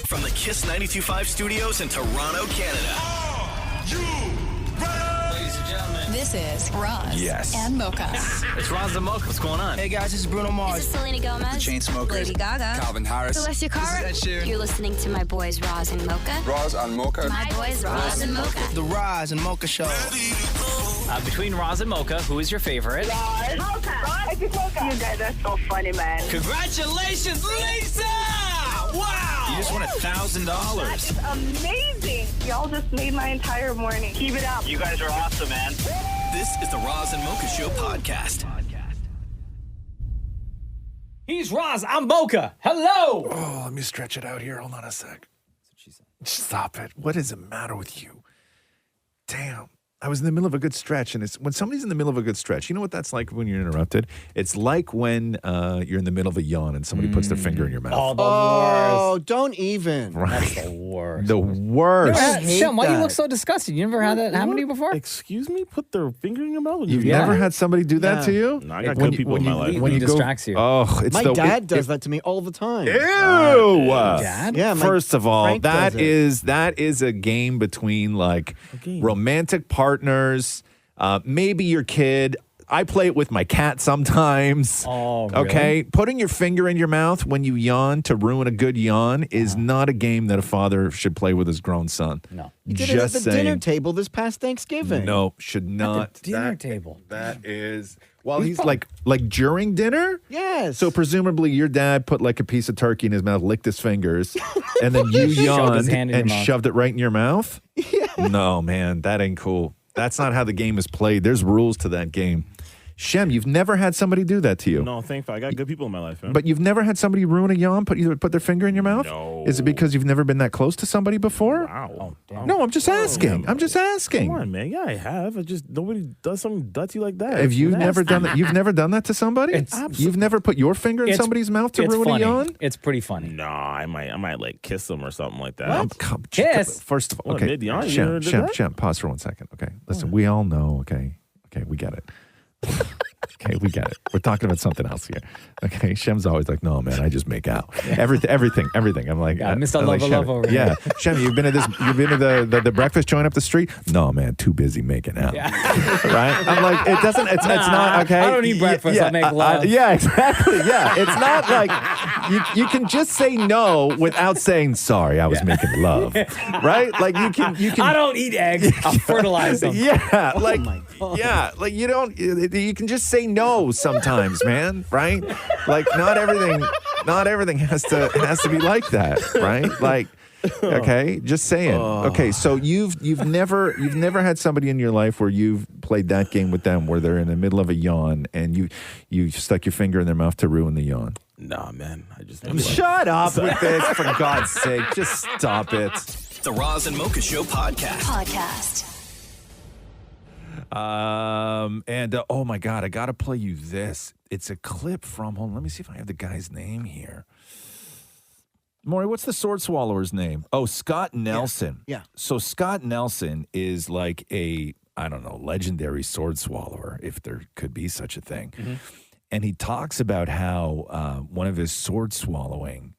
From the Kiss 92.5 studios in Toronto, Canada. Are you ready? Ladies and gentlemen. This is Roz and Mocha. It's Roz and Mocha. What's going on? Hey guys, this is Bruno Mars. This is Selena Gomez. The Chainsmokers. Lady Gaga. Calvin Harris. Celestia Cara. This is Ed Sheeran. You're listening to my boys Roz and Mocha. Roz and Mocha. My boys Roz and Mocha. The Roz and Mocha Show. Between Roz and Mocha, who is your favorite? Mocha. Mocha. You guys are so funny, man. Congratulations, Lisa! Wow! You just won $1,000. That is amazing. Y'all just made my entire morning. Keep it up. You guys are awesome, man. This is the Roz and Mocha Show podcast. He's Roz. I'm Mocha. Hello! Oh, let me stretch it out here. Hold on a sec. Stop it. What is the matter with you? Damn. I was in the middle of a good stretch, and it's when somebody's in the middle of a good stretch, you know what that's like when you're interrupted? It's like when you're in the middle of a yawn and somebody puts their finger in your mouth. Oh, the worst. Don't even. Right. That's the worst. The worst. hate why do you that. look so disgusted? You never had that happen to you before? Excuse me? Put their finger in your mouth? You've never had somebody do that to you? No, I got good people in my life. When you distracts you. Oh, it's My dad does that to me all the time. Ew! Dad? Yeah, my First of all, Frank that does is a game between like romantic partners. Maybe your kid. I play it with my cat sometimes. Oh, really? Okay. Putting your finger in your mouth when you yawn to ruin a good yawn is not a game that a father should play with his grown son. No. You did it at the dinner table this past Thanksgiving. No, should not. At the dinner table. That is. Well, he's like during dinner? Yes. So presumably your dad put like a piece of turkey in his mouth, licked his fingers, and then you yawned and shoved it right in your mouth? Yeah. No, man, that ain't cool. That's not how the game is played. There's rules to that game. Shem, you've never had somebody do that to you. No, thankfully. I got good people in my life, man. But you've never had somebody ruin a yawn, put their finger in your mouth? No. Is it because you've never been that close to somebody before? Wow. Oh, damn. No, I'm just asking. I'm just asking. Come on, man. Yeah, I have. Nobody does something dirty like that. Have you never done that? You've never done that to somebody? You've never put your finger in somebody's mouth to ruin a yawn? It's pretty funny. No, I might like kiss them or something like that. Kiss? First of all, okay. Shem, pause for 1 second. Okay. Listen, we all know, okay, we get it. Okay, we get it. We're talking about something else here. Okay, Shem's always like, no, man, I just make out. Everything. I'm like, Mr. Love over here. Yeah, Shem, you've been to the breakfast joint up the street? No, man, too busy making out. Yeah. Right? I'm like, it's not okay. I don't eat breakfast. I make love. Yeah, exactly. Yeah, it's not like you can just say no without saying sorry. I was making love, right? Like you can. I don't eat eggs. I'll fertilize them. Yeah, like like you don't. You can just say no sometimes, man. Right? Like not everything has to be like that, right? Like, okay, just saying. Okay, so you've never had somebody in your life where you've played that game with them where they're in the middle of a yawn and you stuck your finger in their mouth to ruin the yawn. Nah, man. I just shut up with this, for God's sake. Just stop it. The Roz and Mocha Show podcast. Oh my God, I gotta play you this. It's a clip from. Hold on, let me see if I have the guy's name here. Maurie, what's the sword swallower's name? Oh, Scott Nelson. Yeah. So Scott Nelson is like a, I don't know, legendary sword swallower, if there could be such a thing. Mm-hmm. And he talks about how one of his sword swallowing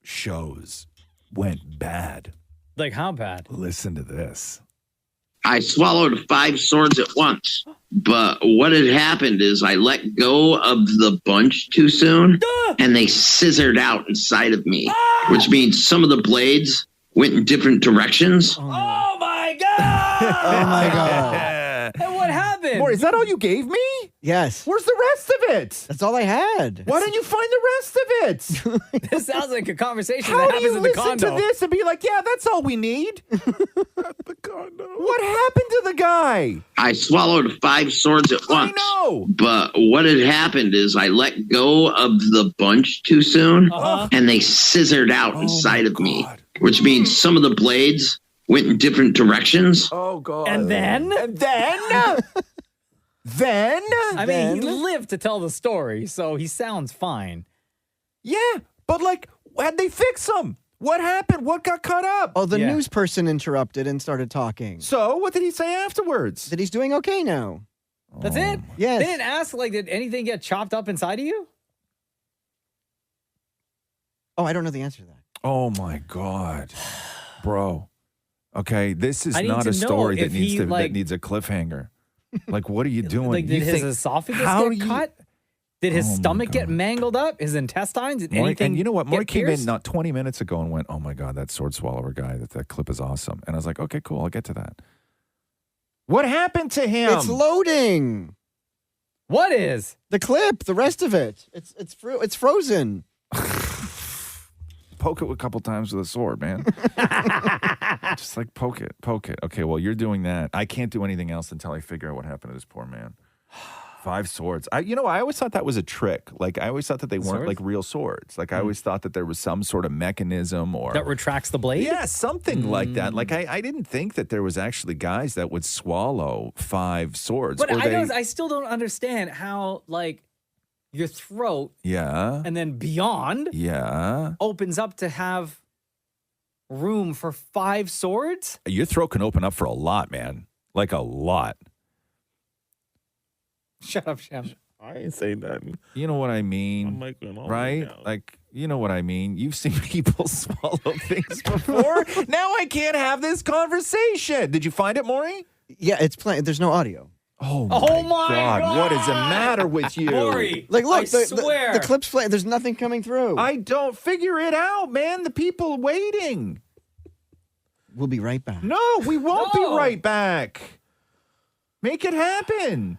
shows went bad. Like how bad? Listen to this. I swallowed 5 swords at once, but what had happened is I let go of the bunch too soon, and they scissored out inside of me, which means some of the blades went in different directions. Oh my God! Oh my God. And what happened? Maurie, is that all you gave me? Yes. Where's the rest of it? That's all I had. Why don't you find the rest of it? This sounds like a conversation How that do happens you in the listen condo. to this and be like, yeah, that's all we need? the condo. What happened to the guy? I swallowed 5 swords at once. I know. But what had happened is I let go of the bunch too soon, and they scissored out inside of me, which means some of the blades went in different directions. Oh, God. And then? I mean, he lived to tell the story, so he sounds fine. Yeah, but like, how'd they fix him? What happened? What got cut up? Oh, the news person interrupted and started talking. So, what did he say afterwards? That he's doing okay now. That's it? Yes. They didn't ask, like, did anything get chopped up inside of you? Oh, I don't know the answer to that. Oh my God, bro. Okay, this is I need not to a know story that if he, that needs a cliffhanger. Like, what are you doing? Like, did You his think- esophagus how get do you- cut? Did his Oh my stomach get God. mangled up? His intestines? Did Maurie, anything and you know what? Maurie get came in pierced? not 20 minutes ago and went, "Oh my God, that sword swallower guy. That clip is awesome." And I was like, "Okay, cool. I'll get to that." What happened to him? It's loading. What is? The clip, the rest of it. It's frozen. Poke it a couple times with a sword, man. Just like poke it. Okay, well, you're doing that. I can't do anything else until I figure out what happened to this poor man. 5 swords. I always thought that was a trick. Like, I always thought that they weren't Swords? like real swords. Like, I always thought that there was some sort of mechanism or That retracts the blade? yeah, something like that. Like, I didn't think that there was actually guys that would swallow 5 swords. But or I still don't understand how, like, your throat yeah, and then beyond yeah. opens up to have room for 5 swords? Your throat can open up for a lot, man. Like a lot. Shut up, Shem. I ain't saying nothing. You know what I mean, I'm like, going all right? the way down. Like, you know what I mean. You've seen people swallow things before. Now I can't have this conversation. Did you find it, Maurie? Yeah, it's playing. There's no audio. Oh my God. What is the matter with you? Maurie, Like, look, I the swear. clip's playing. There's nothing coming through. I don't figure it out, man. The people waiting. We'll be right back. No, we won't No. be right back. Make it happen.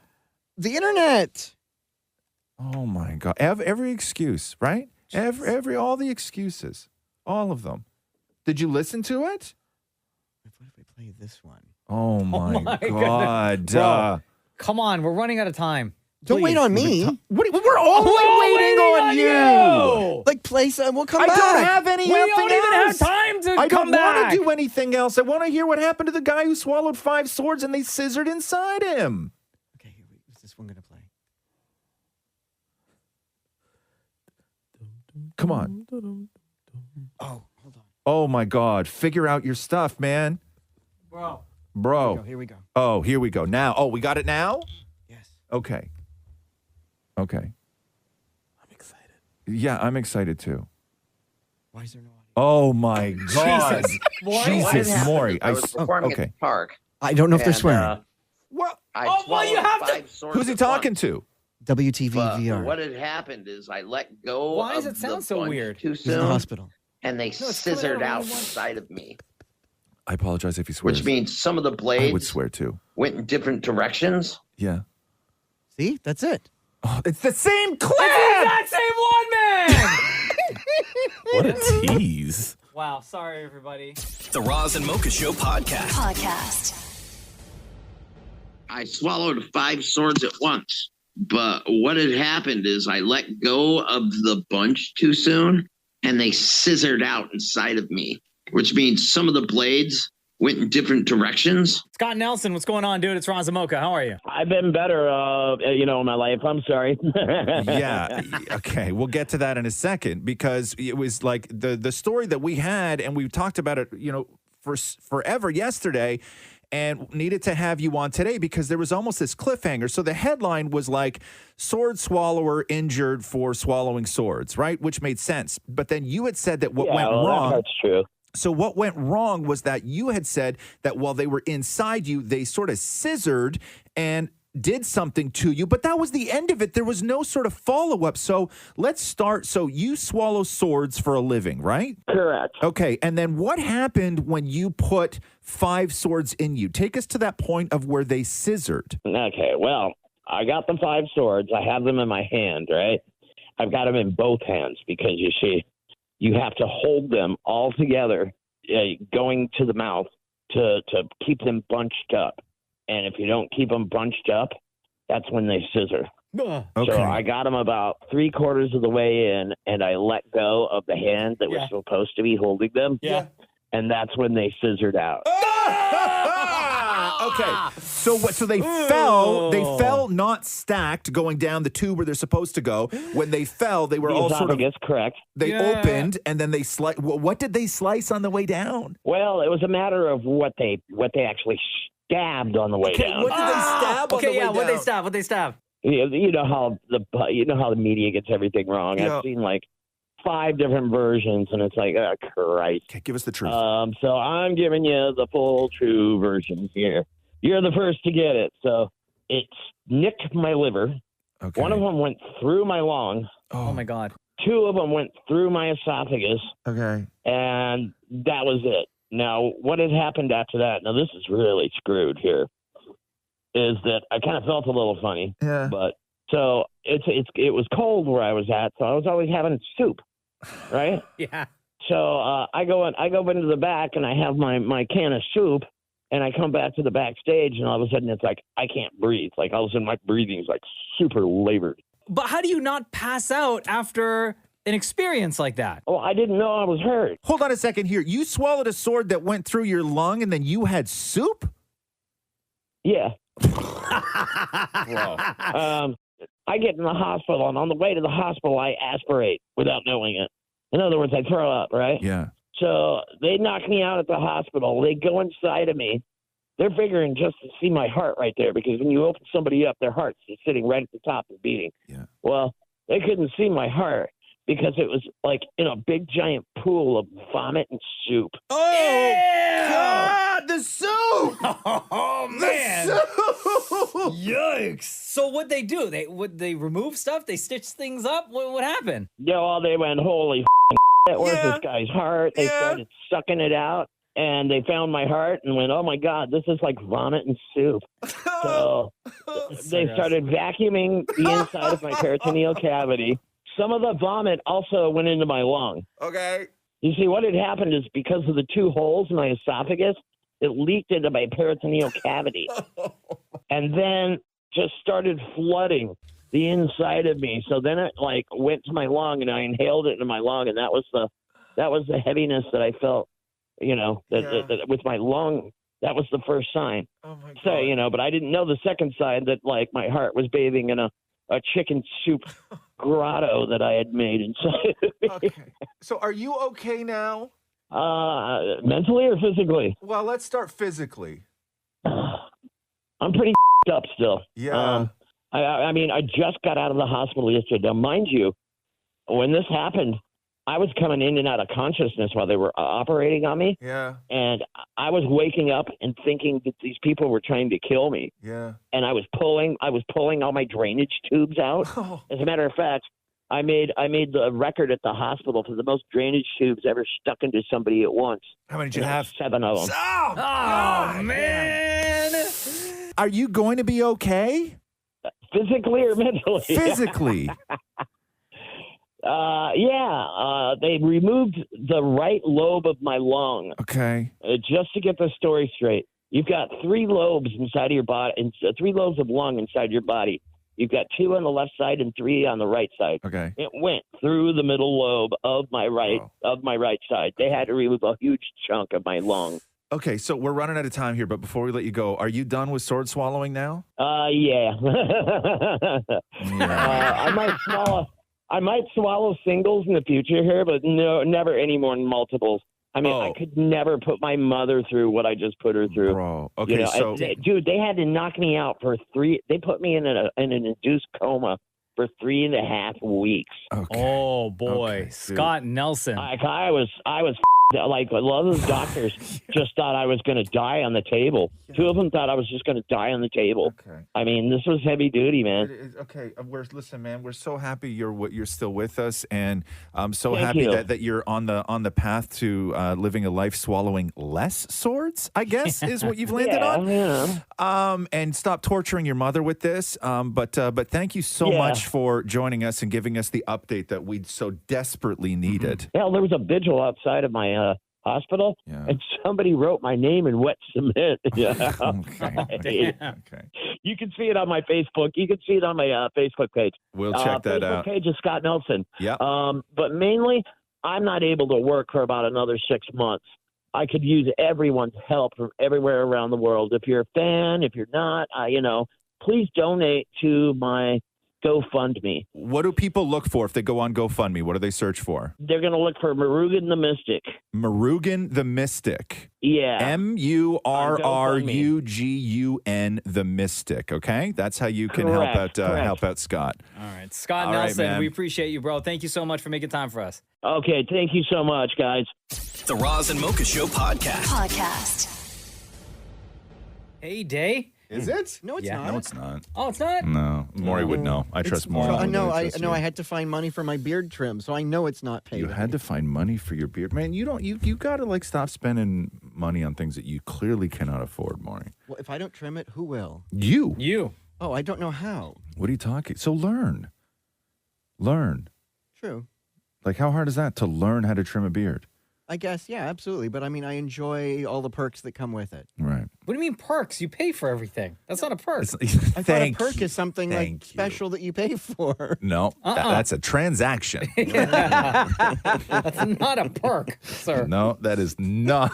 The internet. Oh my God. Every excuse, right? All the excuses. All of them. Did you listen to it? What if we play this one? Oh my, my God. Bro. Come on, we're running out of time. Don't wait Please. on me. We're always waiting on you. Like, play some. We'll come I back. don't have any We don't even have else. time to I come don't want back. to do anything else. I want to hear what happened to the guy who swallowed 5 swords and they scissored inside him. Okay, here we Is this one going to play? Come on. Oh, hold on. Oh my God. Figure out your stuff, man. Bro. Here we go. Oh, here we go. Now. Oh, we got it now? Yes. Okay. Okay. I'm excited. Yeah, I'm excited too. Why is there no audio? Oh my God. Jesus. What? Jesus, Maurie. I was performing okay. at the park. I don't know if they're swearing. What? I Oh, well, you swallowed have to- 5 swords Who's he at talking once. to? WTV But VR. what had happened is I let go Why does of it sound the so bunch weird? too He's in the soon, hospital. and they it's coming scissored out out of one. inside of me, I apologize if he swears. which means some of the I would blades swear too. went in different directions. Yeah. See? That's it. Oh, it's the same clip. That same one man. What a tease. Wow, sorry everybody. The Roz and Mocha Show podcast. Podcast. I swallowed 5 swords at once. But what had happened is I let go of the bunch too soon, and they scissored out inside of me, which means some of the blades went in different directions. Scott Nelson, what's going on, dude? It's Roz and Mocha. How are you? I've been better, in my life. I'm sorry. Yeah. Okay. We'll get to that in a second because it was like the story that we had and we talked about it, for forever yesterday and needed to have you on today because there was almost this cliffhanger. So the headline was like sword swallower injured for swallowing swords, right? Which made sense. But then you had said that what went wrong. That's true. So what went wrong was that you had said that while they were inside you, they sort of scissored and did something to you, but that was the end of it. There was no sort of follow-up. So let's start. So you swallow swords for a living, right? Correct. Okay. And then what happened when you put 5 swords in you? Take us to that point of where they scissored. Okay, well, I got the 5 swords. I have them in my hand, right? I've got them in both hands because, you see, you have to hold them all together going to the mouth to keep them bunched up. And if you don't keep them bunched up, that's when they scissor. Okay. So I got them about 3/4 of the way in, and I let go of the hand that was supposed to be holding them. Yeah. And that's when they scissored out. Okay. So what? So they fell. They fell not stacked, going down the tube where they're supposed to go. When they fell, they were all sort of. Correct. They opened and then they slice. What did they slice on the way down? Well, it was a matter of what they actually stabbed on the way down. What did they stab on the way down? What they stab? What they stab? You know how the media gets everything wrong. Yeah. I've seen like 5 different versions, and it's like, oh, Christ. Okay, give us the truth. So I'm giving you the full, true version here. You're the first to get it. So it's nicked my liver. Okay. One of them went through my lung. Oh my God. 2 of them went through my esophagus. Okay. And that was it. Now, what had happened after that? Now, this is really screwed here. Is that I kind of felt a little funny. Yeah. But so it was cold where I was at, so I was always having soup, right? Yeah. So I go into the back and I have my can of soup, and I come back to the backstage, and all of a sudden it's like I can't breathe. Like all of a sudden my breathing is like super labored. But how do you not pass out after an experience like that? Oh, I didn't know I was hurt. Hold on a second here. You swallowed a sword that went through your lung, and then you had soup? Yeah. Whoa. I get in the hospital, and on the way to the hospital, I aspirate without knowing it. In other words, I throw up, right? Yeah. So they knock me out at the hospital. They go inside of me. They're figuring just to see my heart right there, because when you open somebody up, their heart's just sitting right at the top and beating. Yeah. Well, they couldn't see my heart because it was like in a big giant pool of vomit and soup. Oh, God, the soup! Oh, man. Yikes. So what'd they do? Would they remove stuff? They stitch things up? What happened? Yeah, well, they went, holy where's this guy's heart? They started sucking it out, and they found my heart and went, oh, my God, this is like vomit and soup. So they started vacuuming the inside of my peritoneal cavity. Some of the vomit also went into my lung. Okay. You see, what had happened is because of the 2 holes in my esophagus, it leaked into my peritoneal cavity. And then just started flooding the inside of me. So then it like went to my lung, and I inhaled it into my lung, and that was the heaviness that I felt, that with my lung. That was the first sign. Oh my God. So, but I didn't know the second sign that like my heart was bathing in a chicken soup grotto that I had made inside of me. Okay. So are you okay now? Mentally or physically? Well, let's start physically. I'm pretty up still. Yeah. I mean, I just got out of the hospital yesterday. Now, mind you, when this happened, I was coming in and out of consciousness while they were operating on me. Yeah. And I was waking up and thinking that these people were trying to kill me. Yeah. And I was pulling all my drainage tubes out. Oh. As a matter of fact, I made the record at the hospital for the most drainage tubes ever stuck into somebody at once. How many did you have? 7 of them. Oh, God, man. Are you going to be okay? Physically or mentally? Physically. They removed the right lobe of my lung. Okay. Just to get the story straight. You've got 3 lobes inside of your body, and 3 lobes of lung inside your body. You've got 2 on the left side and 3 on the right side. Okay. It went through the middle lobe of my right side. They had to remove a huge chunk of my lung. Okay, so we're running out of time here, but before we let you go, are you done with sword swallowing now? Yeah. I might swallow singles in the future here, but no, never any more than multiples. I mean, I could never put my mother through what I just put her through. Bro, okay, dude, they had to knock me out for 3. They put me in an induced coma for 3.5 weeks. Okay. Oh boy, Okay, Scott Nelson. I was like a lot of those doctors just thought I was going to die on the table. 2 of them thought I was just going to die on the table. Okay. I mean, this was heavy duty, man. Okay, listen, man. We're so happy you're still with us, and I'm so Thank happy you. that you're on the path to living a life swallowing less swords, I guess, is what you've landed on. Yeah. And stop torturing your mother with this. But thank you so much for joining us and giving us the update that we so desperately needed. Hell, there was a vigil outside of my hospital, and somebody wrote my name in wet cement. Yeah. Okay. You can see it on my Facebook. You can see it on my Facebook page. We'll check that Facebook out. page is Scott Nelson. Yeah. But mainly, I'm not able to work for about another 6 months. I could use everyone's help from everywhere around the world. If you're a fan, if you're not, please donate to my GoFundMe. What do people look for if they go on GoFundMe? What do they search for? They're going to look for Murugan the Mystic. Murugan the Mystic. Yeah. MURRUGUN the Mystic. Okay, that's how you can help out Scott. All right, Scott All right, Nelson, man. we appreciate you, bro. Thank you so much for making time for us. Okay, thank you so much, guys. The Roz and Mocha Show podcast. Hey, Day. Is it? No, it's not. No, it's not. Oh, it's not? No, Maurie would know. I trust Maurie. I know. I trust know. you. I had to find money for my beard trim, so I know it's not paid. You had to find money for your beard, man. You gotta like stop spending money on things that you clearly cannot afford, Maurie. Well, if I don't trim it, who will? You. Oh, I don't know how. What are you talking? So learn. True. Like, how hard is that to learn how to trim a beard? I guess, yeah, absolutely. But I mean, I enjoy all the perks that come with it. Right. What do you mean perks? You pay for everything. That's not a perk. I thought a perk is something like special that you pay for. No, that's a transaction. That's not a perk, sir. No, that is not.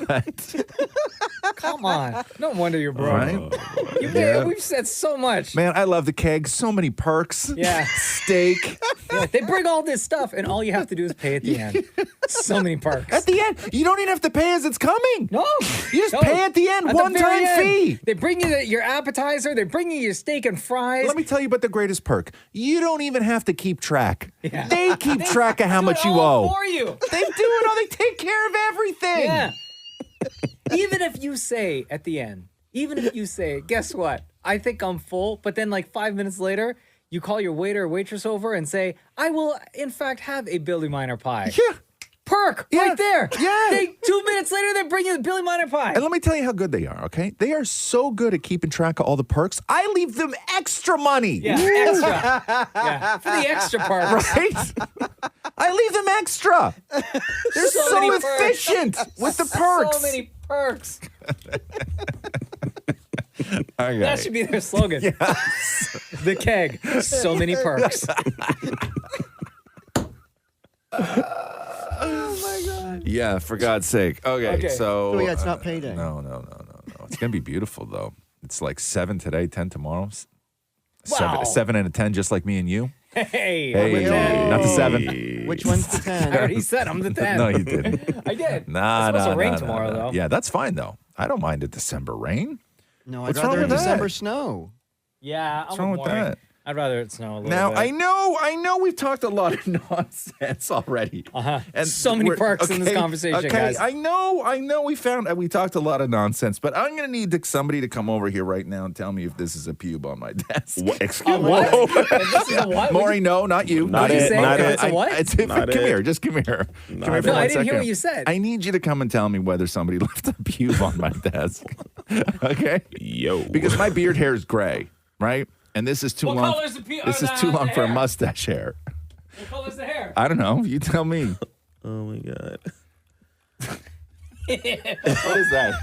Come on. No wonder you're broke. Right? We've said so much. Man, I love the keg. So many perks. Yeah. Steak. Yeah, they bring all this stuff, and all you have to do is pay at the end. So many perks. At the end, you don't even have to pay as it's coming. No. You just pay at the end, one-time fee. They bring you your appetizer. They bring you your steak and fries. Let me tell you about the greatest perk. You don't even have to keep track. Yeah. They keep track of how do much it you all owe. for you. They do it all. They take care of everything. Yeah. Even if you say at the end, guess what? I think I'm full, but then like 5 minutes later, you call your waiter or waitress over and say, I will, in fact, have a Billy Miner pie. Yeah. Perk right there. Yeah. 2 minutes later, they bring you the Billy Miner pie. And let me tell you how good they are, okay? They are so good at keeping track of all the perks. I leave them extra money. Yeah, extra. Yeah, for the extra perks. Right? I leave them extra. They're so many perks. efficient with the perks. So many perks. Okay. That should be their slogan. The keg. So many perks. Oh my God. Yeah, for God's sake. Okay. So yeah, it's not payday. No. It's gonna be beautiful though. It's like 7 today, 10 tomorrow. Wow. 7 and a 10, just like me and you. Hey, Not the 7. Which one's the 10? I already said I'm the 10. No, you didn't. I did. Nah, It's supposed to rain tomorrow, though. Yeah, that's fine though. I don't mind a December rain. No, What's I'd wrong rather with that? December snow. Yeah, What's wrong with that? I'd rather it snow a little Now bit. I know we've talked a lot of nonsense already. And so many perks in this conversation, guys. I know we talked a lot of nonsense, but I'm gonna need somebody to come over here right now and tell me if this is a pube on my desk. Excuse me. What? This is a what? Maurie, no, not you. Not it, not it. It's a what? Come here, just come here. Come here for No, 1 I didn't hear second. what you said. I need you to come and tell me whether somebody left a pube on my desk. Okay? Yo. Because my beard hair is gray, right? And this is too What long. color is the This is too long for a mustache hair. What color is the hair? I don't know. You tell me. Oh my God. What is that?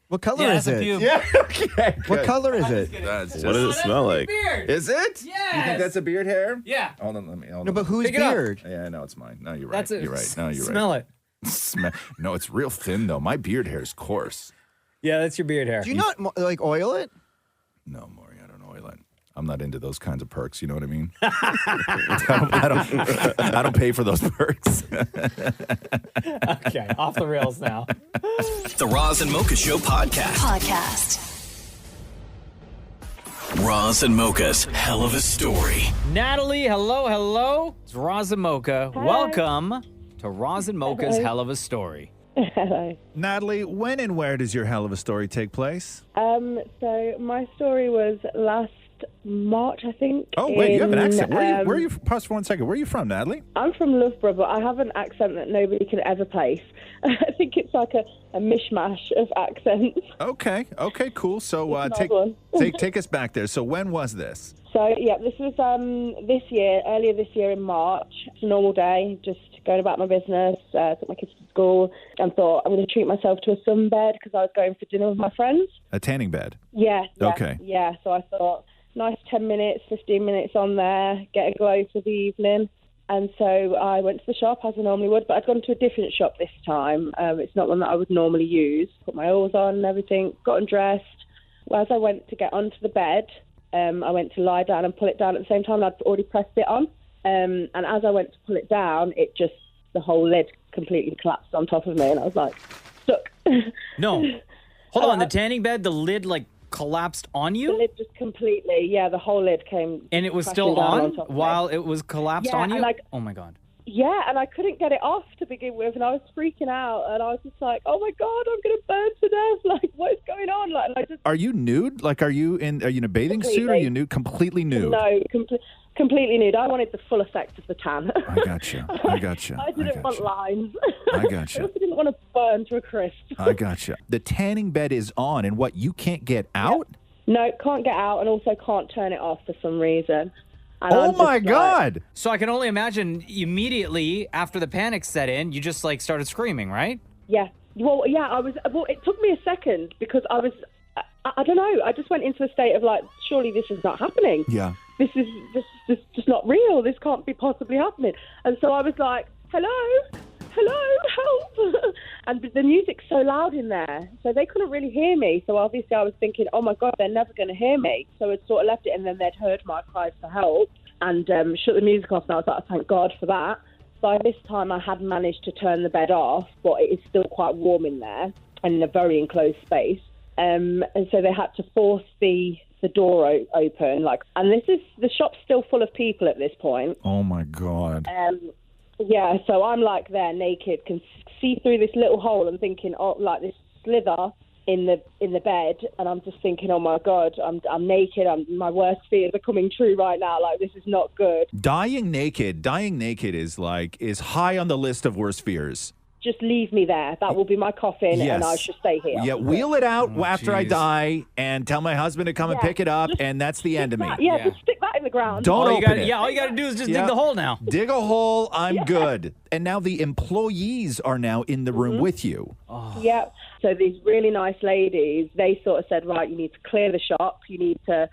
What color Yeah, is that's a it? pube. Yeah. Okay. What good. color is it? That's What just, does it smell like? Beard. is it? Yes. You think that's a beard hair? Yeah. Hold on. Let me. Hold No, on. but whose Pick it up. beard? Yeah, I know it's mine. No, you're right. That's it. You're right. No, you're right. Smell it. No, it's real thin though. My beard hair is coarse. Yeah, that's your beard hair. Do you not like oil it? No, Maurie, I don't oil it. I'm not into those kinds of perks. You know what I mean? I don't pay for those perks. Okay, off the rails now. The Roz and Mocha Show podcast. Roz and Mocha's Hell of a Story. Natalie, hello. It's Roz and Mocha. Hi. Welcome to Roz and Mocha's Hello. Hell of a Story. Hello. Natalie, when and where does your hell of a story take place? So my story was last March, I think. Oh, wait, you have an accent. Where are um, you? Pause for 1 second. Where are you from, Natalie? I'm from Loughborough, but I have an accent that nobody can ever place. I think it's like a mishmash of accents. Okay, cool. So It's an odd one. take us back there. So when was this? So, yeah, this was earlier this year in March. It's a normal day, just going about my business, took my kids to school, and thought I'm going to treat myself to a sunbed because I was going for dinner with my friends. A tanning bed. Yeah. Okay. Yeah, so I thought, nice 10 minutes, 15 minutes on there, get a glow for the evening. And so I went to the shop as I normally would, but I'd gone to a different shop this time. It's not one that I would normally use. Put my oils on and everything, got undressed. Well, as I went to get onto the bed, I went to lie down and pull it down at the same time. I'd already pressed it on. And as I went to pull it down, the whole lid completely collapsed on top of me. And I was like, stuck. No. Hold on. The tanning bed, the lid collapsed on you? The lid just completely, the whole lid came. And it was still on while it was collapsed on you? Oh my God. Yeah, and I couldn't get it off to begin with, and I was freaking out, and I was just like, "Oh my God, I'm going to burn to death! Like, what is going on?" Like, and I just. Are you nude? Like, are you in a bathing suit? Or are you nude? Completely nude? No, completely nude. I wanted the full effect of the tan. I gotcha. I didn't want lines. I gotcha. I also didn't want to burn to a crisp. I gotcha. The tanning bed is on, and what, you can't get out? Yep. No, can't get out, and also can't turn it off for some reason. And oh my God! So I can only imagine immediately after the panic set in, you just started screaming, right? Yeah. Well, yeah, I was. Well, it took me a second because I was. I don't know. I just went into a state of surely this is not happening. Yeah. This is just not real. This can't be possibly happening. And so I was like, hello, help. And the music's so loud in there, so they couldn't really hear me. So obviously I was thinking, oh my God, they're never going to hear me. So I'd sort of left it, and then they'd heard my cries for help and shut the music off. And I was like, thank God for that. By this time I had managed to turn the bed off, but it is still quite warm in there and in a very enclosed space. And so they had to force the door open. And the shop's still full of people at this point. Oh my God. Yeah, so I'm there naked, can see through this little hole and thinking, this slither in the bed, and I'm just thinking, oh my God, I'm naked. My worst fears are coming true right now. This is not good. Dying naked is high on the list of worst fears. Just leave me there. That will be my coffin, and I should stay here. Yeah, wheel it out after I die, and tell my husband to come and pick it up, and that's the end of me. Just stick that in the ground. Don't open it. Yeah, all you got to do is just dig the hole now. Dig a hole, I'm good. And now the employees are now in the room with you. Oh. Yep. So these really nice ladies, they sort of said, right, you need to clear the shop. You need to,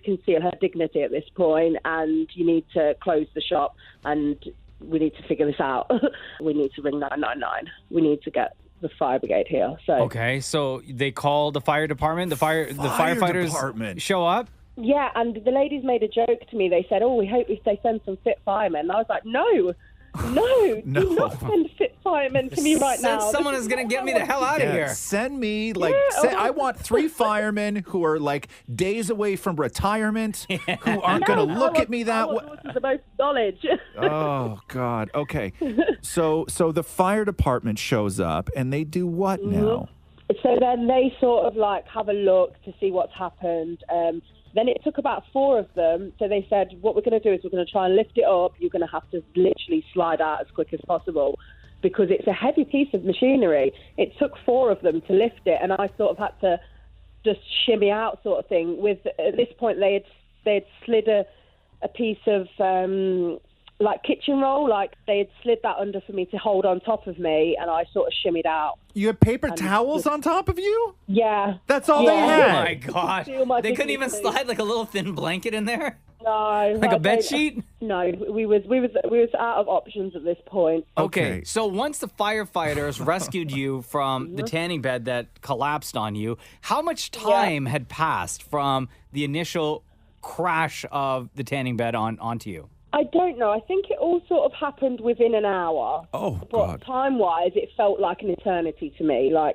conceal her dignity at this point, and you need to close the shop, and we need to figure this out. We need to ring 999. We need to get the fire brigade here. So okay, so they call the fire department. The firefighters show up. Yeah, and the ladies made a joke to me. They said, "Oh, we hope if they send some fit firemen." And I was like, "No, do not send fit firemen to me right now. Someone is going to get me the hell out of here. Send me, I want 3 firemen who are days away from retirement, who aren't going to look at me that way. The most knowledge. Oh, God. Okay. So the fire department shows up, and they do what now? So then they sort of have a look to see what's happened. Then it took about 4 of them. So they said, what we're going to do is we're going to try and lift it up. You're going to have to literally slide out as quick as possible because it's a heavy piece of machinery. It took 4 of them to lift it, and I sort of had to just shimmy out sort of thing. At this point, they had slid a piece of kitchen roll. They had slid that under for me to hold on top of me, and I sort of shimmied out. You had paper towels on top of you? Yeah. That's all they had? Oh, my God. They couldn't even slide a little thin blanket in there? No. A bed sheet? No. We was out of options at this point. Okay. So once the firefighters rescued you from the tanning bed that collapsed on you, how much time had passed from the initial crash of the tanning bed onto you? I don't know. I think it all sort of happened within an hour. Oh, but God. Time-wise, it felt like an eternity to me. I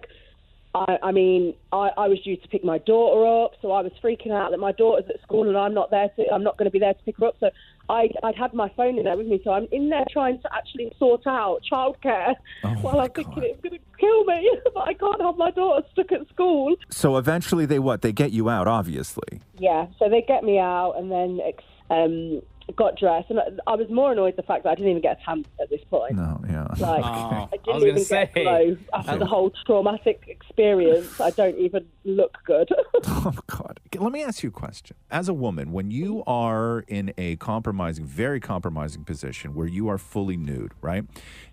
was due to pick my daughter up, so I was freaking out that my daughter's at school and I'm not going to be there to pick her up. So I'd had my phone in there with me, so I'm in there trying to actually sort out childcare while I'm thinking it's going to kill me, but I can't have my daughter stuck at school. So eventually they get you out, obviously. Yeah, so they get me out and then got dressed, and I was more annoyed the fact that I didn't even get a tan at this point. No, yeah. I didn't even get a glow after the whole traumatic experience. I don't even look good. Oh, God. Let me ask you a question. As a woman, when you are in a very compromising position where you are fully nude, right,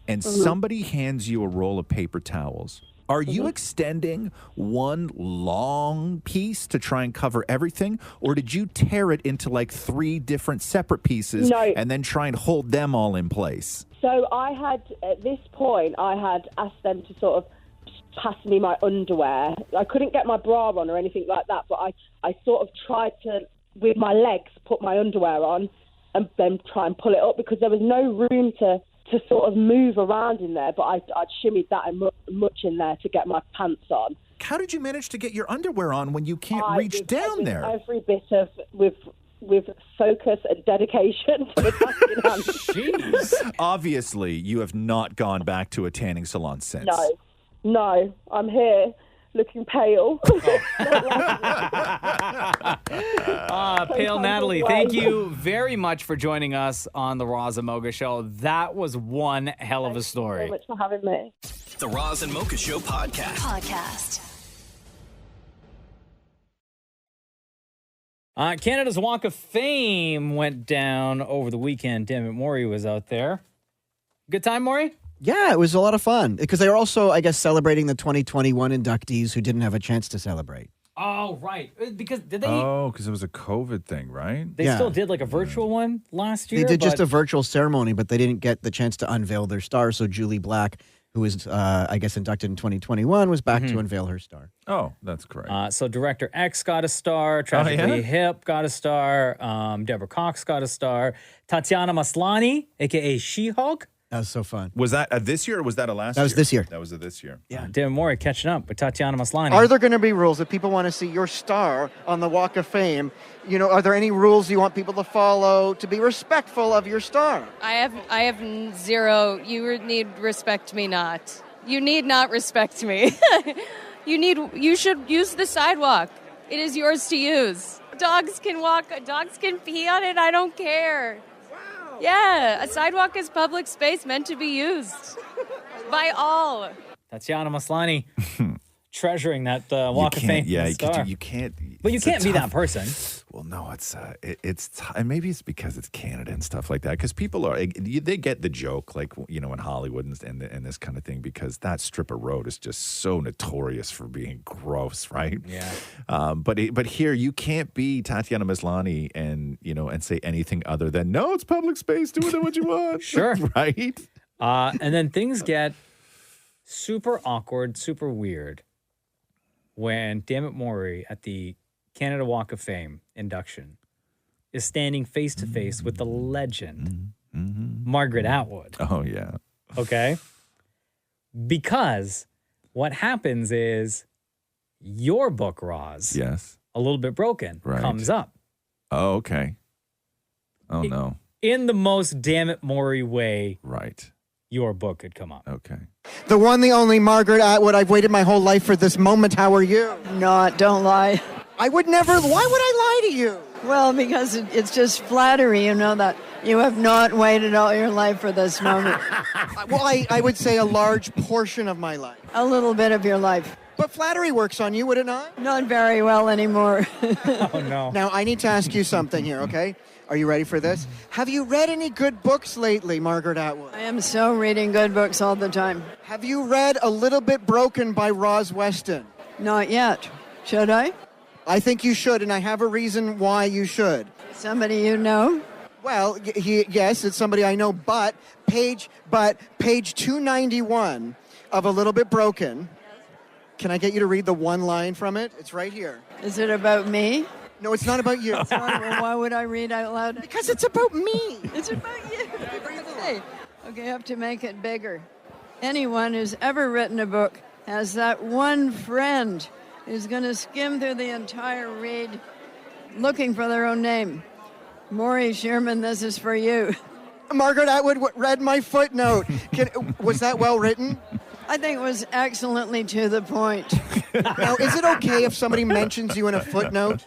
and somebody hands you a roll of paper towels, are you extending one long piece to try and cover everything, or did you tear it into 3 different separate pieces and then try and hold them all in place? So at this point, I had asked them to sort of pass me my underwear. I couldn't get my bra on or anything like that, but I sort of tried to with my legs, put my underwear on and then try and pull it up because there was no room to sort of move around in there. But I'd shimmied that much in there to get my pants on. How did you manage to get your underwear on when you can't reach down there? Every bit of with focus and dedication to the tasking hand. Jeez. Obviously, you have not gone back to a tanning salon since. No, I'm here looking pale. Pale Natalie, thank you very much for joining us on the Roz and Mocha Show. That was one hell of a story. Thank you so much for having me. The Roz and Mocha Show podcast. Canada's Walk of Fame went down over the weekend. Damn it, Maurie was out there. Good time, Maurie? Yeah, it was a lot of fun because they were also, I guess, celebrating the 2021 inductees who didn't have a chance to celebrate. Oh, right. Because did they? Oh, because it was a COVID thing, right? They still did like a virtual one last year. They did just a virtual ceremony, but they didn't get the chance to unveil their star. So Julie Black, who was, I guess, inducted in 2021, was back to unveil her star. Oh, that's correct. So Director X got a star. Tragically Hip got a star. Deborah Cox got a star. Tatiana Maslany, a.k.a. She-Hulk. That was so fun. Was that this year or was that a last year? That was this year. That was this year. Yeah. Dan Maury catching up with Tatiana Maslany. Are there going to be rules if people want to see your star on the Walk of Fame? You know, are there any rules you want people to follow to be respectful of your star? I have zero. You need respect me not. You need not respect me. You should use the sidewalk. It is yours to use. Dogs can walk, dogs can pee on it, I don't care. Wow. Yeah, a sidewalk is public space meant to be used by all. Tatiana Maslany treasuring that Walk of Fame star. You can't. But you can't be that person. Well, no, and maybe it's because it's Canada and stuff like that. Because people they get the joke, like, you know, in Hollywood and this kind of thing, because that strip of road is just so notorious for being gross, right? Yeah. But here you can't be Tatiana Maslany and say anything other than no, it's public space. Do with it what you want. Sure. Right. And then things get super awkward, super weird when Damnit Maurie at the Canada Walk of Fame induction is standing face to face with the legend, Margaret Atwood. Oh, yeah. Okay? Because what happens is your book, Roz, yes, A Little Bit Broken, comes up. Oh, okay. Oh, no. In the most Damnit Maurie way. Right. Your book could come up. Okay. The one, the only Margaret Atwood. I've waited my whole life for this moment. How are you? Don't lie. I would never. Why would I lie to you? Well, because it's just flattery, that you have not waited all your life for this moment. Well, I would say a large portion of my life. A little bit of your life. But flattery works on you, would it not? Not very well anymore. Oh, no. Now, I need to ask you something here, okay? Are you ready for this? Have you read any good books lately, Margaret Atwood? I am so reading good books all the time. Have you read A Little Bit Broken by Roz Weston? Not yet. Should I? I think you should, and I have a reason why you should. Somebody you know? Well, yes, it's somebody I know, but page 291 of A Little Bit Broken. Can I get you to read the one line from it? It's right here. Is it about me? No, it's not about you. Well, why would I read out loud? Because it's about me. It's about you. Okay, I have to make it bigger. Anyone who's ever written a book has that one friend who's going to skim through the entire read looking for their own name. Maurie Sherman, this is for you. Margaret Atwood read my footnote. Was that well written? I think it was excellently to the point. Now, is it okay if somebody mentions you in a footnote?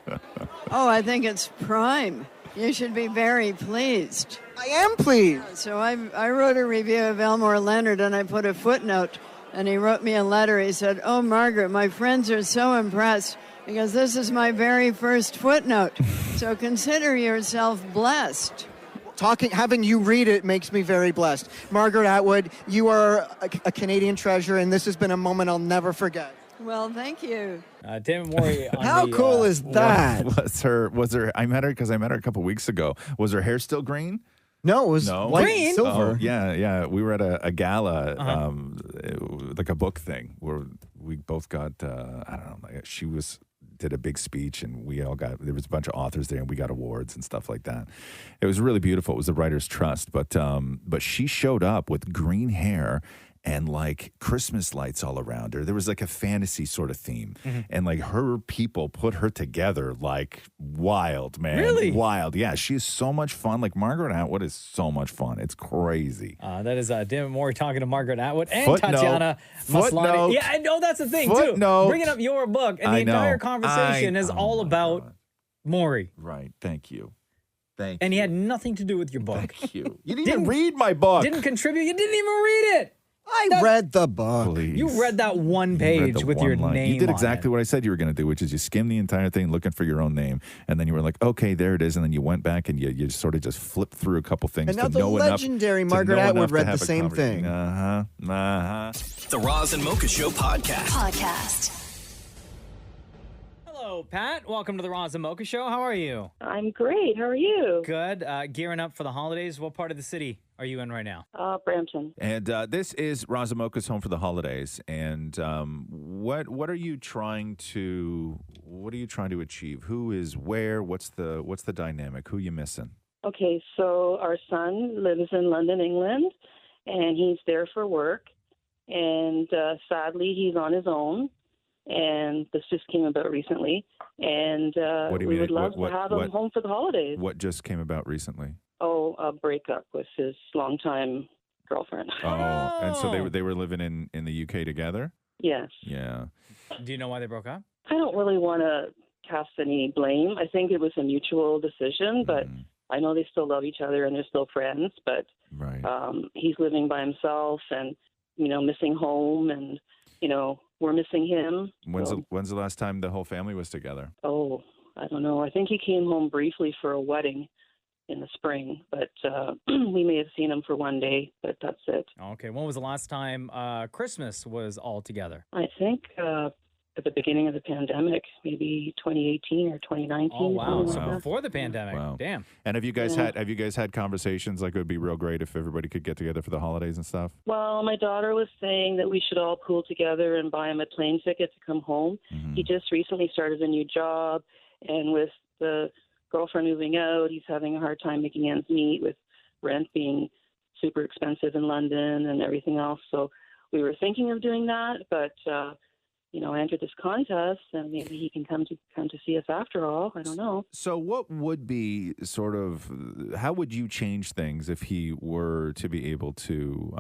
Oh, I think it's prime. You should be very pleased. I am pleased. So I wrote a review of Elmore Leonard, and I put a footnote, and he wrote me a letter. He said, "Oh, Margaret, my friends are so impressed because this is my very first footnote. So consider yourself blessed." Having you read it makes me very blessed. Margaret Atwood, you are a Canadian treasure, and this has been a moment I'll never forget. Well, thank you. Damnit Maurie. How cool is that? Was her? I met her because I met her a couple weeks ago. Was her hair still green? No, it was white green. Silver. Oh, yeah. We were at a gala, like a book thing, where we both got. I don't know. She was did a big speech, and there was a bunch of authors there, and we got awards and stuff like that. It was really beautiful. It was the Writers' Trust, but she showed up with green hair and like Christmas lights all around her. There was like a fantasy sort of theme. And like her people put her together like wild, man. Really? Wild. Yeah, she is so much fun. Like Margaret Atwood is so much fun. It's crazy. That is Damnit Maurie talking to Margaret Atwood and Footnote. Tatiana Maslany. Footnote. Yeah, I know that's the thing, Footnote. too. Bringing up your book, and the I know. entire conversation is Oh all my about God. Maurie. Right. Thank you. Thank And you. he had nothing to do with your book. Thank you. You didn't even read my book. Didn't contribute. You didn't even read it. I read the book. Please. You read that one You read page the with one your line. name You did on exactly what I said you were going to do, which is you skimmed the entire thing looking for your own name, and then you were like, okay, there it is, and then you went back and you sort of just flipped through a couple things And now to the know legendary enough, to Margaret know Atwood enough to read have the a same conversation. thing. The Roz and Mocha Show podcast. Hello, Pat. Welcome to the Roz and Mocha Show. How are you? I'm great. How are you? Good. Gearing up for the holidays. What part of the city are you in right now? Brampton. And this is Razamoka's Home for the Holidays. And what are you trying to achieve? Who is where? What's the dynamic? Who you missing? Okay, so our son lives in London, England, and he's there for work. And sadly, he's on his own. And this just came about recently. And What do you we mean? would love to have him home for the holidays. What just came about recently? Oh, a breakup with his longtime girlfriend. Oh, and so they were living in the UK together? Yes. Yeah. Do you know why they broke up? I don't really want to cast any blame. I think it was a mutual decision, but I know they still love each other and they're still friends. But he's living by himself and, missing home and, we're missing him. When's the last time the whole family was together? Oh, I don't know. I think he came home briefly for a wedding in the spring, but we may have seen him for one day, but that's it. Okay. When was the last time Christmas was all together? I think at the beginning of the pandemic, maybe 2018 or 2019. Oh, wow. So something like that. before the pandemic. Wow. Damn. And have you guys had conversations like it would be real great if everybody could get together for the holidays and stuff? Well, my daughter was saying that we should all pool together and buy him a plane ticket to come home. He just recently started a new job, and with the girlfriend moving out, he's having a hard time making ends meet with rent being super expensive in London and everything else. So we were thinking of doing that, but I entered this contest, and maybe he can come to see us after all. I don't know. So what would be how would you change things if he were to be able to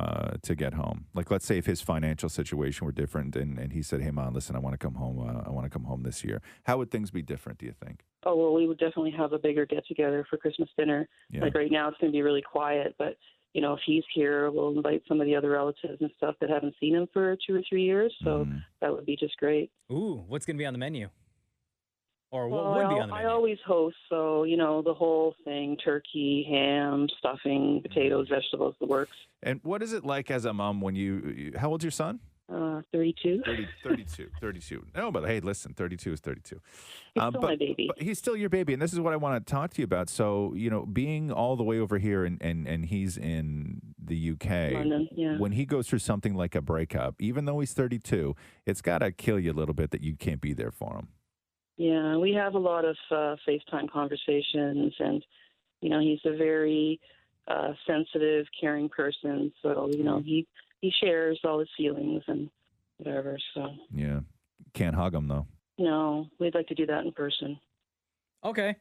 get home? Like, let's say if his financial situation were different and he said, hey, Mom, listen, I want to come home. I want to come home this year. How would things be different, do you think? Oh, well, we would definitely have a bigger get-together for Christmas dinner. Yeah. Like right now, it's going to be really quiet, but if he's here, we'll invite some of the other relatives and stuff that haven't seen him for 2 or 3 years. So that would be just great. Ooh, what's going to be on the menu? Or Well, what would be on the I menu? always host, so, the whole thing, turkey, ham, stuffing, potatoes, vegetables, the works. And what is it like as a mom when how old's your son? 32. 32. No, but hey, listen, 32 is 32. He's still my baby. But he's still your baby, and this is what I want to talk to you about. So, being all the way over here and he's in the UK, London, yeah. when he goes through something like a breakup, even though he's 32, it's got to kill you a little bit that you can't be there for him. Yeah, we have a lot of FaceTime conversations, and, he's a very sensitive, caring person. So, he shares all his feelings and whatever. So Yeah. Can't hug him, though. no, we'd like to do that in person. Okay.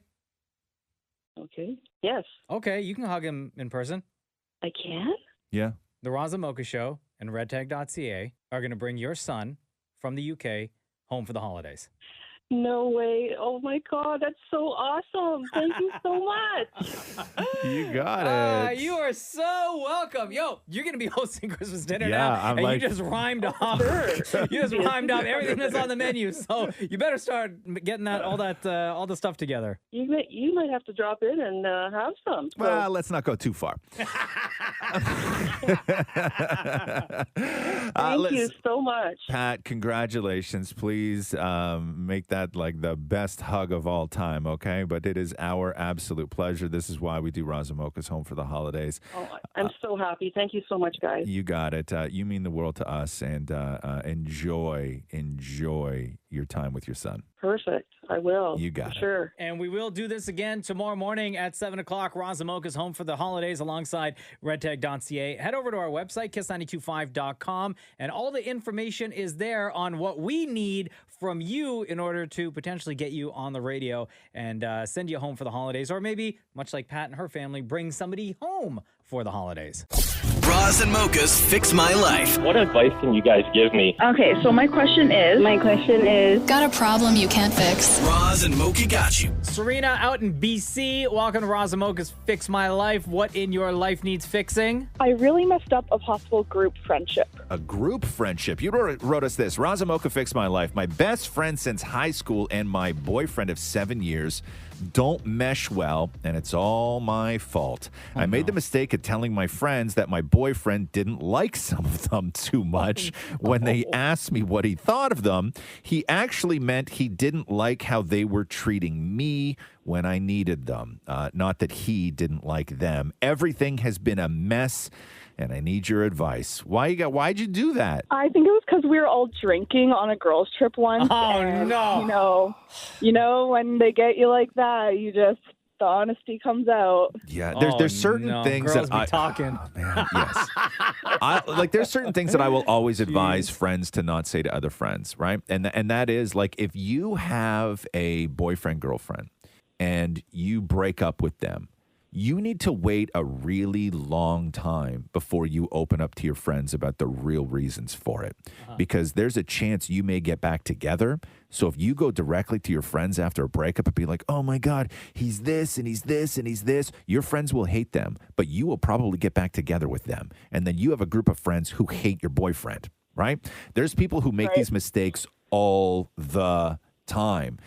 Okay. Yes. Okay, you can hug him in person. I can? Yeah. The Roz and Mocha Show and redtag.ca are going to bring your son from the UK home for the holidays. No way. Oh, my God. That's so awesome. Thank you so much. You got it. You are so welcome. Yo, you're going to be hosting Christmas dinner Yeah, now. I'm and like- you just rhymed off. You just rhymed off everything that's on the menu. So you better start getting all the stuff together. You might have to drop in and have some. So. Well, let's not go too far. Thank you so much. Pat, congratulations. Please make that like the best hug of all time, okay? But it is our absolute pleasure. This is why we do Razamoka's Home for the Holidays. Oh, I'm so happy. Thank you so much, guys. You got it. You mean the world to us, and enjoy your time with your son. Perfect. I will. You got for it. Sure. And we will do this again tomorrow morning at 7 o'clock. Roz and Mocha's home for the holidays alongside redtag.ca. Head over to our website, kiss925.com, and all the information is there on what we need from you in order to potentially get you on the radio and send you home for the holidays. Or maybe, much like Pat and her family, bring somebody home for the holidays. Roz and Mocha's Fix My Life. What advice can you guys give me? Okay, so my question is... Got a problem you can't fix? Roz and Mocha got you. Serena out in BC. Welcome to Roz and Mocha's Fix My Life. What in your life needs fixing? I really messed up a possible group friendship. A group friendship. You wrote us this. Roz and Mocha fixed my life. My best friend since high school and my boyfriend of 7 years don't mesh well, and it's all my fault. I made the mistake of telling my friends that my boyfriend didn't like some of them too much. When they asked me what he thought of them, he actually meant he didn't like how they were treating me when I needed them. Not that he didn't like them. Everything has been a mess, and I need your advice. Why'd you do that? I think it was because we were all drinking on a girls' trip once. Oh, and, no. You know, when they get you like that, the honesty comes out. Yeah, there's certain things Girls that be talking. Oh, man, yes. There's certain things that I will always advise friends to not say to other friends, right? And that is, like, if you have a boyfriend, girlfriend, and you break up with them, you need to wait a really long time before you open up to your friends about the real reasons for it. Because there's a chance you may get back together. So if you go directly to your friends after a breakup and be like, oh my God, he's this and he's this and he's this, your friends will hate them, but you will probably get back together with them. And then you have a group of friends who hate your boyfriend, right? There's people who make these mistakes all the time.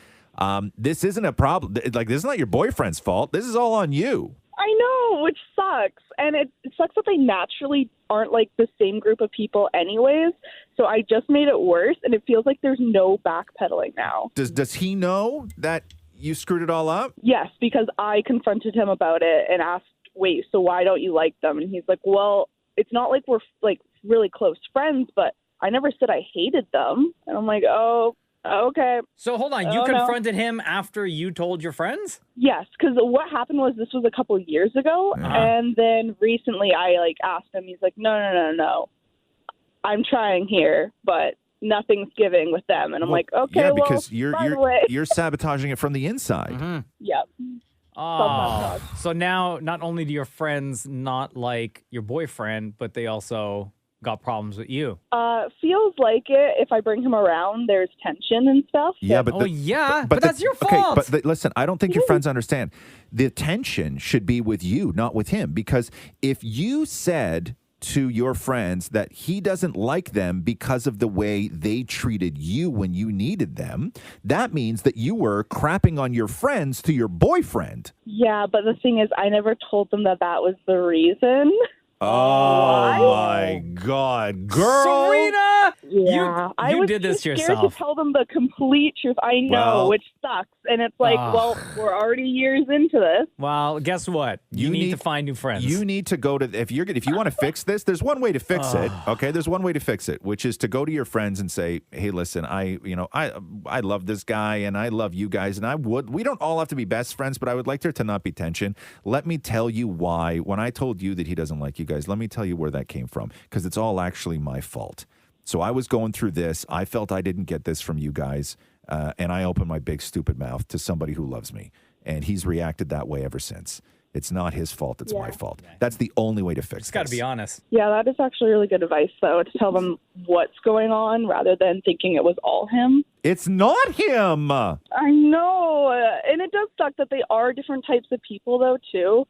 This isn't a problem. Like, this is not your boyfriend's fault. This is all on you. I know, which sucks. And it sucks that they naturally aren't like the same group of people anyways. So I just made it worse, and it feels like there's no backpedaling now. Does he know that you screwed it all up? Yes, because I confronted him about it and asked, wait, so why don't you like them? And he's like, well, it's not like we're like really close friends, but I never said I hated them. And I'm like, oh, okay. So hold on, you confronted him after you told your friends? Yes, because what happened was this was a couple of years ago, and then recently I asked him. He's like, no. I'm trying here, but nothing's giving with them. And I'm like, okay, yeah, because well, you're sabotaging it from the inside. Yep. Oh, so now not only do your friends not like your boyfriend, but they also got problems with you. Feels like it. If I bring him around, there's tension and stuff. Yeah, but but that's your fault. Okay, but listen, I don't think your friends understand. The tension should be with you, not with him. Because if you said to your friends that he doesn't like them because of the way they treated you when you needed them, that means that you were crapping on your friends to your boyfriend. Yeah, but the thing is, I never told them that was the reason. Oh, my God. Girl. Serena! Yeah. You was did this too yourself. scared to tell them the complete truth. I know, Well- which sucks. And it's like, well, we're already years into this. Well, guess what? You need to find new friends. You need to go to, if you want to fix this, there's one way to fix it. Okay. There's one way to fix it, which is to go to your friends and say, hey, listen, I love this guy and I love you guys. And we don't all have to be best friends, but I would like there to not be tension. Let me tell you why. When I told you that he doesn't like you guys, let me tell you where that came from, because it's all actually my fault. So I was going through this. I felt I didn't get this from you guys. And I opened my big stupid mouth to somebody who loves me. And he's reacted that way ever since. It's not his fault. It's my fault. That's the only way to fix it. Just got to be honest. Yeah, that is actually really good advice, though, to tell them what's going on rather than thinking it was all him. It's not him. I know. And it does suck that they are different types of people, though, too.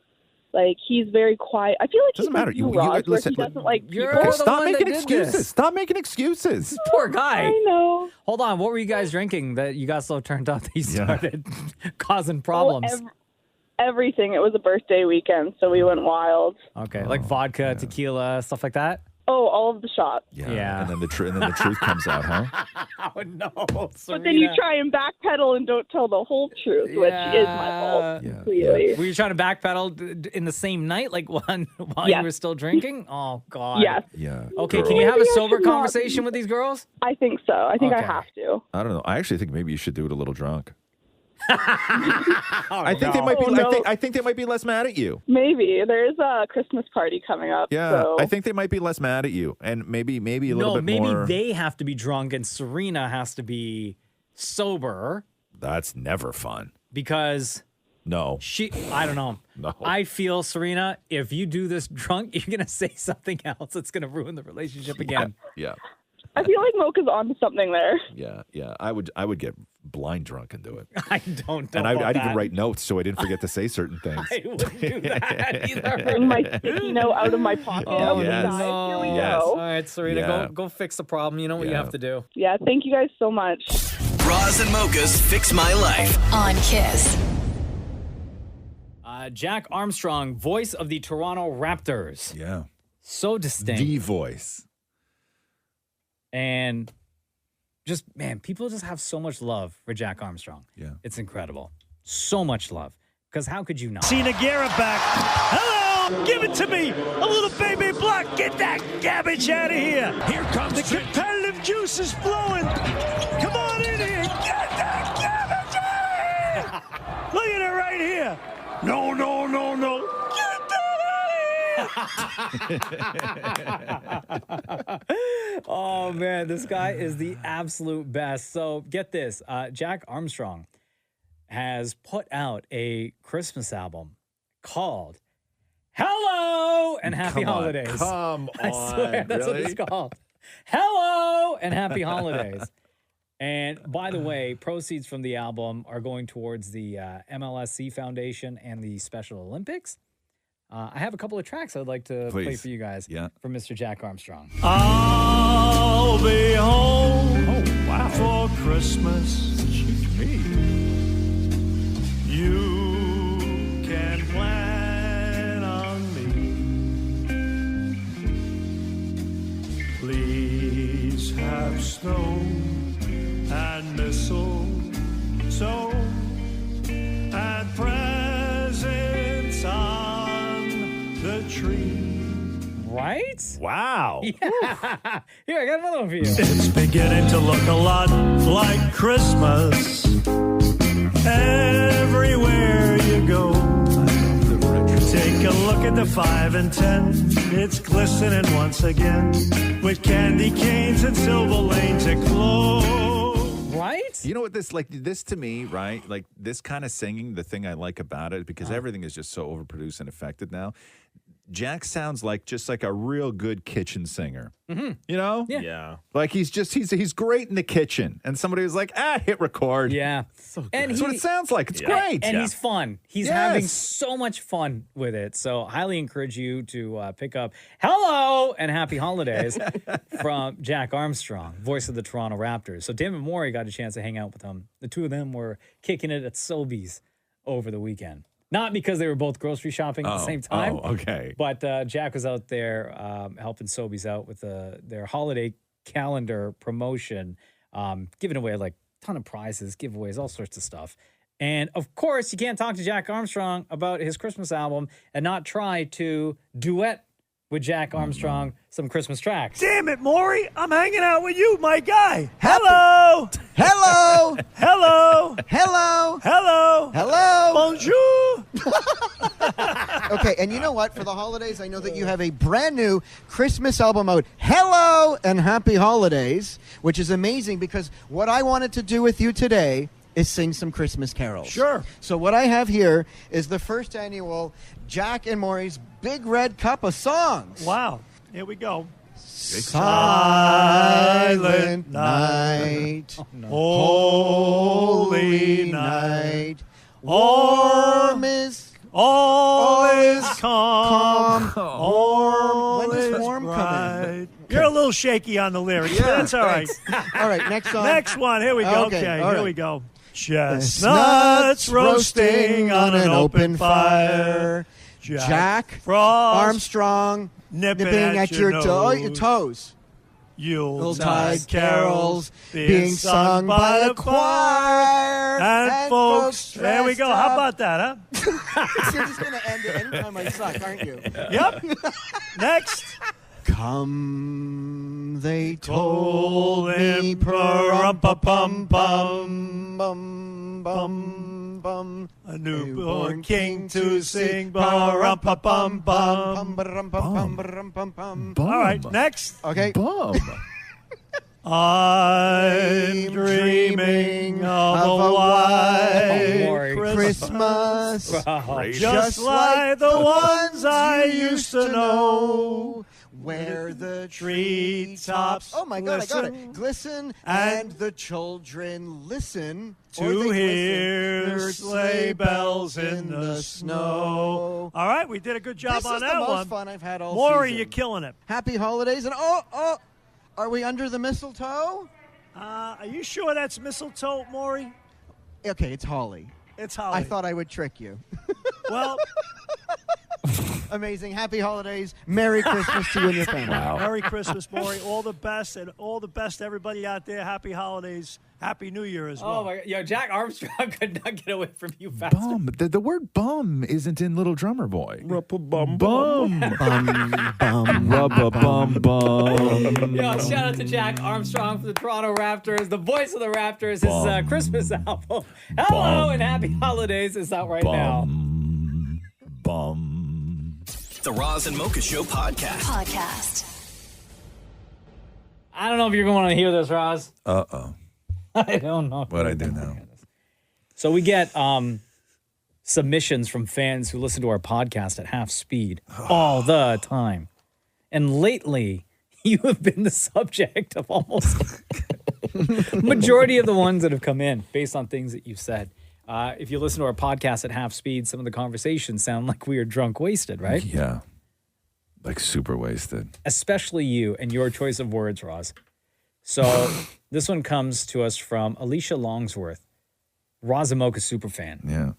Like, he's very quiet. I feel like Doesn't matter. You listen, he doesn't like people. Stop making excuses. Stop making excuses. Poor guy. I know. Hold on. What were you guys drinking that you got so turned up that you started causing problems? Everything. It was a birthday weekend, so we went wild. Okay, like vodka, tequila, stuff like that? Oh, all of the shots. Yeah. And then the truth comes out, huh? no, But then you try and backpedal and don't tell the whole truth, which is my fault. Clearly. Were you trying to backpedal in the same night, like while Yes. you were still drinking? Oh, God. Yes. Yeah. Okay, girl. can you have a Maybe I sober should not conversation be. with these girls? I think so. I think I Okay. have to. I don't know. I actually think maybe you should do it a little drunk. Oh, I think they might be. Oh, no. I think they might be less mad at you. Maybe. There's a Christmas party coming up. Yeah, So. I think they might be less mad at you, and maybe a little bit maybe more. they have to be drunk and Serena has to be sober That's never fun. because No. I don't know. No. I feel, Serena, if you do this drunk, you're going to say something else that's going to ruin the relationship again. Yeah. I feel like Mocha's onto something there. Yeah. I would get blind drunk and do it. I don't know. And about I'd even that. write notes so I didn't forget to say certain things. I wouldn't do that either. Bring my sticky note out of my pocket. Oh, Yes. Guys, here we Yes. All go. right, Serena, Yeah. go fix the problem. You know what you Yeah. have to do. Yeah, thank you guys so much. Roz and Mocha's Fix My Life. On Kiss. Jack Armstrong, voice of the Toronto Raptors. Yeah. So distinct. The voice. And just, man, people just have so much love for Jack Armstrong. Yeah. It's incredible. So much love. Because how could you not? See Nagara back. Hello! Give it to me! A little baby block! Get that garbage out of here! Here comes the competitive juice is flowing! Come on in here! Get that garbage out of here! Look at it right here! No! Get that out of here! Oh, man, this guy is the absolute best. So get this. Jack Armstrong has put out a Christmas album called Hello and Happy Holidays. Come on. I swear, that's what it's called. Hello and Happy Holidays. And by the way, proceeds from the album are going towards the MLSC Foundation and the Special Olympics. I have a couple of tracks I'd like to play Please. for you guys from Mr. Jack Armstrong. I'll be home wow. for Christmas. Excuse me. You can plan on me. Please have snow and mistletoe and presents on the tree. Right? Wow. Yeah. Here, I got another one for you. It's beginning to look a lot like Christmas everywhere you go. Take a look at the 5 and 10. It's glistening once again with candy canes and silver lanes aglow. Right? You know what this to me, right? Like this kind of singing, the thing I like about it, because everything is just so overproduced and affected now. Jack sounds just like a real good kitchen singer. Mm-hmm. You know? Yeah. Like he's great in the kitchen. And somebody was like, hit record. Yeah. So good. And That's what it sounds like. It's great. And he's fun. He's Yes. having so much fun with it. So highly encourage you to pick up Hello and Happy Holidays from Jack Armstrong, voice of the Toronto Raptors. So Damnit Maurie got a chance to hang out with them. The two of them were kicking it at Sobeys over the weekend. Not because they were both grocery shopping at the same time. Oh, okay. But Jack was out there helping Sobeys out with their holiday calendar promotion, giving away like a ton of prizes, giveaways, all sorts of stuff. And of course, you can't talk to Jack Armstrong about his Christmas album and not try to duet with Jack Armstrong some Christmas tracks. Damn it, Maury. I'm hanging out with you, my guy. Hello. Hello. Hello. Hello. Hello. Hello. Bonjour. Okay, and you know what? For the holidays, I know that you have a brand new Christmas album out. Hello and Happy Holidays, which is amazing because what I wanted to do with you today is sing some Christmas carols. Sure. So what I have here is the first annual Jack and Maurie's Big Red Cup of Songs. Wow. Here we go. Silent night, holy night, warm is all is calm. When is warm coming? You're a little shaky on the lyrics, but that's all right. All right, next song. Next one. Here we go. Okay, Okay, all here right. we go. Chestnuts roasting on an open fire. Jack Frost Armstrong nipping at your toes. Yuletide carols being sung by a choir. And folks, there we go. How about that, huh? You're just going to end it anytime I suck, aren't you? Yep. Next. Come, they told me, pa-rum-pa-pum-pum, a newborn king to sing, pa-rum-pa-pum-pum. All right, next. Okay. I'm dreaming of a white Christmas, just like the ones I used to know, where the treetops oh my God, I got it. Glisten and the children listen to hear sleigh bells in the snow. All right, we did a good job on that one. This is the most fun I've had all Maurie, season. you're killing it. Happy holidays. And are we under the mistletoe? Are you sure that's mistletoe, Maurie? Okay, it's holly. It's holly. I thought I would trick you. Well, amazing. Happy holidays. Merry Christmas to you and your family. Wow. Merry Christmas, Maurie. All the best, and all the best to everybody out there. Happy holidays. Happy New Year as well. Oh, my God. Yo, Jack Armstrong could not get away from you faster. Bum. The word bum isn't in Little Drummer Boy. Bum. Bum. Rubba bum bum. Yo, shout out to Jack Armstrong from the Toronto Raptors, the voice of the Raptors. His Christmas album. Hello and happy holidays is out right now. The Roz and Mocha Show podcast. I don't know if you're going to hear this, Roz. Uh-oh. I don't know. What'd I do now? So we get submissions from fans who listen to our podcast at half speed all the time. And lately, you have been the subject of almost majority of the ones that have come in based on things that you've said. If you listen to our podcast at half speed, some of the conversations sound like we are drunk wasted, right? Yeah. Like super wasted. Especially you and your choice of words, Roz. So this one comes to us from Alicia Longsworth, Roz and Mocha superfan. Yeah.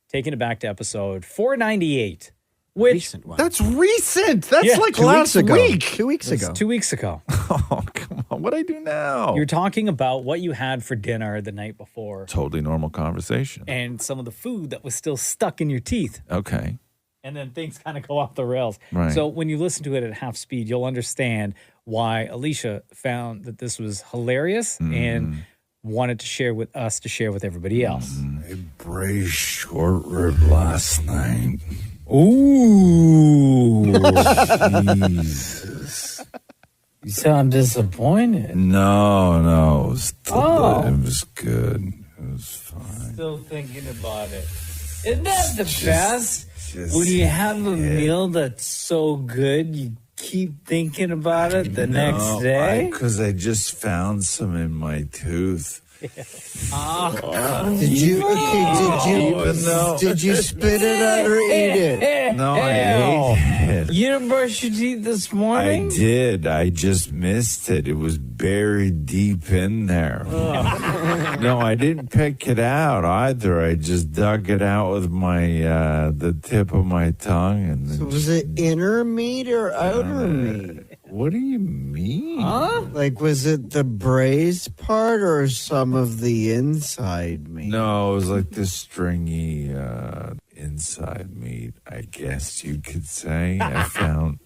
Taking it back to episode 498. Which That's recent. That's like 2 last weeks ago. week. 2 weeks ago. 2 weeks ago. Oh, come on. What'd I do now? You're talking about what you had for dinner the night before. Totally normal conversation. And some of the food that was still stuck in your teeth. Okay. And then things kind of go off the rails. Right. So when you listen to it at half speed, you'll understand why Alicia found that this was hilarious and wanted to share with us to share with everybody else. I braised short rib last night. Ooh. Jesus. You sound disappointed. No. It was Oh. It was good. It was fine. Still thinking about it. Isn't that the best? When you have a meal that's so good, you keep thinking about it the next day? Because I just found some in my tooth. Did you spit it out or eat it? No, I ate it. You didn't brush your teeth this I morning? did. I just missed it. It was buried deep in there. No, I didn't pick it out either. I just dug it out with my the tip of my tongue. And So was it inner meat or outer meat? What do you mean? Like, was it the braised part or some of the inside meat? No, it was like the stringy inside meat, I guess you could say. I found...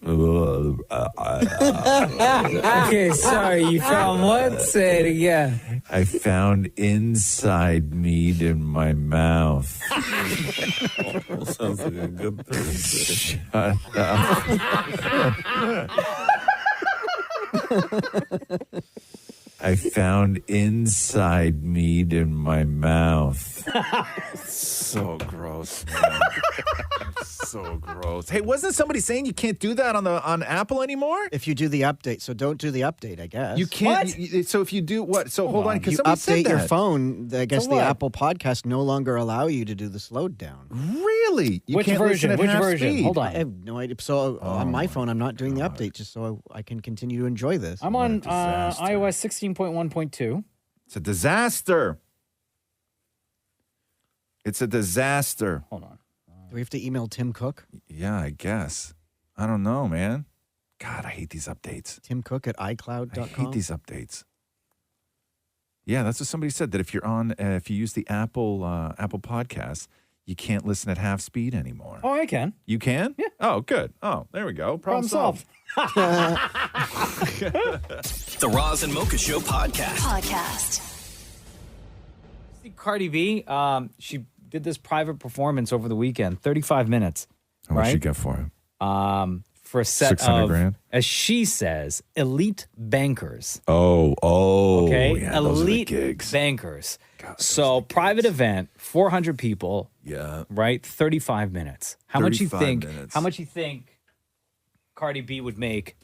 Okay, sorry, you found what? Say it again. I found inside meat in my mouth. Sounds like a good thing. Shut up. I found inside meat in my mouth. So gross, man. So gross. Hey, wasn't somebody saying you can't do that on Apple anymore? If you do the update, so don't do the update, I guess. You can't. So if you do what? So hold on, because you somebody said update your that. phone. I guess So the what? Apple Podcast no longer allow you to do the slowed down. Really? You Which can't version? listen at Which half version? speed. Hold I on. have no idea. So on my phone, I'm not doing the update just so I can continue to enjoy this. I'm on disaster. iOS 16.1.2. It's a disaster. It's a disaster. Hold on. Do we have to email Tim Cook? Yeah, I guess. I don't know, man. God, I hate these updates. Tim Cook at iCloud.com. I hate these updates. Yeah, that's what somebody said, that if you're on, if you use the Apple Podcasts, you can't listen at half speed anymore. Oh, I can. You can? Yeah. Oh, good. Oh, there we go. Problem solved. The Roz and Mocha Show podcast. See Cardi B, she did this private performance over the weekend, 35 minutes. How much she got for it? For a set 600 of, grand? as she says, elite bankers. Oh, Okay, yeah, those are the elite gigs. bankers. So private event, 400 people. Yeah. Right, 35 minutes. How much you 35 think? minutes. How much you think Cardi B would make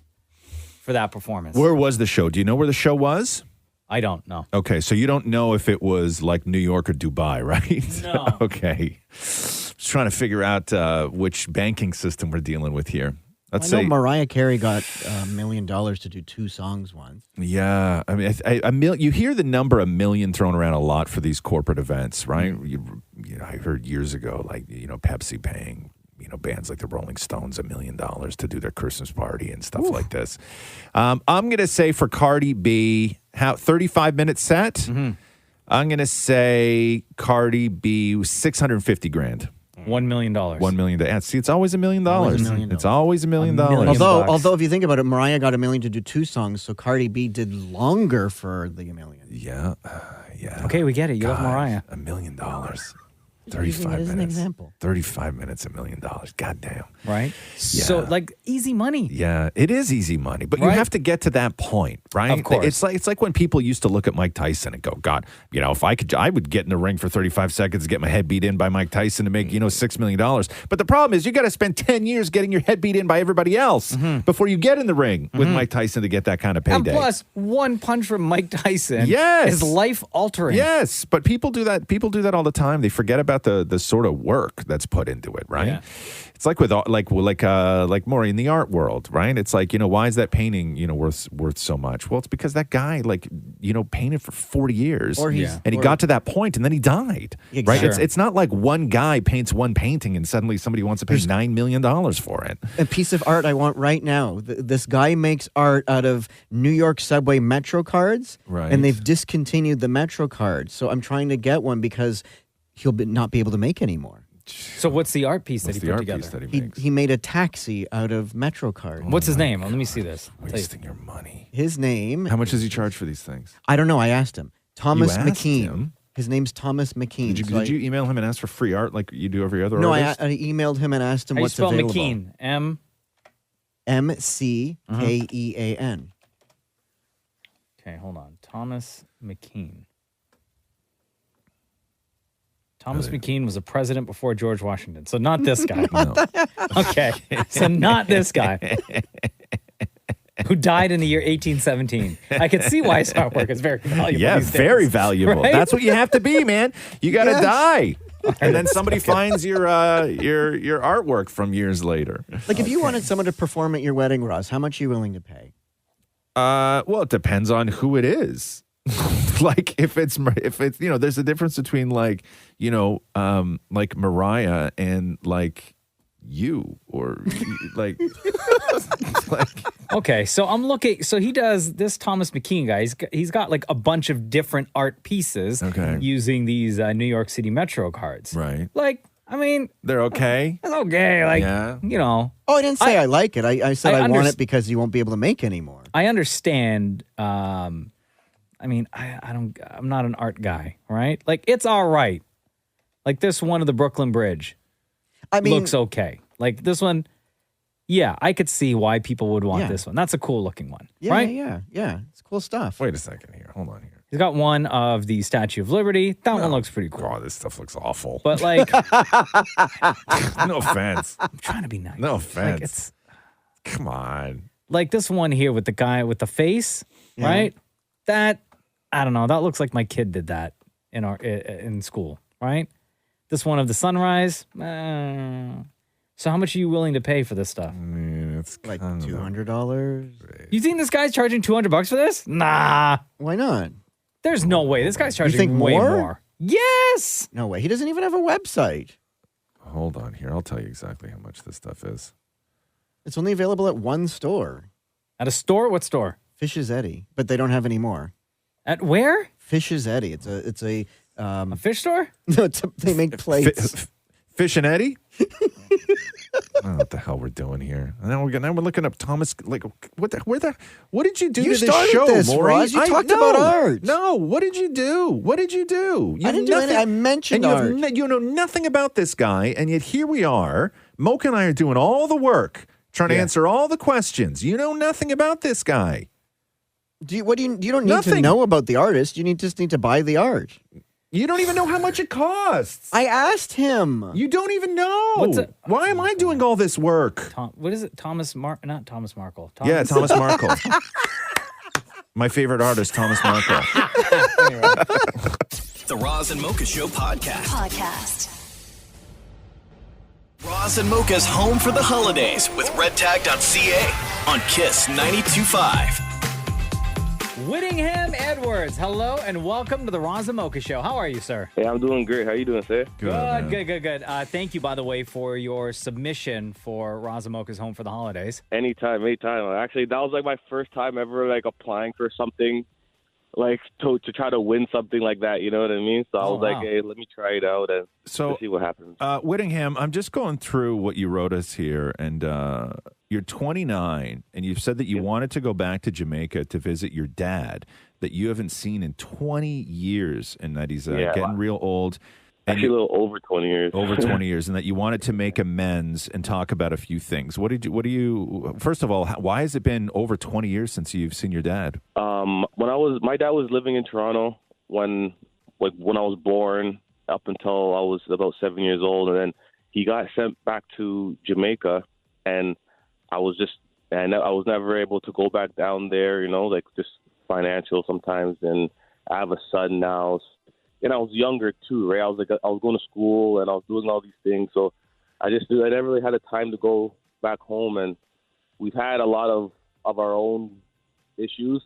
for that performance? Where was the show? Do you know where the show was? I don't know. Okay, so you don't know if it was like New York or Dubai, right? No. Okay. Just trying to figure out which banking system we're dealing with here. Let's I know say, Mariah Carey got $1 million to do 2 songs once. yeah. I mean, you hear the number $1 million thrown around a lot for these corporate events, right? I heard years ago, like, Pepsi paying, bands like the Rolling Stones $1 million to do their Christmas party and stuff like this. I'm going to say for Cardi B, 35-minute set. Mm-hmm. I'm going to say Cardi B, 650 grand. $1 million. $1 million. See, it's always $1 million. It's always $1 million. Although, if you think about it, Mariah got $1 million to do 2 songs, so Cardi B did longer for the $1 million. Yeah, yeah. Okay, we get it. You love Mariah. $1 million. Using it 35 as an minutes. example. 35 minutes, $1 million. God damn. Right? Yeah. So, like, easy money. Yeah, it is easy money, but you Right? have to get to that point, right? Of course. It's like when people used to look at Mike Tyson and go, God, if I could, I would get in the ring for 35 seconds and get my head beat in by Mike Tyson to make, $6 million. But the problem is you got to spend 10 years getting your head beat in by everybody else before you get in the ring with Mike Tyson to get that kind of payday. And plus, one punch from Mike Tyson Yes. is life altering. Yes, but people do that. People do that all the time. They forget about the sort of work that's put into it, right? Yeah. It's like with like Maurie in the art world, right? It's like, why is that painting, worth so much? Well, it's because that guy painted for 40 years and he got to that point and then he died, right? Sure. It's not like one guy paints one painting and suddenly somebody wants to pay $9 million for it. A piece of art I want right now. This guy makes art out of New York subway Metro cards, Right. and they've discontinued the Metro card. So I'm trying to get one because he'll not be able to make anymore. So what's the art piece that he put together? He made a taxi out of Metro cards. What's his name? Let me see this. Wasting your money. His name. How much does he charge for these things? I don't know. I asked him. Thomas You asked McKean. him? His name's Thomas McKean. Did you email him and ask for free art like you do every other No, I artist? emailed him and asked him How you what's spell available. McKean? McKean. Okay, hold on. Thomas McKean. Thomas McKean was a president before George Washington. So not this guy. Okay. So not this guy. Who died in the year 1817. I can see why his artwork is very valuable. Yeah, these days. very valuable. Right? That's what you have to be, man. You got to Yes. die. And then somebody finds your artwork from years later. Like if you wanted someone to perform at your wedding, Ross, how much are you willing to pay? Well, it depends on who it is. Like if it's there's a difference between like Mariah and like you or like Okay, so I'm looking. So he does this Thomas McKean guy. He's got like a bunch of different art pieces using these New York City Metro cards. Right. Like, I mean, they're okay. it's okay. Like, Yeah. Oh, I didn't say I like it. I said I want underst- it because you won't be able to make anymore. I understand. I mean, I'm not an art guy, right? Like, it's all right. Like this one of the Brooklyn Bridge. I mean, looks okay. Like this one, yeah, I could see why people would want Yeah. this one. That's a cool looking one, Yeah, right? yeah. It's cool stuff. Wait a second here. Hold on here. He's got one of the Statue of Liberty. That one looks pretty cool. Oh, this stuff looks awful. But like, No offense. I'm trying to be nice. No Like, offense. it's Come on. like this one here with the guy with the face, Yeah. right? That, I don't know. That looks like my kid did that in school, right? This one of the sunrise. So how much are you willing to pay for this stuff? It's like $200. You think this guy's charging $200 for this? Nah. Why not? There's no way. This guy's charging think way more? more. Yes. No way. He doesn't even have a website. Hold on here. I'll tell you exactly how much this stuff is. It's only available at one store. At a store? What store? Fish's Eddy, but they don't have any more. At where? Fish's Eddy. It's a fish store? No, they make plates. Fish and Eddie? I don't know what the hell we're doing here. Now we're looking up Thomas. Like, what did you do You to this started show, this, Maurie? Roz. You talked about art. No, what did you do? What did you do? I didn't do anything. I mentioned art. You know nothing about this guy, and yet here we are. Mocha and I are doing all the work, trying to answer all the questions. You know nothing about this guy. You don't need to know about the artist. You just need to buy the art. You don't even know how much it costs. I asked him. You don't even know. Why am I doing all this work? What is it? Not Thomas Markle. Yeah, Thomas Markle. My favorite artist, Thomas Markle. The Roz and Mocha Show podcast. Roz and Mocha's home for the holidays with redtag.ca on Kiss 92.5. Whittingham Edwards, hello and welcome to the Roz and Mocha Show. How are you, sir? Hey, I'm doing great. How you doing, sir? Good. Thank you, by the way, for your submission for Roz and Mocha's Home for the Holidays. Anytime. Actually, that was like my first time ever like applying for something, like to try to win something like that. You know what I mean? So I was like, hey, let me try it out and see what happens. Whittingham, I'm just going through what you wrote us here, and you're 29, and you've said that you wanted to go back to Jamaica to visit your dad that you haven't seen in 20 years, and that he's getting real old. Actually, a little over 20 years. Over 20 years, and that you wanted to make amends and talk about a few things. First of all, why has it been over 20 years since you've seen your dad? My dad was living in Toronto when I was born up until I was about 7 years old, and then he got sent back to Jamaica, and I was never able to go back down there, you know, like just financial sometimes. And I have a son now, and I was younger too, right? I was going to school and I was doing all these things, so I never really had a time to go back home. And we've had a lot of our own issues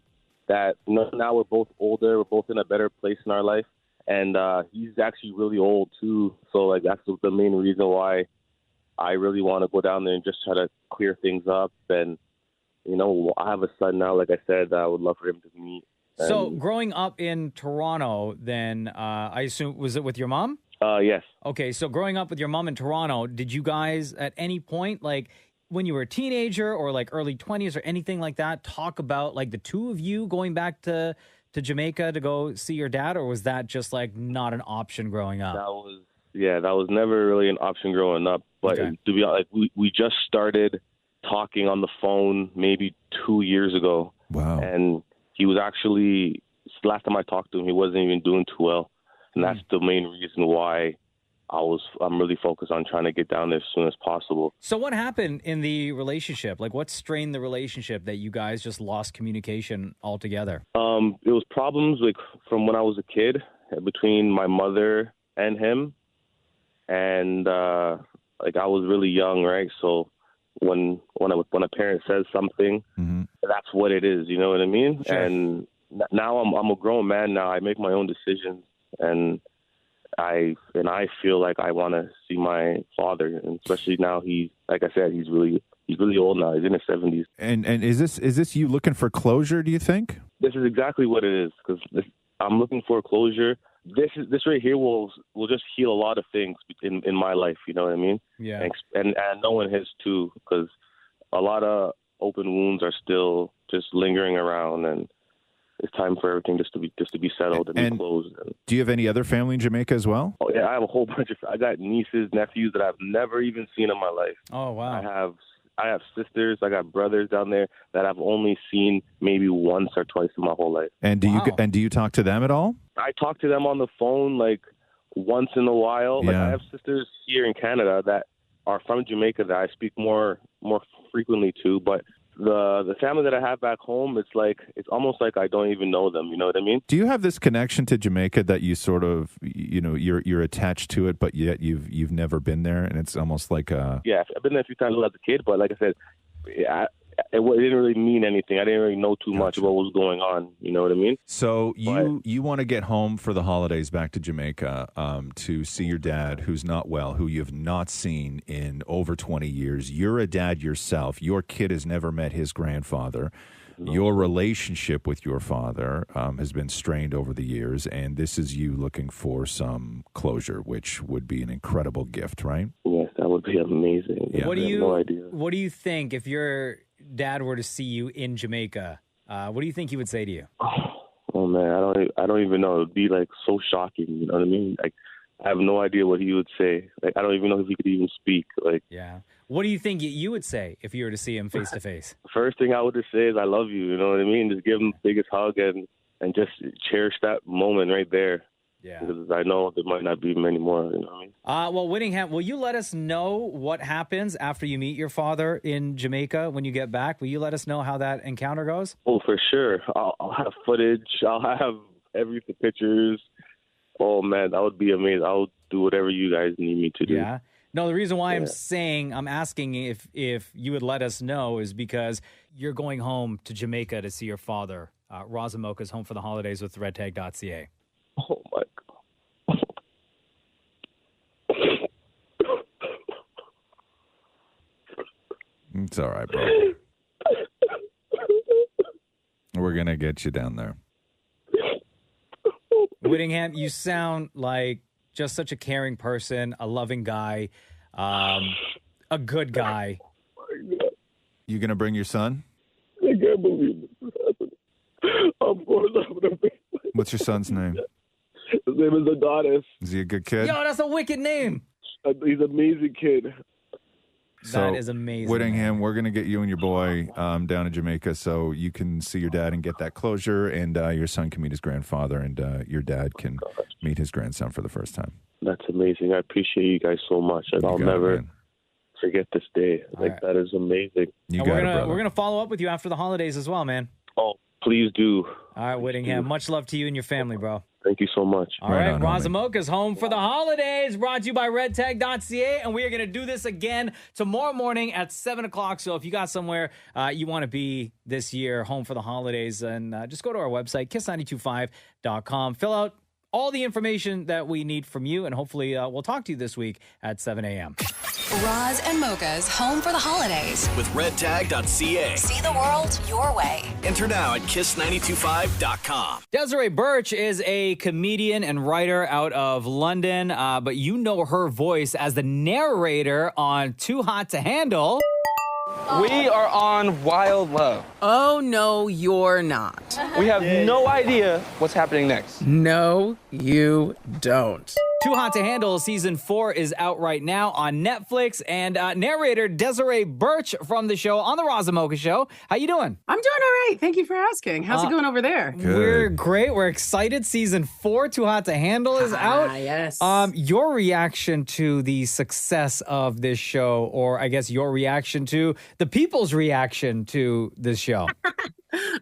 that now we're both older, we're both in a better place in our life, and he's actually really old too. So like that's the main reason why I really want to go down there and just try to clear things up. And, you know, I have a son now, like I said, I would love for him to meet. So growing up in Toronto, then I assume, was it with your mom? Yes. Okay, so growing up with your mom in Toronto, did you guys at any point, like when you were a teenager or like early 20s or anything like that, talk about like the two of you going back to Jamaica to go see your dad, or was that just like not an option growing up? That was never really an option growing up. But to be honest, we just started talking on the phone maybe 2 years ago. Wow. And he was actually, last time I talked to him, he wasn't even doing too well. And that's the main reason why I'm really focused on trying to get down there as soon as possible. So what happened in the relationship? Like what strained the relationship that you guys just lost communication altogether? It was problems like from when I was a kid between my mother and him. And like I was really young, right? So when a parent says something, that's what it is. You know what I mean? Sure. And now I'm a grown man. Now I make my own decisions, and I feel like I want to see my father, and especially now like I said, he's really old now. He's in his 70s. And is this you looking for closure? Do you think? This is exactly what it is, because I'm looking for closure. This right here will just heal a lot of things in my life. You know what I mean? Yeah. And knowing his too, because a lot of open wounds are still just lingering around, and it's time for everything just to be settled and be closed. Do you have any other family in Jamaica as well? Oh yeah, I have a whole bunch of. I got nieces, nephews that I've never even seen in my life. Oh wow. I have sisters, I got brothers down there that I've only seen maybe once or twice in my whole life. And do you talk to them at all? I talk to them on the phone like once in a while. Like I have sisters here in Canada that are from Jamaica that I speak more frequently to, but the family that I have back home, it's almost like I don't even know them. You know what I mean? Do you have this connection to Jamaica that you sort of, you're attached to it, but yet you've never been there, and it's almost like a... Yeah, I've been there a few times as a kid, but like I said, didn't really mean anything. I didn't really know too much about what was going on. You know what I mean? So you want to get home for the holidays back to Jamaica to see your dad, who's not well, who you've not seen in over 20 years. You're a dad yourself. Your kid has never met his grandfather. Your relationship with your father has been strained over the years, and this is you looking for some closure, which would be an incredible gift, right? Yes, that would be amazing. Yeah. What do I have no idea. What do you think if your dad were to see you in Jamaica? What do you think he would say to you? Oh man, I don't even know. It would be like so shocking. You know what I mean? Like, I have no idea what he would say. Like, I don't even know if he could even speak. Like, yeah. What do you think you would say if you were to see him face to face? First thing I would just say is I love you. You know what I mean? Just give him the biggest hug and just cherish that moment right there. Yeah. Because I know there might not be many more. You know what I mean? Well, Whittingham, will you let us know what happens after you meet your father in Jamaica when you get back? Will you let us know how that encounter goes? Oh, for sure. I'll have footage. I'll have everything, pictures. Oh man, that would be amazing. I'll do whatever you guys need me to do. Yeah. No, the reason why I'm asking if you would let us know is because you're going home to Jamaica to see your father. Roz and Mocha's home for the holidays with redtag.ca. Oh my God. It's all right, bro. We're going to get you down there. Whittingham, you sound like just such a caring person, a loving guy, a good guy. You going to bring your son? I can't believe this happened. Of course I'm going to bring What's your son's name? His name is Adonis. Is he a good kid? Yo, that's a wicked name. He's an amazing kid. That is amazing. Whittingham, we're going to get you and your boy down in Jamaica so you can see your dad and get that closure, and your son can meet his grandfather, and your dad can meet his grandson for the first time. That's amazing. I appreciate you guys so much, and I'll never forget this day. That is amazing. We're gonna follow up with you after the holidays as well, man. Oh, please do. All right, Whittingham. Much love to you and your family, bro. Thank you so much. All right, Roz and Mocha's home for the holidays, brought to you by redtag.ca, and we are going to do this again tomorrow morning at 7 o'clock. So if you got somewhere you want to be this year, home for the holidays, and just go to our website, kiss925.com. Fill out all the information that we need from you, and hopefully we'll talk to you this week at 7 a.m. Roz and Mocha's home for the holidays. With redtag.ca. See the world your way. Enter now at kiss925.com. Desiree Burch is a comedian and writer out of London, but you know her voice as the narrator on Too Hot to Handle. We are on Wild Love. Oh, no, you're not. We have no idea what's happening next. No, you don't. Too Hot to Handle Season 4 is out right now on Netflix, and narrator Desiree Burch from the show on the Roz and Mocha Show. How you doing? I'm doing all right. Thank you for asking. How's it going over there? We're great. We're excited. Season 4, Too Hot to Handle, is out. Yes. Your reaction to the success of this show, or I guess your reaction to the people's reaction to this show?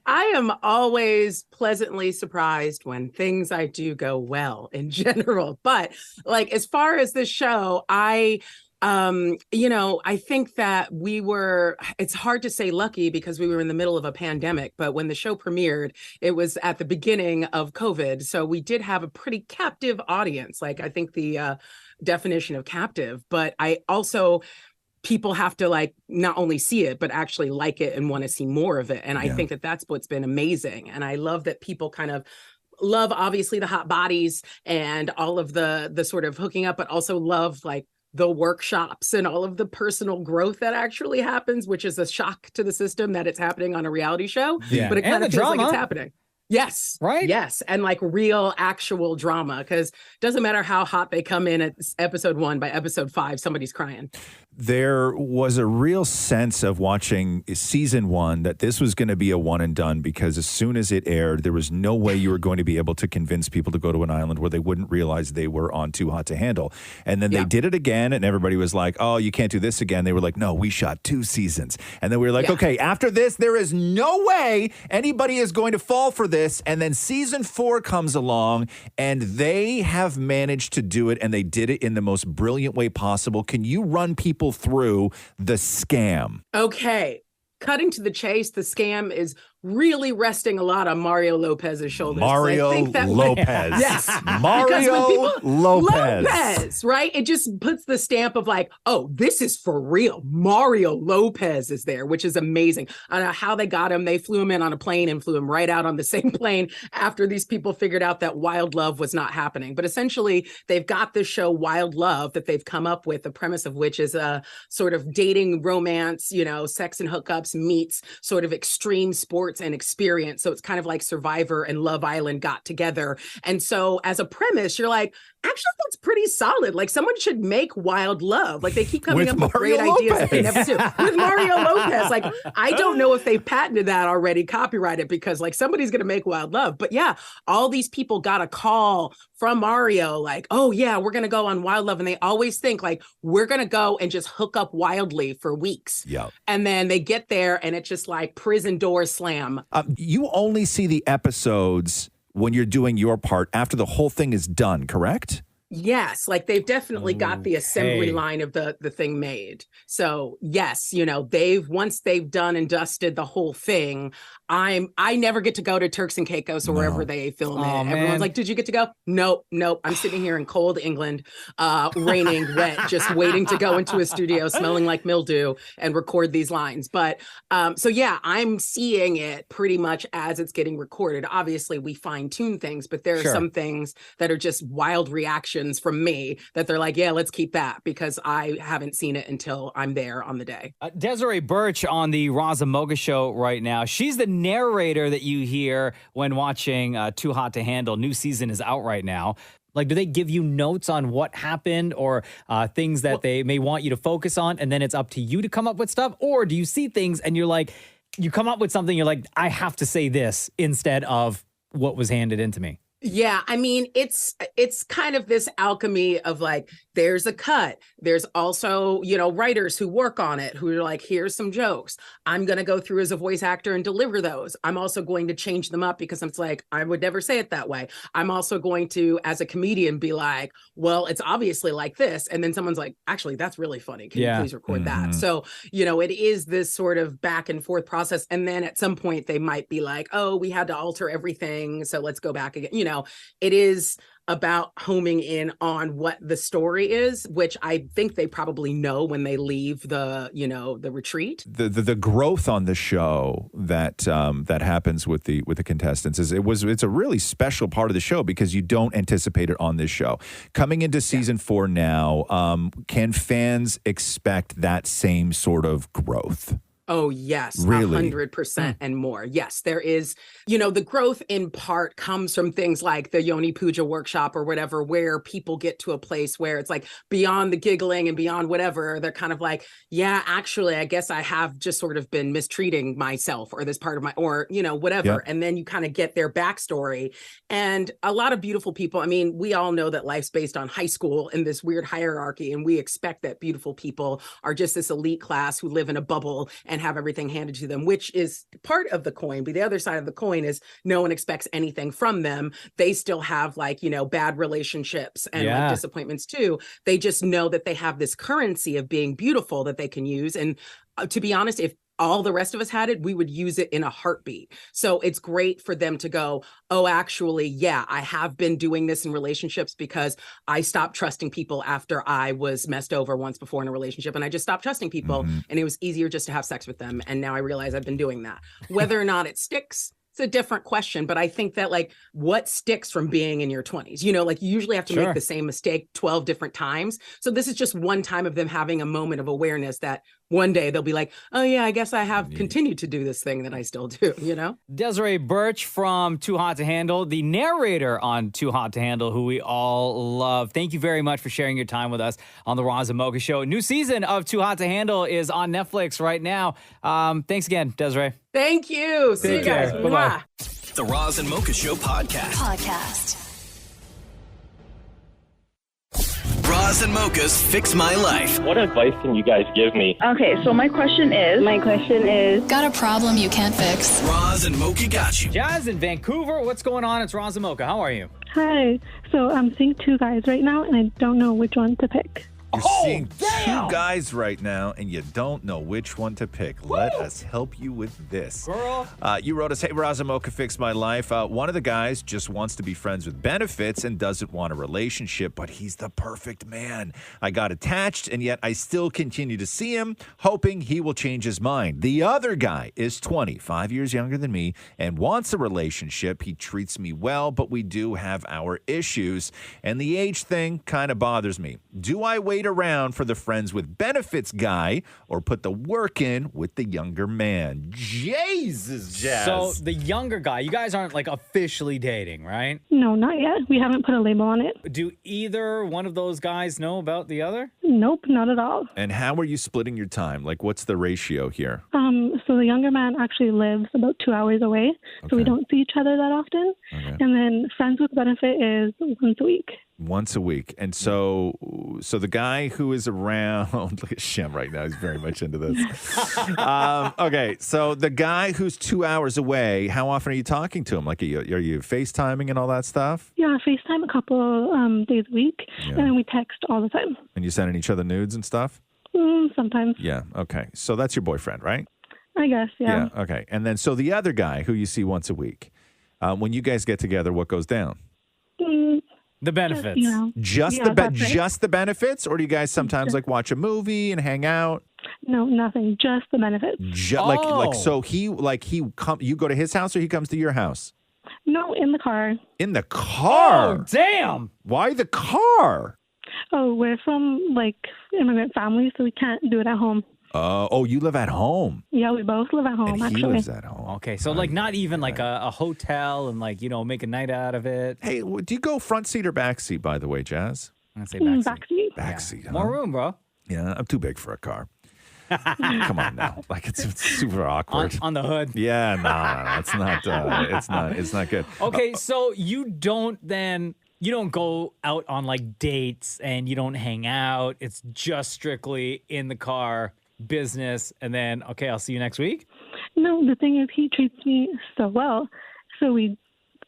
I am always pleasantly surprised when things I do go well in general. But like, as far as this show, I think that it's hard to say lucky because we were in the middle of a pandemic, but when the show premiered, it was at the beginning of COVID. So we did have a pretty captive audience. Like, I think the definition of captive, but I also, people have to like not only see it, but actually like it and want to see more of it. And I think that that's what's been amazing. And I love that people kind of love, obviously, the hot bodies and all of the sort of hooking up, but also love like the workshops and all of the personal growth that actually happens, which is a shock to the system that it's happening on a reality show. Yeah. But it kind of feels like it's happening. Yes. Right? Yes. And like real, actual drama, because it doesn't matter how hot they come in at episode 1, by episode 5, somebody's crying. There was a real sense of watching season 1 that this was going to be a one and done, because as soon as it aired, there was no way you were going to be able to convince people to go to an island where they wouldn't realize they were on Too Hot to Handle. And then they did it again, and everybody was like, oh, you can't do this again. They were like, no, we shot 2 seasons. And then we were like, okay, after this, there is no way anybody is going to fall for this. And then season 4 comes along, and they have managed to do it, and they did it in the most brilliant way possible. Can you run people through the scam? Okay. cutting to the chase, the scam is really resting a lot on Mario Lopez's shoulders. Mario I think that Lopez. Yes. Mario Lopez. Lopez, right? It just puts the stamp of like, oh, this is for real. Mario Lopez is there, which is amazing. I don't know how they got him. They flew him in on a plane and flew him right out on the same plane after these people figured out that Wild Love was not happening. But essentially, they've got this show, Wild Love, that they've come up with, the premise of which is a sort of dating, romance, sex and hookups meets sort of extreme sports and experience. So it's kind of like Survivor and Love Island got together. And so as a premise, you're like, actually, that's pretty solid. Like, someone should make Wild Love. Like, they keep coming With up with Mario great ideas that they Lopez. never do. With Mario Lopez. Like, I don't know if they patented that already, copyrighted, because like somebody's going to make Wild Love. But yeah, all these people got a call from Mario, like, oh yeah, we're going to go on Wild Love. And they always think like, we're going to go and just hook up wildly for weeks. Yeah. And then they get there and it's just like prison door slam. You only see the episodes when you're doing your part after the whole thing is done, correct? Yes, like they've definitely got the assembly line of the thing made. So yes, once they've done and dusted the whole thing, I never get to go to Turks and Caicos or wherever they film it. Everyone's man. like, did you get to go? Nope. I'm sitting here in cold England, raining, wet, just waiting to go into a studio smelling like mildew and record these lines. But so yeah, I'm seeing it pretty much as it's getting recorded. Obviously, we fine tune things, but there are some things that are just wild reactions from me that they're like, yeah, let's keep that, because I haven't seen it until I'm there on the day. Desiree Burch on the Roz and Mocha show right now. She's the narrator that you hear when watching Too Hot to Handle. New season is out right now. Like, do they give you notes on what happened or things that they may want you to focus on, and then it's up to you to come up with stuff? Or do you see things and you're like, you come up with something, you're like, I have to say this instead of what was handed into me? Yeah, I mean, it's kind of this alchemy of like, there's a cut. There's also, writers who work on it who are like, here's some jokes. I'm going to go through as a voice actor and deliver those. I'm also going to change them up because it's like, I would never say it that way. I'm also going to, as a comedian, be like, well, it's obviously like this. And then someone's like, actually, that's really funny. Can you please record that? So, it is this sort of back and forth process. And then at some point they might be like, oh, we had to alter everything, so let's go back again. It is about homing in on what the story is, which I think they probably know when they leave the retreat. The growth on the show that happens with the contestants it's a really special part of the show because you don't anticipate it on this show. Coming into season 4 now, can fans expect that same sort of growth? Oh, yes, really? 100% and more. Yes, there is, the growth in part comes from things like the Yoni Puja workshop or whatever, where people get to a place where it's like beyond the giggling and beyond whatever. They're kind of like, yeah, actually, I guess I have just sort of been mistreating myself or this part of whatever. Yep. And then you kind of get their backstory. And a lot of beautiful people. I mean, we all know that life's based on high school and this weird hierarchy. And we expect that beautiful people are just this elite class who live in a bubble and have everything handed to them, which is part of the coin. But the other side of the coin is no one expects anything from them. They still have bad relationships and disappointments too. They just know that they have this currency of being beautiful that they can use. And to be honest, if all the rest of us had it, we would use it in a heartbeat. So it's great for them to go, oh, actually, yeah, I have been doing this in relationships because I stopped trusting people after I was messed over once before in a relationship. And I just stopped trusting people and it was easier just to have sex with them. And now I realize I've been doing that. Whether or not it sticks, it's a different question. But I think that what sticks from being in your 20s, you usually have to make the same mistake 12 different times. So this is just one time of them having a moment of awareness that one day they'll be like, oh yeah, I guess I have continued to do this thing that I still do, Desiree Burch from Too Hot to Handle, the narrator on Too Hot to Handle, who we all love. Thank you very much for sharing your time with us on the Roz and Mocha Show. New season of Too Hot to Handle is on Netflix right now. Thanks again, Desiree. Thank you. See you guys. Bye-bye. The Roz and Mocha Show podcast. Roz and Mocha's Fix My Life. What advice can you guys give me? Okay, so my question is... Got a problem you can't fix? Roz and Mocha got you. Jazz in Vancouver, what's going on? It's Roz and Mocha. How are you? Hi. So I'm seeing two guys right now, and I don't know which one to pick. You're seeing two guys right now, and you don't know which one to pick. Let us help you with this. Girl. You wrote us, hey, Razamoka fixed my life. One of the guys just wants to be friends with benefits and doesn't want a relationship, but he's the perfect man. I got attached, and yet I still continue to see him, hoping he will change his mind. The other guy is 20, 5 years younger than me, and wants a relationship. He treats me well, but we do have our issues, and the age thing kind of bothers me. Do I wait around for the friends with benefits guy or put the work in with the younger man? Jesus, Jazz. So the younger guy, you guys aren't like officially dating, right? No, not yet. We haven't put a label on it. Do either one of those guys know about the other? Nope, not at all. And how are you splitting your time? Like, what's the ratio here? So the younger man actually lives about 2 hours away, so we don't see each other that often. Okay. And then friends with benefit is once a week. Once a week. And so the guy who is around, look at Shem right now. He's very much into this. Okay. So the guy who's 2 hours away, how often are you talking to him? Like, are you FaceTiming and all that stuff? Yeah, FaceTime a couple days a week, and then we text all the time. And you sending each other nudes and stuff? Sometimes. Yeah. Okay. So that's your boyfriend, right? I guess, yeah. Okay. And then, so the other guy who you see once a week, when you guys get together, what goes down? The benefits. Just the benefits, or do you guys sometimes like watch a movie and hang out? No, nothing. Just the benefits. You go to his house or he comes to your house? No, in the car. In the car? Oh, damn. Why the car? Oh, we're from immigrant families, so we can't do it at home. You live at home. Yeah, we both live at home, and he lives at home. Okay, so not even like a hotel and make a night out of it. Hey, do you go front seat or back seat, by the way, Jazz? I'm going to say back seat. Back seat. Huh? More room, bro. Yeah, I'm too big for a car. Come on now. It's super awkward. On the hood. Yeah, no, it's not. It's not good. Okay, so you don't go out on dates and you don't hang out. It's just strictly in the car business. And then, okay, I'll see you next week. No, the thing is he treats me so well. So we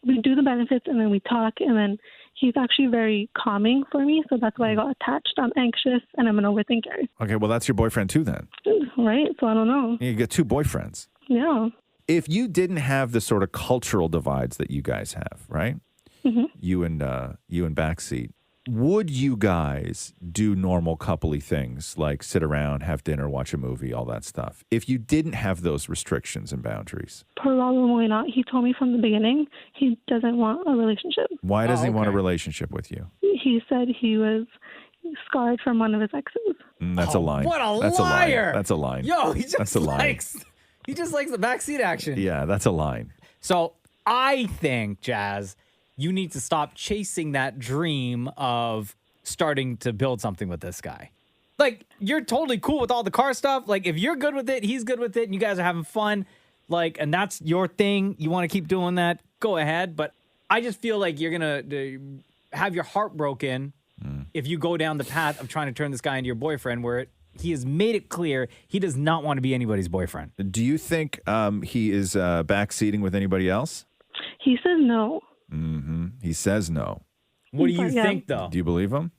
do the benefits and then we talk, and then he's actually very calming for me. So that's why I got attached. I'm anxious and I'm an overthinker. Okay, well, that's your boyfriend too then. Right? So I don't know. You get two boyfriends. Yeah. If you didn't have the sort of cultural divides that you guys have, right? Mm-hmm. You and backseat, would you guys do normal coupley things like sit around, have dinner, watch a movie, all that stuff? If you didn't have those restrictions and boundaries? Probably not. He told me from the beginning he doesn't want a relationship. Why does he want a relationship with you? He said he was scarred from one of his exes. That's a line. What a That's liar. That's a line. Yo, he That's just a line. likes the backseat action. Yeah, that's a line. So I think, Jazz, you need to stop chasing that dream of starting to build something with this guy. You're totally cool with all the car stuff. If you're good with it, he's good with it, and you guys are having fun, and that's your thing, you want to keep doing that, go ahead. But I just feel like you're going to have your heart broken if you go down the path of trying to turn this guy into your boyfriend, where he has made it clear he does not want to be anybody's boyfriend. Do you think he is backseating with anybody else? He says no. Mm-hmm. He says no. What do you think, though? Do you believe him?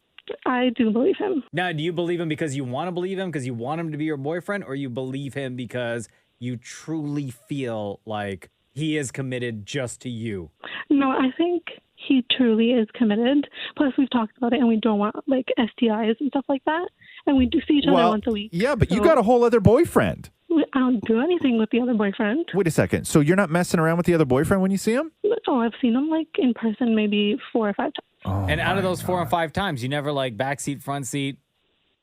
I do believe him. Now, do you believe him because you want to believe him, because you want him to be your boyfriend, or you believe him because you truly feel like he is committed just to you? No, I think he truly is committed. Plus, we've talked about it, and we don't want STIs and stuff like that. And we do see each other once a week. Yeah, but you got a whole other boyfriend. I don't do anything with the other boyfriend. Wait a second. So you're not messing around with the other boyfriend when you see him? Oh, I've seen him in person maybe 4 or 5 times. Oh, and out of those 4 or 5 times, you never backseat, front seat?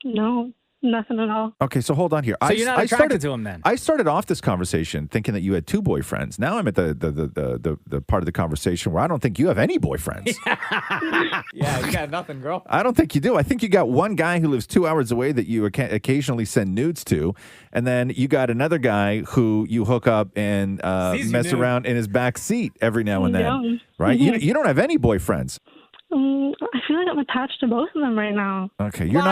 No, nothing at all. Okay, so hold on here. So you're not attracted to him then? I started off this conversation thinking that you had 2 boyfriends. Now I'm at the part of the conversation where I don't think you have any boyfriends. Yeah, you got nothing, girl. I don't think you do. I think you got one guy who lives 2 hours away that you occasionally send nudes to, and then you got another guy who you hook up and mess around in his back seat every now and then. Yeah. Right? Mm-hmm. You don't have any boyfriends. I feel like I'm attached to both of them right now. Okay, you're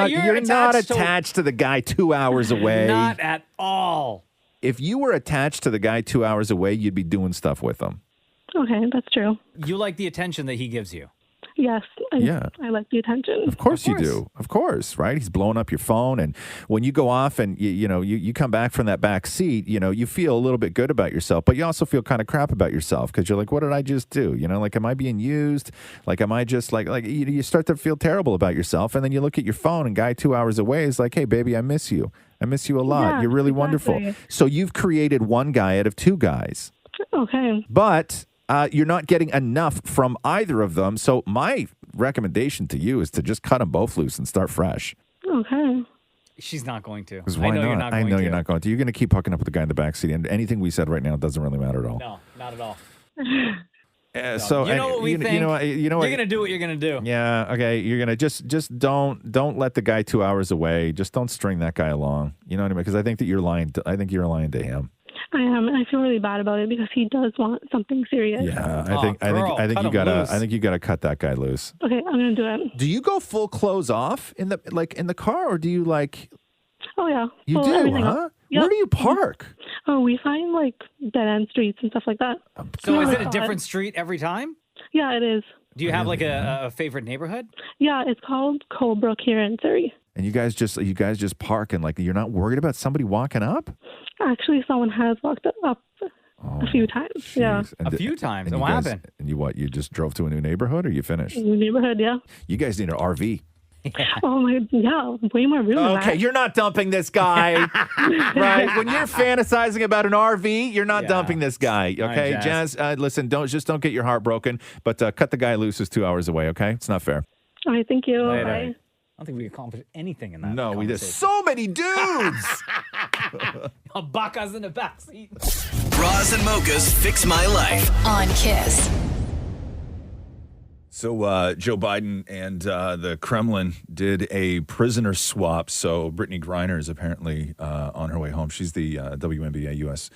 not attached to the guy 2 hours away. Not at all. If you were attached to the guy 2 hours away, you'd be doing stuff with him. Okay, that's true. You like the attention that he gives you. Yes. Yeah. I like the attention. Of course you do. Of course, right? He's blowing up your phone, and when you go off and you come back from that back seat, you feel a little bit good about yourself, but you also feel kind of crap about yourself because you're like, what did I just do? Like, am I being used? Like, am I just like you start to feel terrible about yourself, and then you look at your phone, and guy 2 hours away is like, hey, baby, I miss you. I miss you a lot. Yeah, You're really exactly. wonderful. So you've created one guy out of two guys. Okay. But you're not getting enough from either of them. So my recommendation to you is to just cut them both loose and start fresh. Okay. She's not going to. Because why not? I know you're not going to. You're going to keep hooking up with the guy in the backseat, and anything we said right now doesn't really matter at all. No, not at all. So you know what we think. You know what? You're gonna do what you're gonna do. Yeah. Okay. You're gonna just don't let the guy 2 hours away. Just don't string that guy along. You know what I mean? Because I think that you're lying. I think you're lying to him. I am, and I feel really bad about it because he does want something serious. Yeah. I think you gotta cut that guy loose. Okay, I'm gonna do it. Do you go full clothes off in the car, or do you like? Oh yeah. You Well, do, everything huh? else. Yep. Where do you park? Oh, we find like dead end streets and stuff like that. So is it a different street every time? Yeah, it is. Do you have like a favorite neighborhood? Yeah, it's called Colebrook here in Surrey. And you guys just park, and like you're not worried about somebody walking up? Actually, someone has walked up a few times. Yeah. A few times. And What you guys- happened? And you just drove to a new neighborhood, or you finished? New neighborhood, yeah. You guys need an RV. Oh my, yeah, way more room. than Okay, that. you're not dumping this guy, right? When you're fantasizing about an RV, you're not dumping this guy. Okay, right, Jazz. Listen, don't get your heart broken, but cut the guy loose is 2 hours away. Okay, it's not fair. All right, thank you. Later. Bye. I don't think we accomplished anything in that. No, we did. conversation. So many dudes. Baca's in the backseat. Bras and mochas fix my life. On Kiss. So Joe Biden and the Kremlin did a prisoner swap. So Brittany Griner is apparently on her way home. She's the WNBA U.S.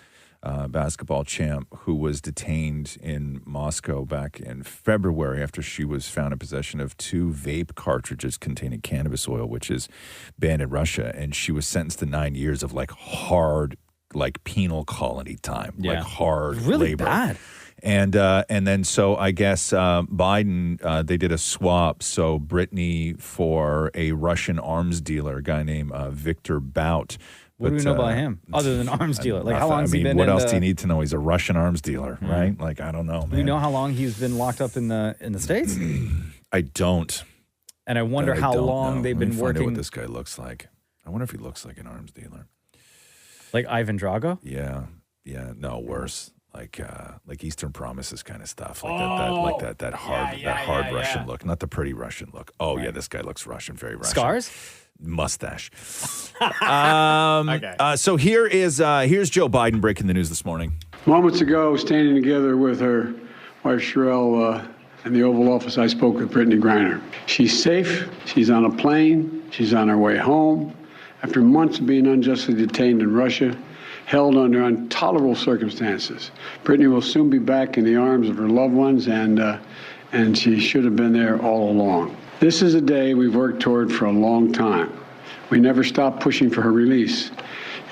Basketball champ who was detained in Moscow back in February after she was found in possession of 2 vape cartridges containing cannabis oil, which is banned in Russia. And she was sentenced to 9 years of like hard, like penal colony time, like hard really labor. bad. And then so I guess Biden, they did a swap. So Brittany for a Russian arms dealer, a guy named Victor Bout. What do we know about him other than arms dealer? Like, how long has he been? What in else do you need to know? He's a Russian arms dealer, right? Like, I don't know, man. Do you know how long he's been locked up in the States? I don't. And I wonder I how don't long know. they've Let me been find out working. what this guy looks like. I wonder if he looks like an arms dealer. Like Ivan Drago? Yeah. No, worse. Like Eastern Promises kind of stuff, like that hard Russian look, not the pretty Russian look. Oh yeah, this guy looks Russian, very Russian. Scars, mustache. So here's Joe Biden breaking the news this morning. Moments ago, standing together with her wife Sherelle in the Oval Office, I spoke with Brittany Griner. She's safe. She's on a plane. She's on her way home. After months of being unjustly detained in Russia, held under intolerable circumstances. Brittany will soon be back in the arms of her loved ones, and she should have been there all along. This is a day we've worked toward for a long time. We never stopped pushing for her release.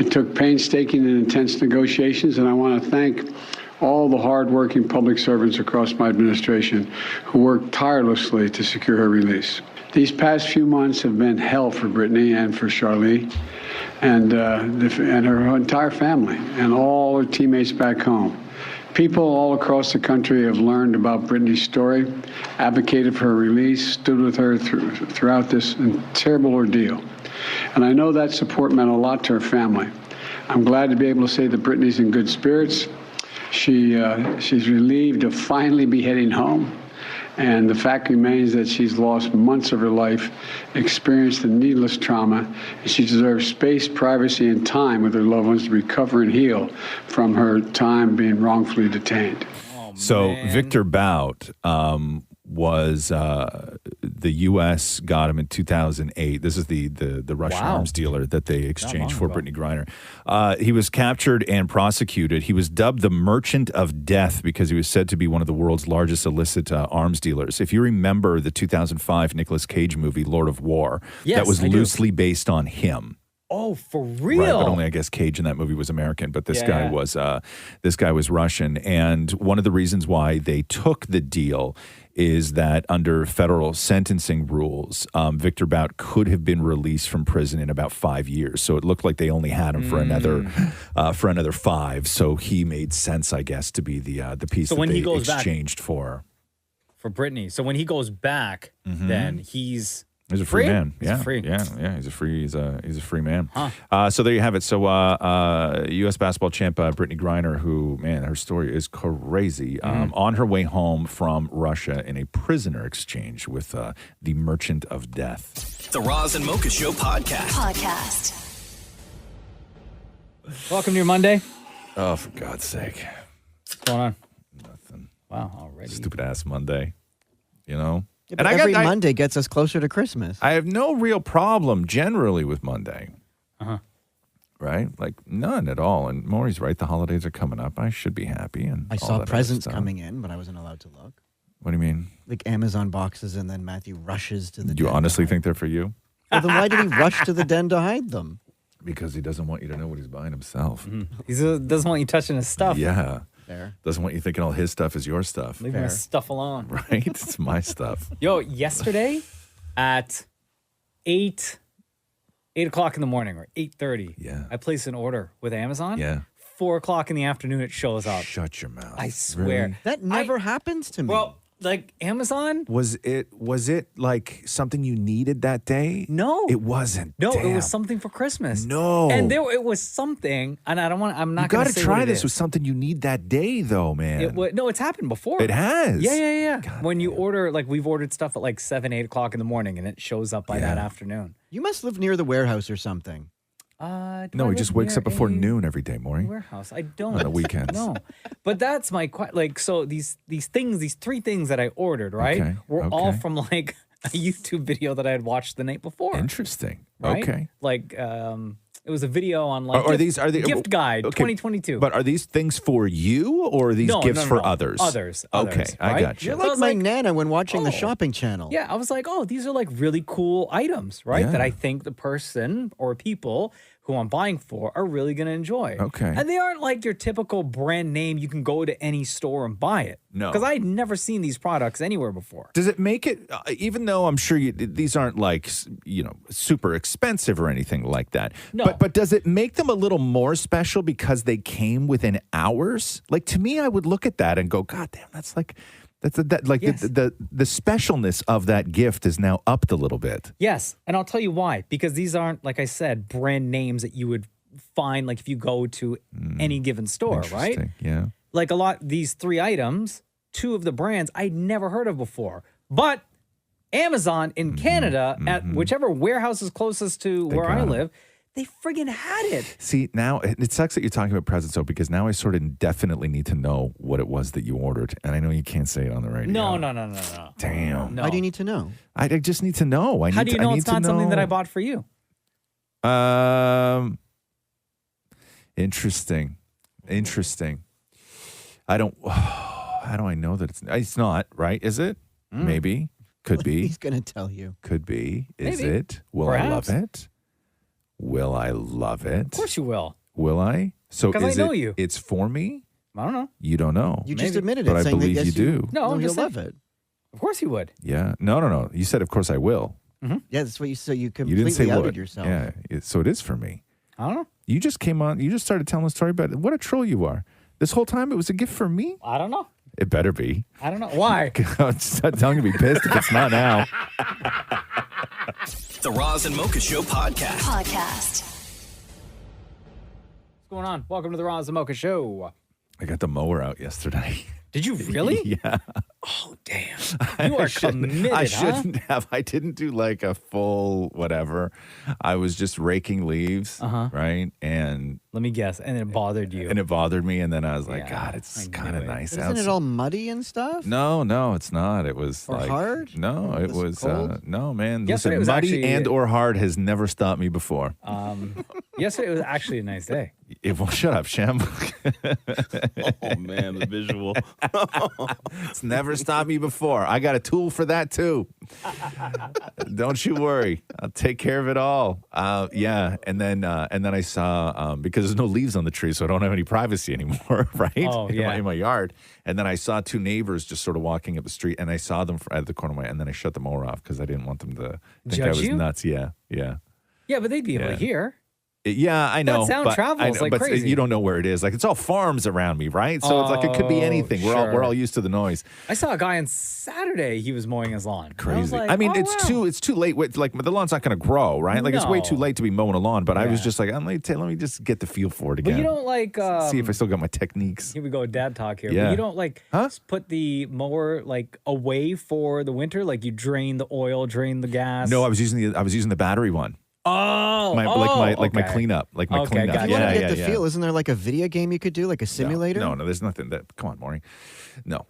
It took painstaking and intense negotiations, and I want to thank all the hardworking public servants across my administration who worked tirelessly to secure her release. These past few months have been hell for Brittany and for Charlie and her entire family and all her teammates back home. People all across the country have learned about Brittany's story, advocated for her release, stood with her throughout this terrible ordeal. And I know that support meant a lot to her family. I'm glad to be able to say that Brittany's in good spirits. She's relieved to finally be heading home. And the fact remains that she's lost months of her life, experienced a needless trauma, and she deserves space, privacy, and time with her loved ones to recover and heal from her time being wrongfully detained. So Victor Bout was the U.S. got him in 2008. This is the Russian arms dealer that they exchanged for Brittany Griner. He was captured and prosecuted. He was dubbed the Merchant of Death because he was said to be one of the world's largest illicit arms dealers. If you remember the 2005 Nicolas Cage movie, Lord of War, Yes, that was I do. loosely based on him. Oh, for Right, real? but only I guess Cage in that movie was American, but this guy Yeah. was Russian. And one of the reasons why they took the deal is that under federal sentencing rules, Victor Bout could have been released from prison in about 5 years. So it looked like they only had him for another 5. So he made sense, I guess, to be the piece So that when they he goes back- exchanged for Britney. So when he goes back, then he's a free man. He's Yeah, free. yeah. He's a free man. Huh. So there you have it. So U.S. basketball champ Brittany Griner, who, man, her story is crazy. On her way home from Russia in a prisoner exchange with the Merchant of Death. The Roz and Mocha Show podcast. Welcome to your Monday. Oh, for God's sake! What's going on? Nothing. Wow, already. Stupid ass Monday. You know. Yeah, but every Monday gets us closer to Christmas. I have no real problem generally with Monday. Uh-huh. Right? Like none at all. And Maurie's right. The holidays are coming up. I should be happy. And I all saw that other presents stuff. coming in, but I wasn't allowed to look. What do you mean? Like Amazon boxes, and then Matthew rushes to the Do you den. honestly think they're for you? Well, then why did he rush to the den to hide them? Because he doesn't want you to know what he's buying himself. He doesn't want you touching his stuff. Yeah. Fair. Doesn't want you thinking all his stuff is your stuff. Leave my stuff alone. Right? It's my stuff. Yo, yesterday at 8 o'clock in the morning or 8:30, I placed an order with Amazon. Yeah. 4 o'clock in the afternoon, it shows up. Shut your mouth. I swear. Really? That never happens to me. Well, like Amazon? Was it like something you needed that day? No. It wasn't. No, it Damn. was something for Christmas. No. And it was something, and I'm not You going to got say to try what it this is. with something you need that day, though, man. No, it's happened before. It has? Yeah. When you order, like we've ordered stuff at like 7, 8 o'clock in the morning, and it shows up by that afternoon. You must live near the warehouse or something. No, he just wakes up before noon every day, Maury. Warehouse. I don't. On the weekends. No, but that's my so these things, these 3 things that I ordered, right, Okay, were all okay. from like a YouTube video that I had watched the night before. Interesting. Right? Okay. Like it was a video on like Are gift they gift guide 2022. But are these things for you or are these No, gifts no, for no. others? Others, Okay, I right? got you. You're So I like was my like, Nana when watching the shopping channel. Yeah, I was like, oh, these are like really cool items, right? Yeah. That I think the person or people who I'm buying for are really going to enjoy. Okay. And they aren't like your typical brand name. You can go to any store and buy it. No. Because I'd never seen these products anywhere before. Does it make it, even though I'm sure these aren't like, super expensive or anything like that. No. But does it make them a little more special because they came within hours? Like to me, I would look at that and go, God damn, that's like, Yes. the specialness of that gift is now upped a little bit. Yes. And I'll tell you why. Because these aren't, like I said, brand names that you would find like if you go to any given store, right? Interesting, yeah. Like these 3 items, 2 of the brands I'd never heard of before. But Amazon in Canada, at whichever warehouse is closest to where I live, they friggin' had it. See, now it sucks that you're talking about presents, though, because now I sort of definitely need to know what it was that you ordered. And I know you can't say it on the radio. No. Damn. No. Why do you need to know? I just need to know. How do you know it's not something that I bought for you? Interesting. I don't. How do I know that it's not, right? Is it? Maybe. Could be. He's going to tell you. Could be. Is Maybe. it? Will Perhaps. I love it? Will I love it? Of course you will. Will I? So 'Cause I is know it? you. It's for me. I don't know. You don't know. You just Maybe. admitted But it, I saying that believe yes, you do. No, I'm you'll just love saying- it. Of course you would. Yeah. No. You said, of course, I will. Yeah, that's what you said. You You completely didn't say outed would. yourself. Yeah. So it is for me. I don't know. You just came on. You just started telling a story about it. What a troll you are. This whole time it was a gift for me. I don't know. It better be. I don't know. Why? I'm just telling you to be pissed if it's not now. The Roz and Mocha Show podcast. What's going on? Welcome to the Roz and Mocha Show. I got the mower out yesterday. Did you really? Yeah. Oh, damn. You are committed, I huh? shouldn't have. I didn't do like a full whatever. I was just raking leaves, right? And let me guess. And it bothered you. And it bothered me. And then I was like, Yeah, God, it's kind of nice Isn't outside. it all muddy and stuff? No, it's not. It was Or like hard? No, it was cold? no, man. Yesterday Listen, was muddy actually- and or hard has never stopped me before. Yesterday was actually a nice day. Well, shut up, Shem. Oh, man, the visual. It's never stopped me before. I got a tool for that, too. Don't you worry. I'll take care of it all. Yeah, and then I saw, because there's no leaves on the tree, so I don't have any privacy anymore, right? Oh, yeah. In my yard. And then I saw two neighbors just sort of walking up the street, and I saw them at the corner of my, and then I shut the mower off because I didn't want them to think I Judge was you? nuts. Yeah. Yeah, but they'd be able to hear. Yeah, I know. That sound but travels I know, like but crazy. You don't know where it is. Like, it's all farms around me, right? So it's like it could be anything. sure. We're all used to the noise. I saw a guy on Saturday. He was mowing his lawn. Crazy. I was like, I mean, oh, it's too late. Like, the lawn's not going to grow, right? Like, it's way too No. late to be mowing a lawn. But I was Yeah. just like, let me just get the feel for it But again. you don't like. See if I still got my techniques. Here we go, dad talk here. Yeah. But you don't like put the mower like away for the winter. Like you drain the oil, drain the gas. No, I was using the battery one. Oh, my okay. cleanup, like my Okay, cleanup. gotcha. If you want to get the feel, isn't there like a video game you could do, like a simulator? No, there's nothing that. Come on, Maurie. No.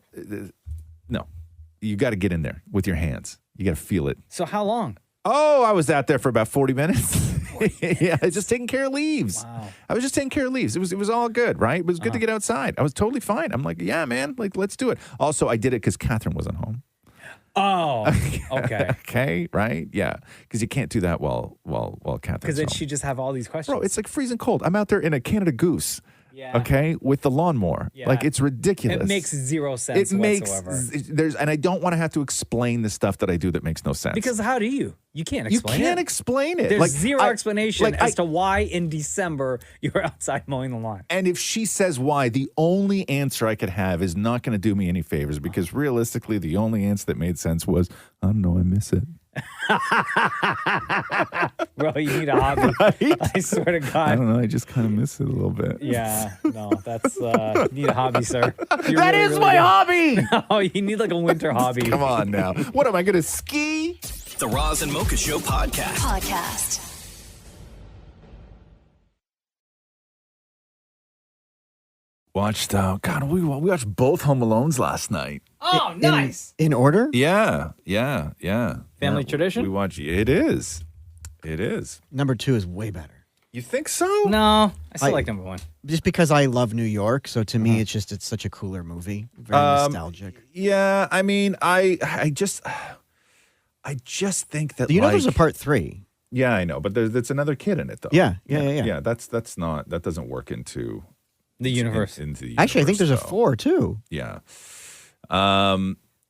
You got to get in there with your hands. You got to feel it. So how long? Oh, I was out there for about 40 minutes. Yeah, just taking care of leaves. Wow. I was just taking care of leaves. It was all good, right? It was good to get outside. I was totally fine. I'm like, yeah, man, like let's do it. Also, I did it because Catherine wasn't home. Oh, okay. Okay, right? Yeah, because you can't do that while Catherine's Because then home. she just have all these questions. Bro, it's like freezing cold. I'm out there in a Canada Goose. Yeah. Okay, with the lawnmower. Yeah. Like, it's ridiculous. It makes zero sense whatsoever. And I don't want to have to explain the stuff that I do that makes no sense. Because how do you? You can't explain it. You can't explain it. There's Like, zero explanation I- as to why in December you were outside mowing the lawn. And if she says why, the only answer I could have is not going to do me any favors, because realistically, the only answer that made sense was, I don't know, I miss it. Bro, you need a hobby. Right? I swear to God. I don't know, I just kind of miss it a little bit. Yeah, no, that's you need a hobby, sir. That is my hobby. Oh, you need like a winter hobby. Come on now. What am I going to ski? The Roz and Mocha Show podcast. Watched, we watched both Home Alones last night. Oh, nice. In order? Yeah. Family tradition? We watch. It is. Number 2 is way better. You think so? No, I still like number 1. Just because I love New York, so to me, it's such a cooler movie. Very nostalgic. Yeah, I mean, I just think that. Do you know there's a part 3? Yeah, I know, but there's another kid in it though. Yeah. Yeah, that doesn't work into the universe. Into the Actually, I think there's universe, a 4 too. Yeah.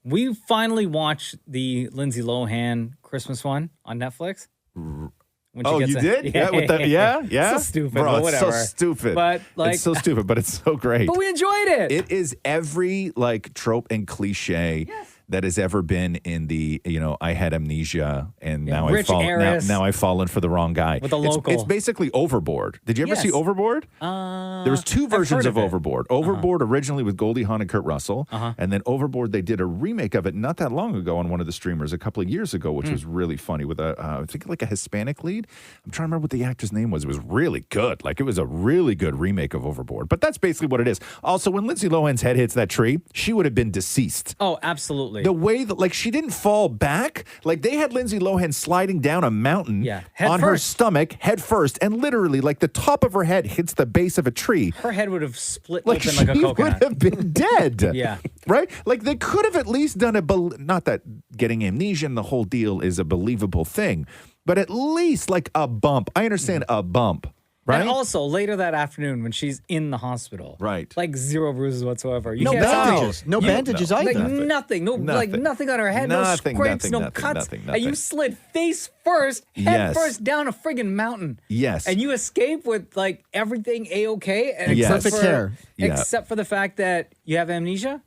We finally watched the Lindsay Lohan Christmas one on Netflix. When she Oh, gets you a- did? Yeah, with the, yeah. So stupid, Bro, but it's whatever. so stupid. But like, it's so stupid, but it's so great. but we enjoyed it. It is every like trope and cliche that has ever been in the, I had amnesia and now rich heiress. now I've fallen for the wrong guy. With a local. It's basically Overboard. Did you ever see Yes. Overboard? There was 2 I've versions heard of of it. Overboard. Overboard originally with Goldie Hawn and Kurt Russell, and then Overboard they did a remake of it not that long ago on one of the streamers a couple of years ago, which was really funny with I think like a Hispanic lead. I'm trying to remember what the actor's name was. It was really good. Like it was a really good remake of Overboard. But that's basically what it is. Also, when Lindsay Lohan's head hits that tree, she would have been deceased. Oh, absolutely. The way that, like, she didn't fall back. Like, they had Lindsay Lohan sliding down a mountain head on her first. stomach, head first, and literally, like, the top of her head hits the base of a tree. Her head would have split Like, open like a she coconut. would have been dead. Yeah. Right? Like, they could have at least done not that getting amnesia and the whole deal is a believable thing, but at least, like, a bump. I understand a bump. Right? And also later that afternoon when she's in the hospital, right? Like 0 bruises whatsoever. You No can't bandages. tell. No bandages like either. Nothing. No, like nothing on her head. Nothing, no scrapes. nothing, no nothing, cuts. nothing, And you nothing. slid face first, head Yes. first down a friggin' mountain. Yes. And you escape with like everything a-okay, and Yes. except Perfect for hair. Yeah. except for the fact that you have amnesia.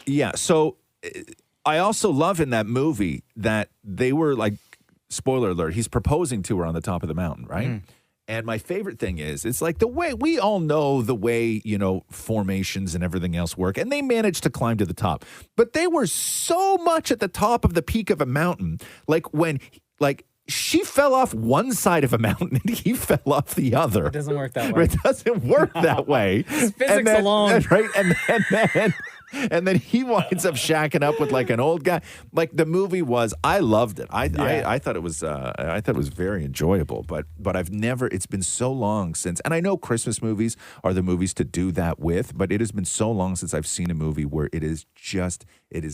Yeah. So I also love in that movie that they were like, spoiler alert, he's proposing to her on the top of the mountain, right? And my favorite thing is, it's like the way we all know the way, formations and everything else work. And they managed to climb to the top. But they were so much at the top of the peak of a mountain. Like when, she fell off one side of a mountain and he fell off the other. It doesn't work that way. It doesn't work that way. It's physics alone. Right? And then And then he winds up shacking up with like an old guy. Like the movie was, I loved it. I thought it was very enjoyable. But I've never. It's been so long since, and I know Christmas movies are the movies to do that with. But it has been so long since I've seen a movie where it is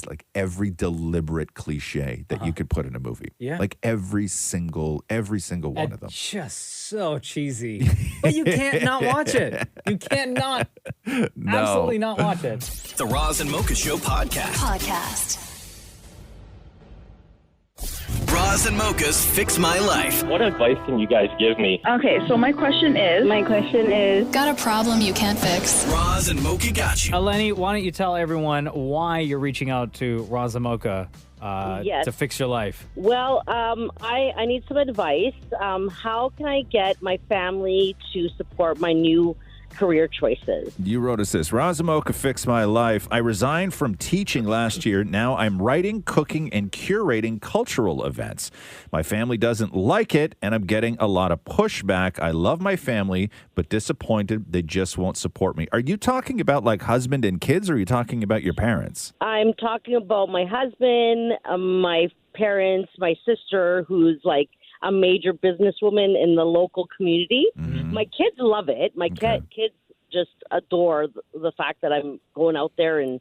like every deliberate cliche that you could put in a movie. Yeah. Like every single one of them. Just so cheesy. But you can't not watch it. You can't not. Absolutely not watch it. The Roz and Mocha Show podcast. Roz and Mocha's Fix My Life. What advice can you guys give me? Okay, so my question is. Got a problem you can't fix? Roz and Mocha got you. Eleni, why don't you tell everyone why you're reaching out to Roz and Mocha Yes. to fix your life? Well, I need some advice. How can I get my family to support my new career choices? You wrote us this. Razamoka fixed my life. I resigned from teaching last year. Now I'm writing, cooking, and curating cultural events. My family doesn't like it, and I'm getting a lot of pushback. I love my family, but disappointed they just won't support me. Are you talking about like husband and kids, or are you talking about your parents? I'm talking about my husband, my parents, my sister, who's like a major businesswoman in the local community. Mm-hmm. My kids love it. My kids just adore the fact that I'm going out there and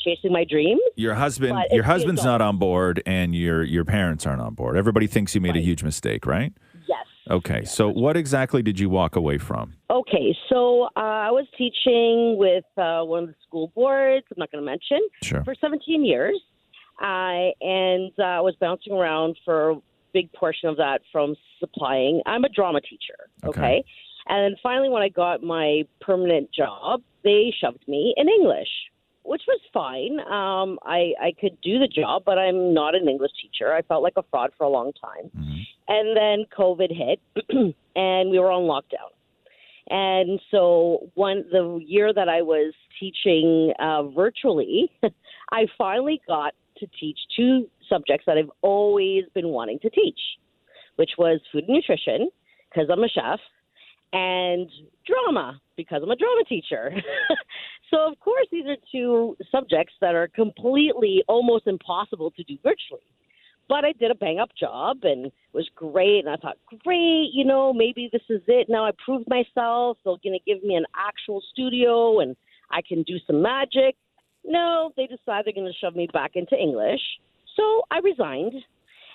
chasing my dreams. Your husband's not on board, and your parents aren't on board. Everybody thinks you made a huge mistake, right? Yes. Okay, so what exactly did you walk away from? Okay, so I was teaching with one of the school boards, I'm not going to mention, for 17 years. And I was bouncing around for a big portion of that from supplying. I'm a drama teacher, okay? And then finally, when I got my permanent job, they shoved me in English, which was fine. I could do the job, but I'm not an English teacher. I felt like a fraud for a long time. And then COVID hit, and we were on lockdown. And so the year that I was teaching virtually, I finally got to teach two subjects that I've always been wanting to teach, which was food and nutrition, because I'm a chef, and drama, because I'm a drama teacher. So, of course, these are two subjects that are completely almost impossible to do virtually. But I did a bang-up job, and it was great. And I thought, great, maybe this is it. Now I proved myself. They're going to give me an actual studio, and I can do some magic. No, they decide they're going to shove me back into English. So I resigned.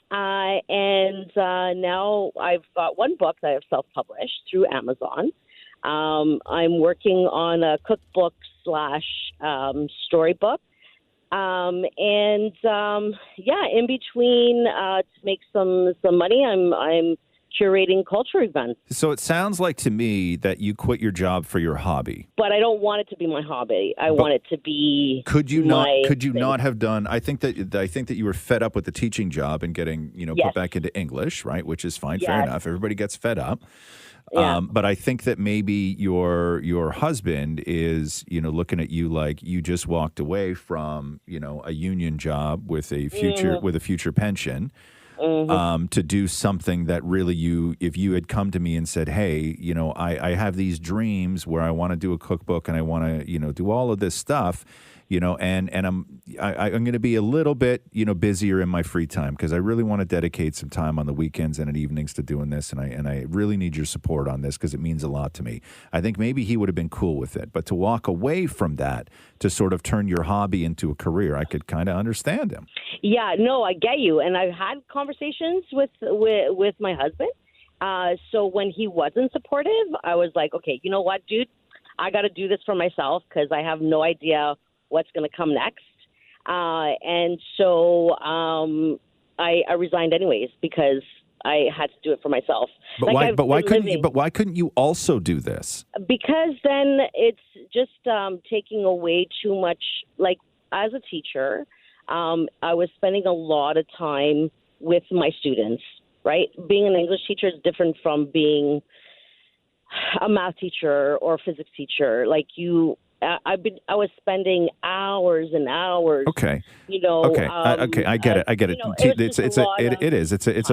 And now I've got one book that I've self-published through Amazon. I'm working on a cookbook / storybook. In between to make some money, I'm curating culture events. So it sounds like to me that you quit your job for your hobby. But I don't want it to be my hobby. I want it to be. Could you not have done? I think that you were fed up with the teaching job and getting put back into English, right? Which is fine, fair enough. Everybody gets fed up. Yeah. But I think that maybe your husband is looking at you like you just walked away from a union job with a future pension. To do something that really if you had come to me and said, hey, I have these dreams where I want to do a cookbook and I want to, do all of this stuff, and I'm going to be a little bit, busier in my free time because I really want to dedicate some time on the weekends and at evenings to doing this. And I really need your support on this because it means a lot to me. I think maybe he would have been cool with it, but to walk away from that, to sort of turn your hobby into a career, I could kind of understand him. Yeah, no, I get you. And I've had conversations with my husband. So when he wasn't supportive, I was like, okay, you know what, dude? I got to do this for myself because I have no idea what's going to come next. And so I resigned anyways because I had to do it for myself. But why couldn't you also do this? Because then it's just taking away too much. Like as a teacher, I was spending a lot of time with my students, right? Being an English teacher is different from being a math teacher or a physics teacher. Like I was spending hours and hours. Okay. I get it.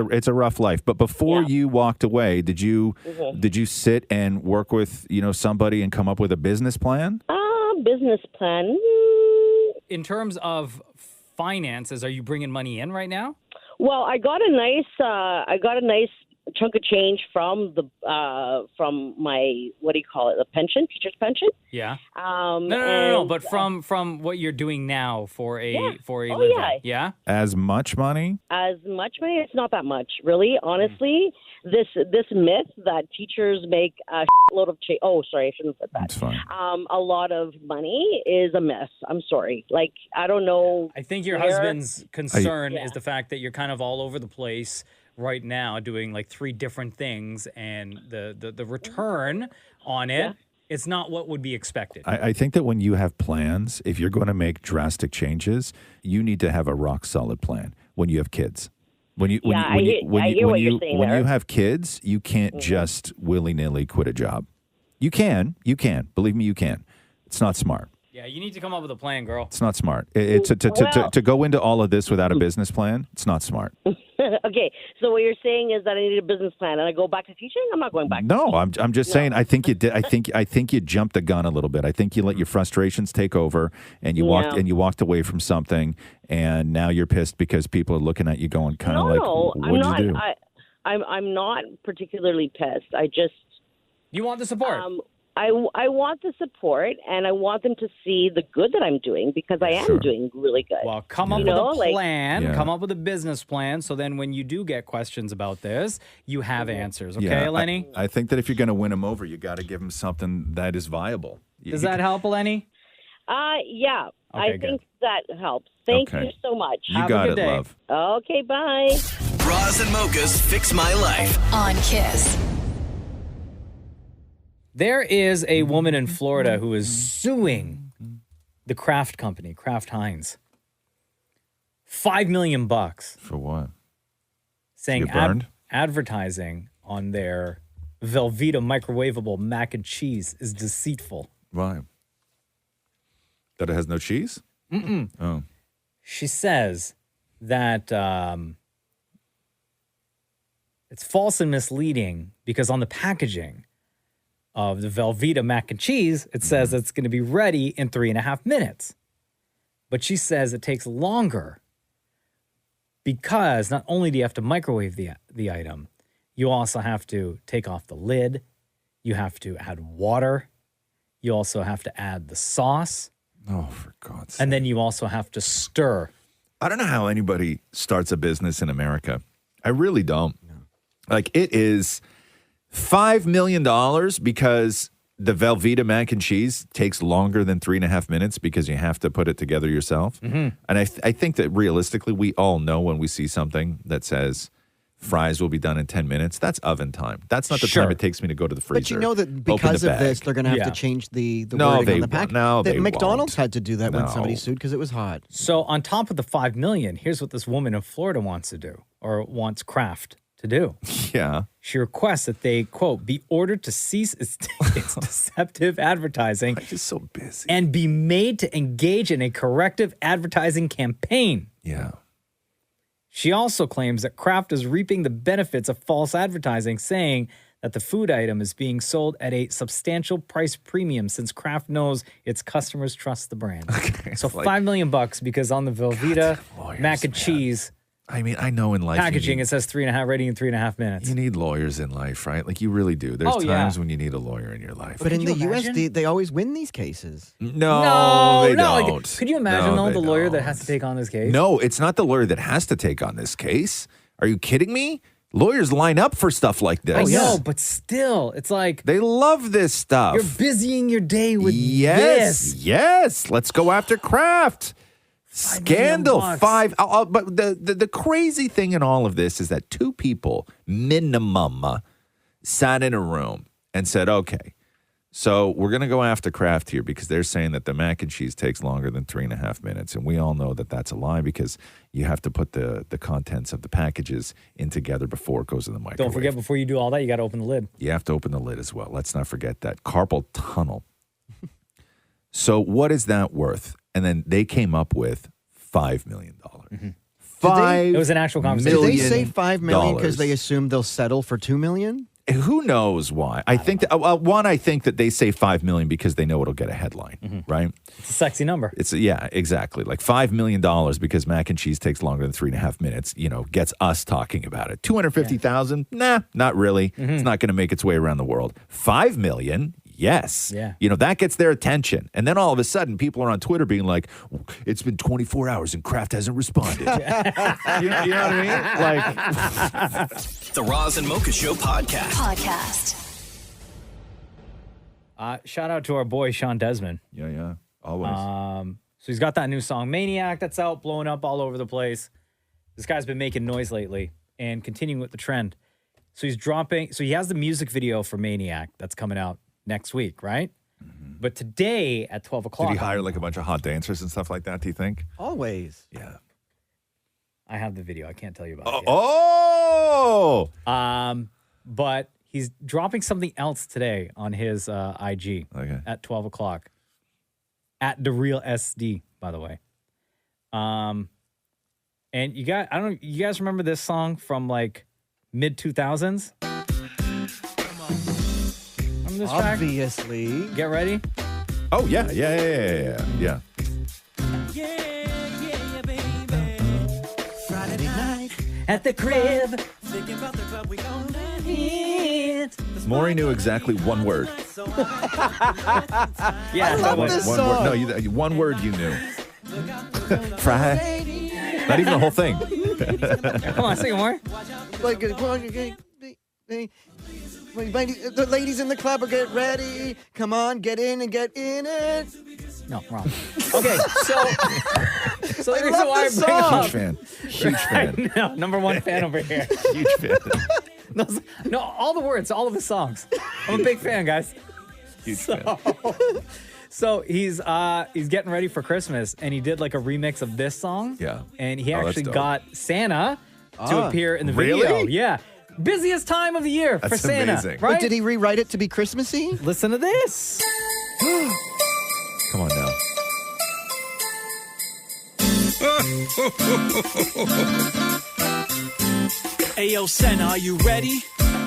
It's a rough life. But before you walked away, did you sit and work with somebody and come up with a business plan? Business plan. in terms of finances, are you bringing money in right now? Well, I got a nice chunk of change from my, what do you call it, the pension, teacher's pension. Yeah. No. No. But from what you're doing now for a living. Yeah. As much money? As much money? It's not that much, really. Honestly, this myth that teachers make a load of change. Oh, sorry, I shouldn't have said that. That's fine. A lot of money is a myth. I'm sorry. Like, I don't know. I think your husband's concern is the fact that you're kind of all over the place right now doing like 3 different things, and the return on it, it's not what would be expected. I think that when you have plans, if you're going to make drastic changes, you need to have a rock solid plan when you have kids. When you have kids, you can't just willy-nilly quit a job. You can. Believe me, you can. It's not smart. Yeah, you need to come up with a plan, girl. It's not smart. It's to go into all of this without a business plan. It's not smart. Okay, so what you're saying is that I need a business plan, and I go back to teaching. I'm not going back. No, I'm just saying. I think you did. I think you jumped the gun a little bit. I think you let your frustrations take over, and you walked away from something, and now you're pissed because people are looking at you, going kind of what did you do? I'm not particularly pissed. I just you want the support. I want the support, and I want them to see the good that I'm doing, because I am doing really good. Well, come up with a plan. Come up with a business plan, so then when you do get questions about this, you have answers. Okay, Eleni? I think that if you're going to win them over, you got to give them something that is viable. Does that help, Eleni? Yeah. Okay, I think that helps. Thank you so much. You got it, love. Okay, bye. Bras and mochas fix my life. On Kiss. There is a woman in Florida who is suing the Kraft company, Kraft Heinz. $5 million. For what? Saying Get burned? Advertising on their Velveeta microwavable mac and cheese is deceitful. Why? That it has no cheese? Mm-mm. Oh. She says that it's false and misleading because on the packaging of the Velveeta mac and cheese, it says it's going to be ready in 3.5 minutes. But she says it takes longer because not only do you have to microwave the item, you also have to take off the lid. You have to add water. You also have to add the sauce. Oh, for God's sake. And then you also have to stir. I don't know how anybody starts a business in America. I really don't. No. Like, it is $5 million because the Velveeta mac and cheese takes longer than 3.5 minutes because you have to put it together yourself. Mm-hmm. And I think that realistically, we all know when we see something that says fries will be done in 10 minutes, that's oven time. That's not the time it takes me to go to the freezer. But you know that because of this, they're going to have to change the wording on the pack. McDonald's had to do that when somebody sued because it was hot. So on top of the $5 million, here's what this woman in Florida wants to do, or wants Kraft to do. Yeah. She requests that they, quote, be ordered to cease its deceptive advertising. I'm just so busy. And be made to engage in a corrective advertising campaign. Yeah. She also claims that Kraft is reaping the benefits of false advertising, saying that the food item is being sold at a substantial price premium since Kraft knows its customers trust the brand. Okay, so $5 million because on the Velveeta mac and cheese, I mean, I know in life packaging it says 3.5 ready in 3.5 minutes. You need lawyers in life, right? Like you really do. There's times when you need a lawyer in your life. But in the U.S., they always win these cases. No, they don't. Like, could you imagine the lawyer that has to take on this case? No, it's not the lawyer that has to take on this case. Are you kidding me? Lawyers line up for stuff like this. I know, but still, it's like they love this stuff. You're busying your day with this. Yes, let's go after Kraft. Scandal. But the crazy thing in all of this is that 2 people minimum sat in a room and said, okay, so we're going to go after Kraft here because they're saying that the mac and cheese takes longer than 3.5 minutes. And we all know that that's a lie because you have to put the contents of the packages in together before it goes in the microwave. Don't forget, before you do all that, you got to open the lid. You have to open the lid as well. Let's not forget that. Carpal tunnel. So what is that worth? And then they came up with $5 million. Mm-hmm. It was an actual conversation. Did they say $5 million because they assumed they'll settle for $2 million? Who knows why? I think that one. I think that they say 5 million because they know it'll get a headline, right? It's a sexy number. Yeah, exactly. Like $5 million because mac and cheese takes longer than 3.5 minutes. Gets us talking about it. 250,000, nah, not really. It's not going to make its way around the world. 5 million. Yes. Yeah. That gets their attention. And then all of a sudden, people are on Twitter being like, it's been 24 hours and Kraft hasn't responded. you know what I mean? The Roz and Mocha Show podcast. Shout out to our boy, Sean Desmond. Yeah. Always. So he's got that new song, Maniac, that's out, blowing up all over the place. This guy's been making noise lately and continuing with the trend. So he has the music video for Maniac that's coming out next week, right? But today at 12 o'clock. Did he hire like a bunch of hot dancers and stuff like that, do you think? Always. Yeah. I have the video. I can't tell you about it. Oh! But he's dropping something else today on his IG at 12 o'clock. At The Real SD, by the way. And you guys remember this song from like mid-2000s? This track? Obviously. Get ready. Oh, yeah. Friday night at the crib. Thinking about the club we gonna hit. Maurie knew exactly one word. Yeah, I love this one song. word. No, one word you knew. Friday. Not even the whole thing. Come on, sing it more. Like, the ladies in the club are get ready. Come on, get in and get in it. No, wrong. Okay, so the reason love why this I bring song. up, Huge fan. No, number one fan over here. Huge fan. No, all the words, all of the songs. I'm a big fan, guys. Huge fan. So he's getting ready for Christmas, and he did like a remix of this song. Yeah. And he Oh, that's actually dope. got Santa to appear in the video. Really? Yeah. Busiest time of the year for That's Santa. amazing. Right? But did he rewrite it to be Christmassy? Listen to this. Come on now. Ayo, Santa, are you ready?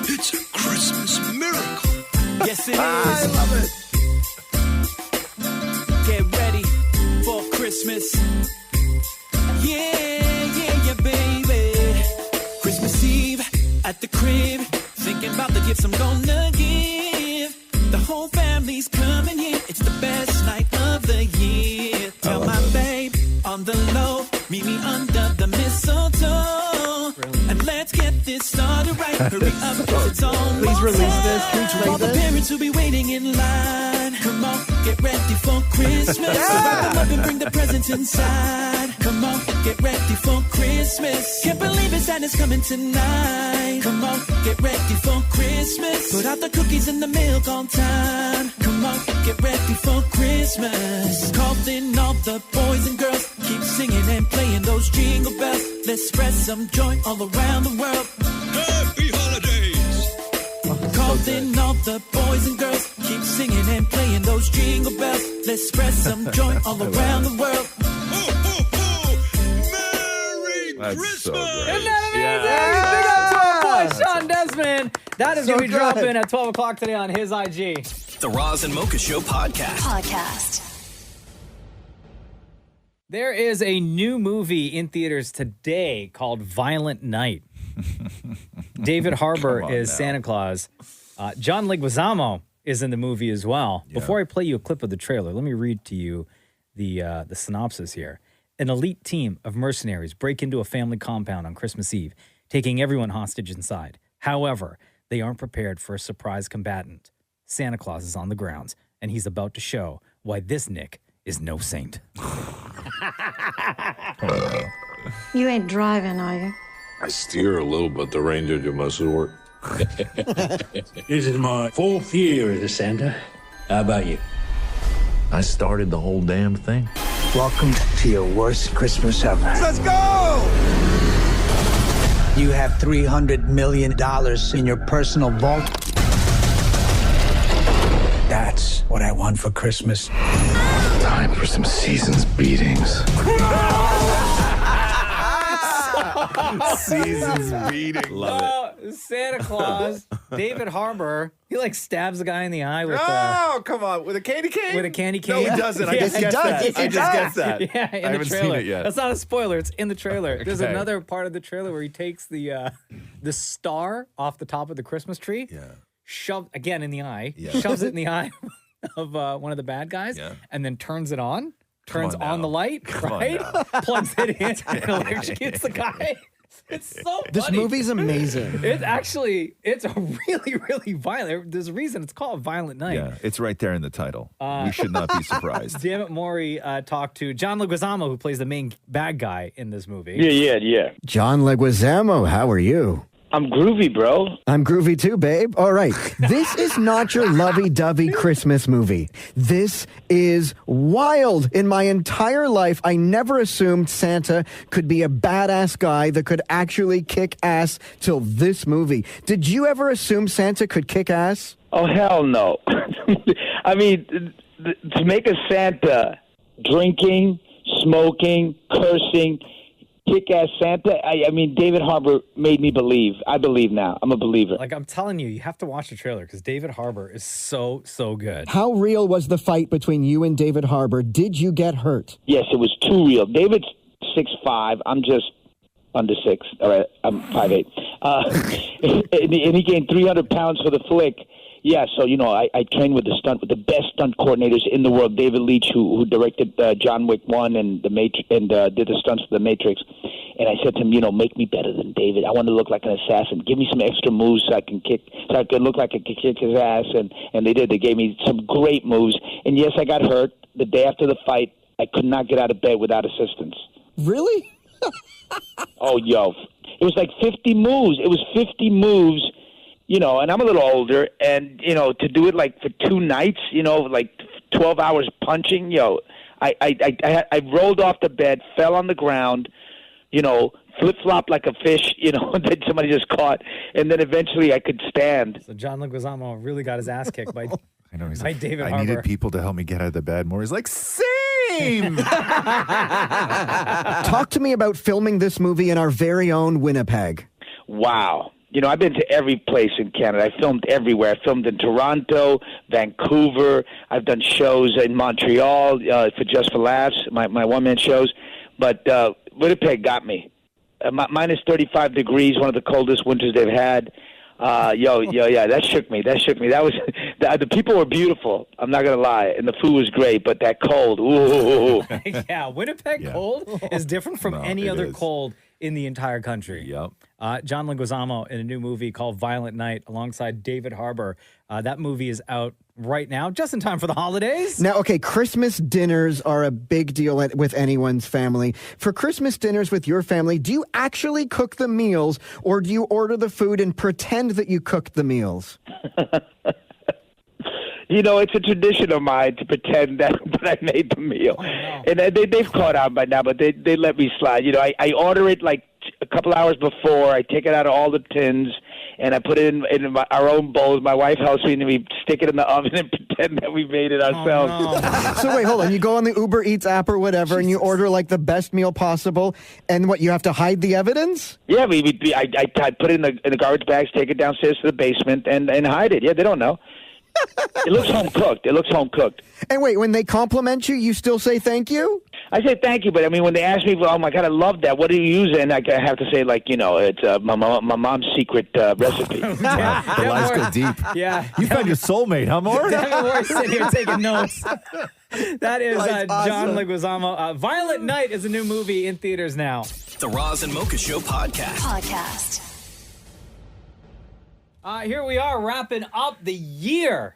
It's a Christmas miracle. Yes, it is. I love it. Get ready for Christmas. Yeah, baby. Christmas Eve at the crib. Thinking about the gifts I'm gonna give. The whole family's coming here. It's the best night of the year. Tell my babe on the low. Meet me under the mistletoe. And let's get this started right. Hurry up, cause it's almost Please release this. time. Please All the release this. parents who be waiting in line. Come on, get ready for Christmas. So wrap them up and bring the presents inside. Come on, get ready for Christmas. Can't believe it, Santa's coming tonight. Come on, get ready for Christmas. Put out the cookies and the milk on time. Come on, get ready for Christmas. Called in all the boys and girls. Keep singing and playing those jingle bells. Let's spread some joy all around the world. Happy holidays. Called in all the boys and girls. Keep singing and playing those jingle bells. Let's spread some joy all around the world. That's so great. Isn't that amazing? Big up to our boy, Sean Desmond. That is So going to be good. dropping at 12 o'clock today on his IG. The Roz and Mocha Show podcast. There is a new movie in theaters today called Violent Night. David Harbour Come on is now. Santa Claus. John Leguizamo is in the movie as well. Before I play you a clip of the trailer, let me read to you the synopsis here. An elite team of mercenaries break into a family compound on Christmas Eve, taking everyone hostage inside. However, they aren't prepared for a surprise combatant. Santa Claus is on the grounds, and he's about to show why this Nick is no saint. You ain't driving, are you? I steer a little, but the reindeer do most of the work. This is my 4th year as a Santa. How about you? I started the whole damn thing. Welcome to your worst Christmas ever. Let's go! You have $300 million in your personal vault. That's what I want for Christmas. Time for some season's beatings. Season's beating. Love Santa Claus David Harbour, he like stabs the guy in the eye with Oh, come on. With a candy cane? with a candy No, cane. he doesn't. I Yeah, just he guessed does. that. He I just guessed does. that. Yeah, in I the haven't trailer. seen it yet. That's not a spoiler. It's in the trailer. There's Okay. another part of the trailer where he takes the star off the top of the Christmas tree. Yeah. Shoved again in the eye. Yeah. Shoves it in the eye of one of the bad guys. Yeah. And then turns it on. Turns on on now. the light. Come on right. now. Plugs it in and electrocutes the guy. It's so This funny. movie's amazing. It's a really, really violent. There's a reason it's called Violent Night. Yeah, it's right there in the title. We should not be surprised. Damnit Maurie talked to John Leguizamo, who plays the main bad guy in this movie. Yeah. John Leguizamo, how are you? I'm groovy, bro. I'm groovy too, babe. All right. This is not your lovey-dovey Christmas movie. This is wild. In my entire life, I never assumed Santa could be a badass guy that could actually kick ass till this movie. Did you ever assume Santa could kick ass? Oh, hell no. I mean, to make a Santa drinking, smoking, cursing, kick-ass Santa, I mean, David Harbour made me believe. I believe now. I'm a believer. Like, I'm telling you, you have to watch the trailer because David Harbour is so good. How real was the fight between you and David Harbour? Did you get hurt? Yes, it was too real. David's 6'5". I'm just under 6. All right, I'm 5'8". And he gained 300 pounds for the flick. Yeah, so, I trained with the best stunt coordinators in the world, David Leitch, who directed John Wick 1 and The Matrix, and did the stunts for The Matrix. And I said to him, make me better than David. I want to look like an assassin. Give me some extra moves so I can look like I could kick his ass. And they did. They gave me some great moves. And yes, I got hurt. The day after the fight, I could not get out of bed without assistance. Really? Oh, yo. It was like 50 moves. It was 50 moves. And I'm a little older, and, to do it, like, for 2 nights, like 12 hours punching, I rolled off the bed, fell on the ground, flip-flopped like a fish, that somebody just caught, and then eventually I could stand. So John Leguizamo really got his ass kicked by, I know. He's by like, David I Harbour. needed people to help me get out of the bed more. He's like, same. Talk to me about filming this movie in our very own Winnipeg. Wow. I've been to every place in Canada. I filmed everywhere. I filmed in Toronto, Vancouver. I've done shows in Montreal for Just for Laughs, my one-man shows. But Winnipeg got me. Minus 35 degrees, one of the coldest winters they've had. Yeah, that shook me. That was the people were beautiful. I'm not gonna lie, and the food was great. But that cold, ooh. Yeah, Winnipeg cold is different from any other cold in the entire country. Yep. John Leguizamo in a new movie called Violent Night alongside David Harbour. That movie is out right now, just in time for the holidays. Now, okay, Christmas dinners are a big deal with anyone's family. For Christmas dinners with your family, do you actually cook the meals, or do you order the food and pretend that you cooked the meals? It's a tradition of mine to pretend that I made the meal. Oh, no. And they've caught on by now, but they let me slide. I order it like a couple hours before. I take it out of all the tins, and I put it in our own bowls. My wife helps me, and we stick it in the oven and pretend that we made it ourselves. Oh, no. So wait, hold on. You go on the Uber Eats app or whatever, and you order like the best meal possible, and what, you have to hide the evidence? Yeah, I put it in the garbage bags, take it downstairs to the basement, and hide it. Yeah, they don't know. It looks home cooked. And wait, when they compliment you, you still say thank you? I say thank you, but I mean, when they ask me, oh my God, I love that. What do you use? And I have to say, like, it's my mom's secret recipe. The lies go deep. Yeah. You found your soulmate, huh, Maury? Maury's sitting here taking notes. That is That's John awesome. Leguizamo. Violent Night is a new movie in theaters now. The Roz and Mocha Show podcast. Here we are wrapping up the year.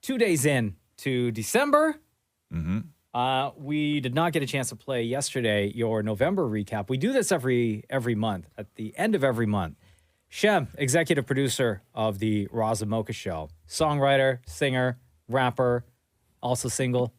2 days in to December. Mm-hmm. We did not get a chance to play yesterday your November recap. We do this every month, at the end of every month. Shem, executive producer of the Roz and Mocha Show, songwriter, singer, rapper, also single.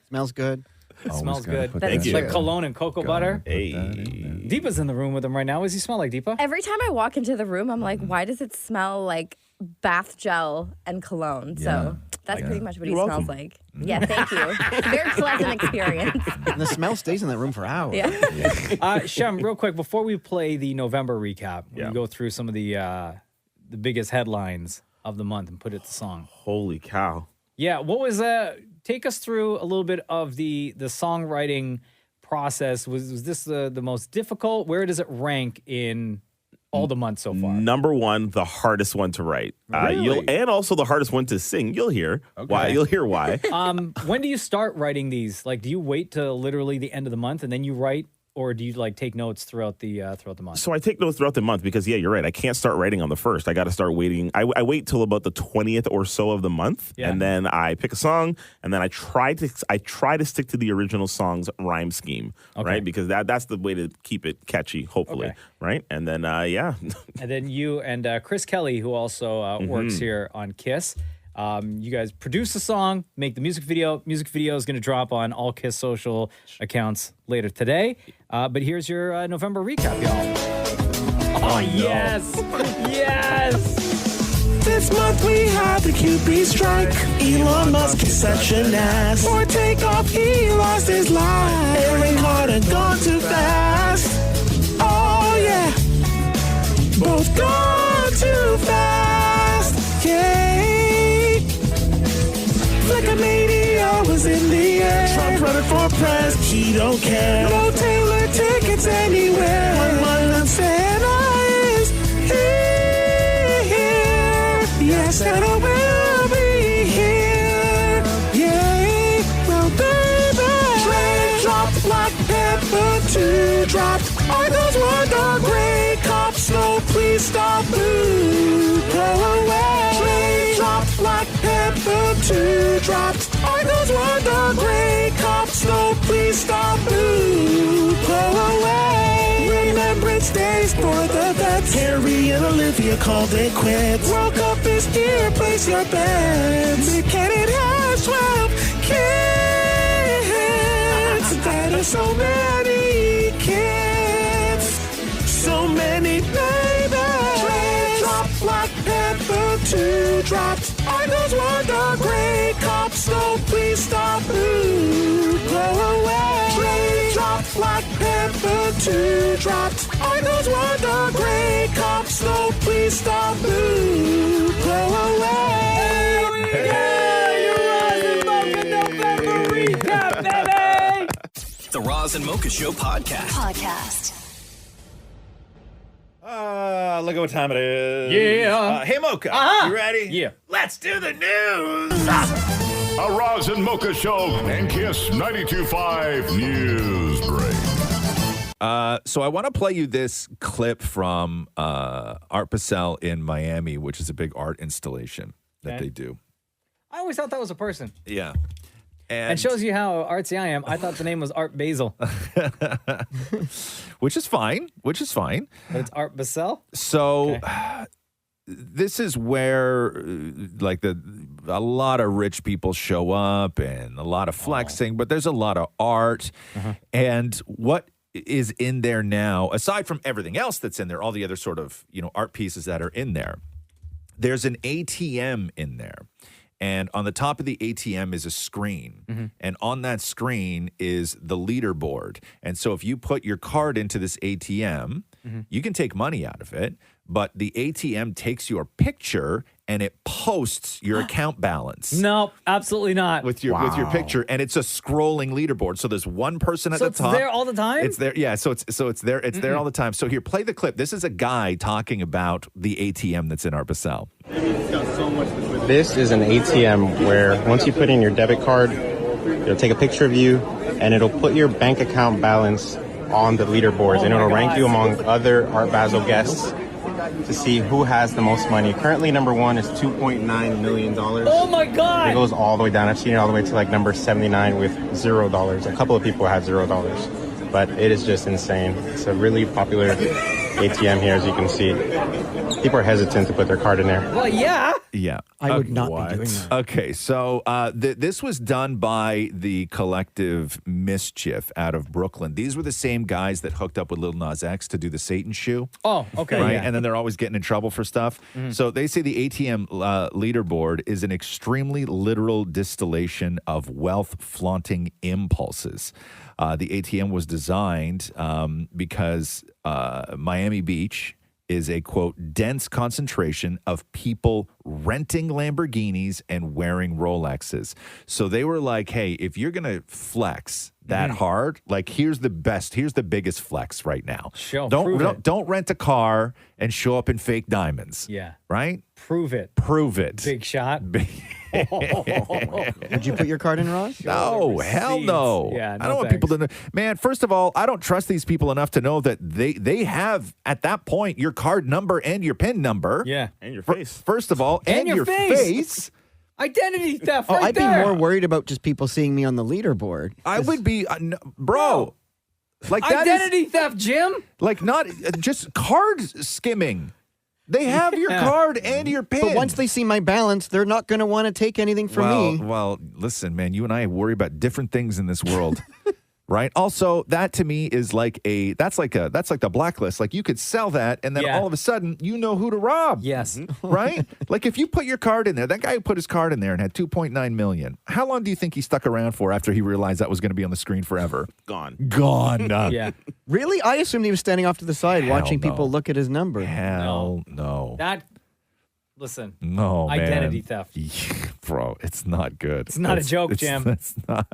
Smells good. Smells good. Thank you. Like cologne and cocoa butter. Hey. Deepa's in the room with him right now. What does he smell like, Deepa? Every time I walk into the room, I'm like, why does it smell like bath gel and cologne. So that's pretty much what he You're smells welcome. like. Yeah, thank you. Very pleasant experience. And the smell stays in that room for hours. Yeah. Shem, real quick, before we play the November recap, we go through some of the biggest headlines of the month and put it to song. Holy cow. Yeah, what was take us through a little bit of the songwriting process. Was this the most difficult? Where does it rank in all the months so far? Number one, the hardest one to write. Really? And also the hardest one to sing. You'll hear why. You'll hear why. When do you start writing these? Like, do you wait till literally the end of the month and then you write, or do you like take notes throughout the month? So I take notes throughout the month because, you're right. I can't start writing on the 1st. I got to start waiting. I wait till about the 20th or so of the month, and then I pick a song, and then I try to stick to the original song's rhyme scheme, right? Because that's the way to keep it catchy, hopefully, right? And then, And then you and Chris Kelly, who also works here on KISS, you guys produce the song, make the music video. Music video is going to drop on all KISS social accounts later today. But here's your November recap, y'all. Oh, yes. Yes. This month we had the QB strike. Elon Musk is such an ass. For takeoff, he lost his life. Aaron Carter gone too fast. Oh, yeah. Both gone too fast. Yay. Flickamania was in the air. Trump running for press, he don't care. No Taylor tickets anywhere. One Santa is here. Yes, Santa will be here. Yay, well, baby. Trade dropped, Black Panther 2 dropped. Are those Wonder Gray cops? No, please stop. Boo, go away. Trade dropped, Black Panther 2 dropped. Are those Wonder Gray cops? No, please stop. Boo, go away. Remembrance days for the vets. Carrie and Olivia called it quits. World Cup is here, place your bets. Nick Cannon has 12 kids. That is so many kids. So many babies. Trade dropped, Black Panther 2 dropped. Are those Wonder Gray cops? No, please stop. Ooh, go away. Trade dropped, Black Panther 2 dropped. Are those Wonder Gray cops? No, please stop. Ooh, go away. Yeah, you're rising, November recap, baby. The Roz and Mocha Show podcast. Look at what time it is. Yeah. Hey, Mocha. You ready? Yeah. Let's do the news. A Roz and Mocha Show and KISS 92.5 News Break. So I want to play you this clip from Art Basel in Miami, which is a big art installation that they do. I always thought that was a person. Yeah. And shows you how artsy I am. I thought the name was Art Basel. Which is fine. But it's Art Basel? So this is where a lot of rich people show up and a lot of flexing, but there's a lot of art. And what is in there now, aside from everything else that's in there, all the other sort of, art pieces that are in there, there's an ATM in there. And on the top of the ATM is a screen. And on that screen is the leaderboard. And so if you put your card into this ATM, you can take money out of it, but the ATM takes your picture and it posts your account balance. No, absolutely not. With your picture, and it's a scrolling leaderboard. So there's one person at the top. So it's there all the time? It's there, yeah. So it's there. It's there all the time. So here, play the clip. This is a guy talking about the ATM that's in Art Basel. This is an ATM where once you put in your debit card, it'll take a picture of you, and it'll put your bank account balance on the leaderboards, and it'll rank you among other Art Basel guests to see who has the most money. Currently, number one is $2.9 million. Oh my God! It goes all the way down. I've seen it all the way to like number 79 with $0. A couple of people have $0, but it is just insane. It's a really popular ATM here, as you can see. People are hesitant to put their card in there. Well, yeah. Yeah. I would not be doing that. Okay, so this was done by the collective Mischief out of Brooklyn. These were the same guys that hooked up with Lil Nas X to do the Satan shoe. Oh, okay. Right? Yeah. And then they're always getting in trouble for stuff. So they say the ATM leaderboard is an extremely literal distillation of wealth-flaunting impulses. The ATM was designed because Miami Beach is a, quote, dense concentration of people renting Lamborghinis and wearing Rolexes. So they were like, hey, if you're going to flex that hard, like here's the biggest flex right now. Don't rent a car and show up in fake diamonds. Yeah. Right? Prove it. Big shot. Would you put your card in, Ross? No, hell no. Yeah, I don't want people to know. Man, first of all, I don't trust these people enough to know that they have, at that point, your card number and your PIN number. Yeah. And your face. First of all, and your face. Identity theft I'd be more worried about just people seeing me on the leaderboard. I would be, bro. Like that Identity theft, Jim. Like not just card skimming. They have your card and your PIN. But once they see my balance, they're not going to want to take anything from me. Well, listen, man, you and I worry about different things in this world. Right? Also, that to me is like that's like the blacklist. Like you could sell that and then all of a sudden you know who to rob. Yes. Right? Like if you put your card in there, that guy who put his card in there and had 2.9 million. How long do you think he stuck around for after he realized that was going to be on the screen forever? Gone. Yeah. Really? I assumed he was standing off to the side watching people look at his number. Hell no. Listen. No, man. Identity theft. Bro, it's not good. It's not a joke, Jim. It's not.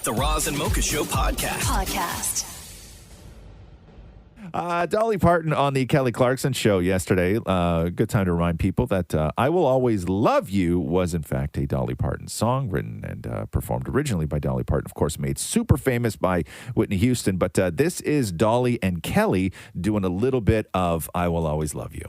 The Roz and Mocha Show podcast. Dolly Parton on the Kelly Clarkson show yesterday. Good time to remind people that I Will Always Love You was, in fact, a Dolly Parton song written and performed originally by Dolly Parton, of course, made super famous by Whitney Houston. But this is Dolly and Kelly doing a little bit of I Will Always Love You.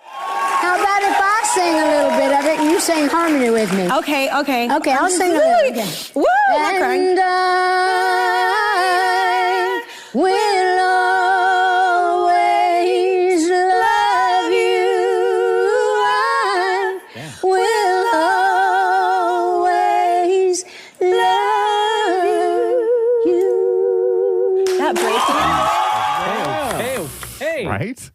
How about if I sing a little bit of it and you sing harmony with me? Okay. Okay, I'll sing a little again. Woo! And I will always love you. I will always love you. That breaks Hey. Right?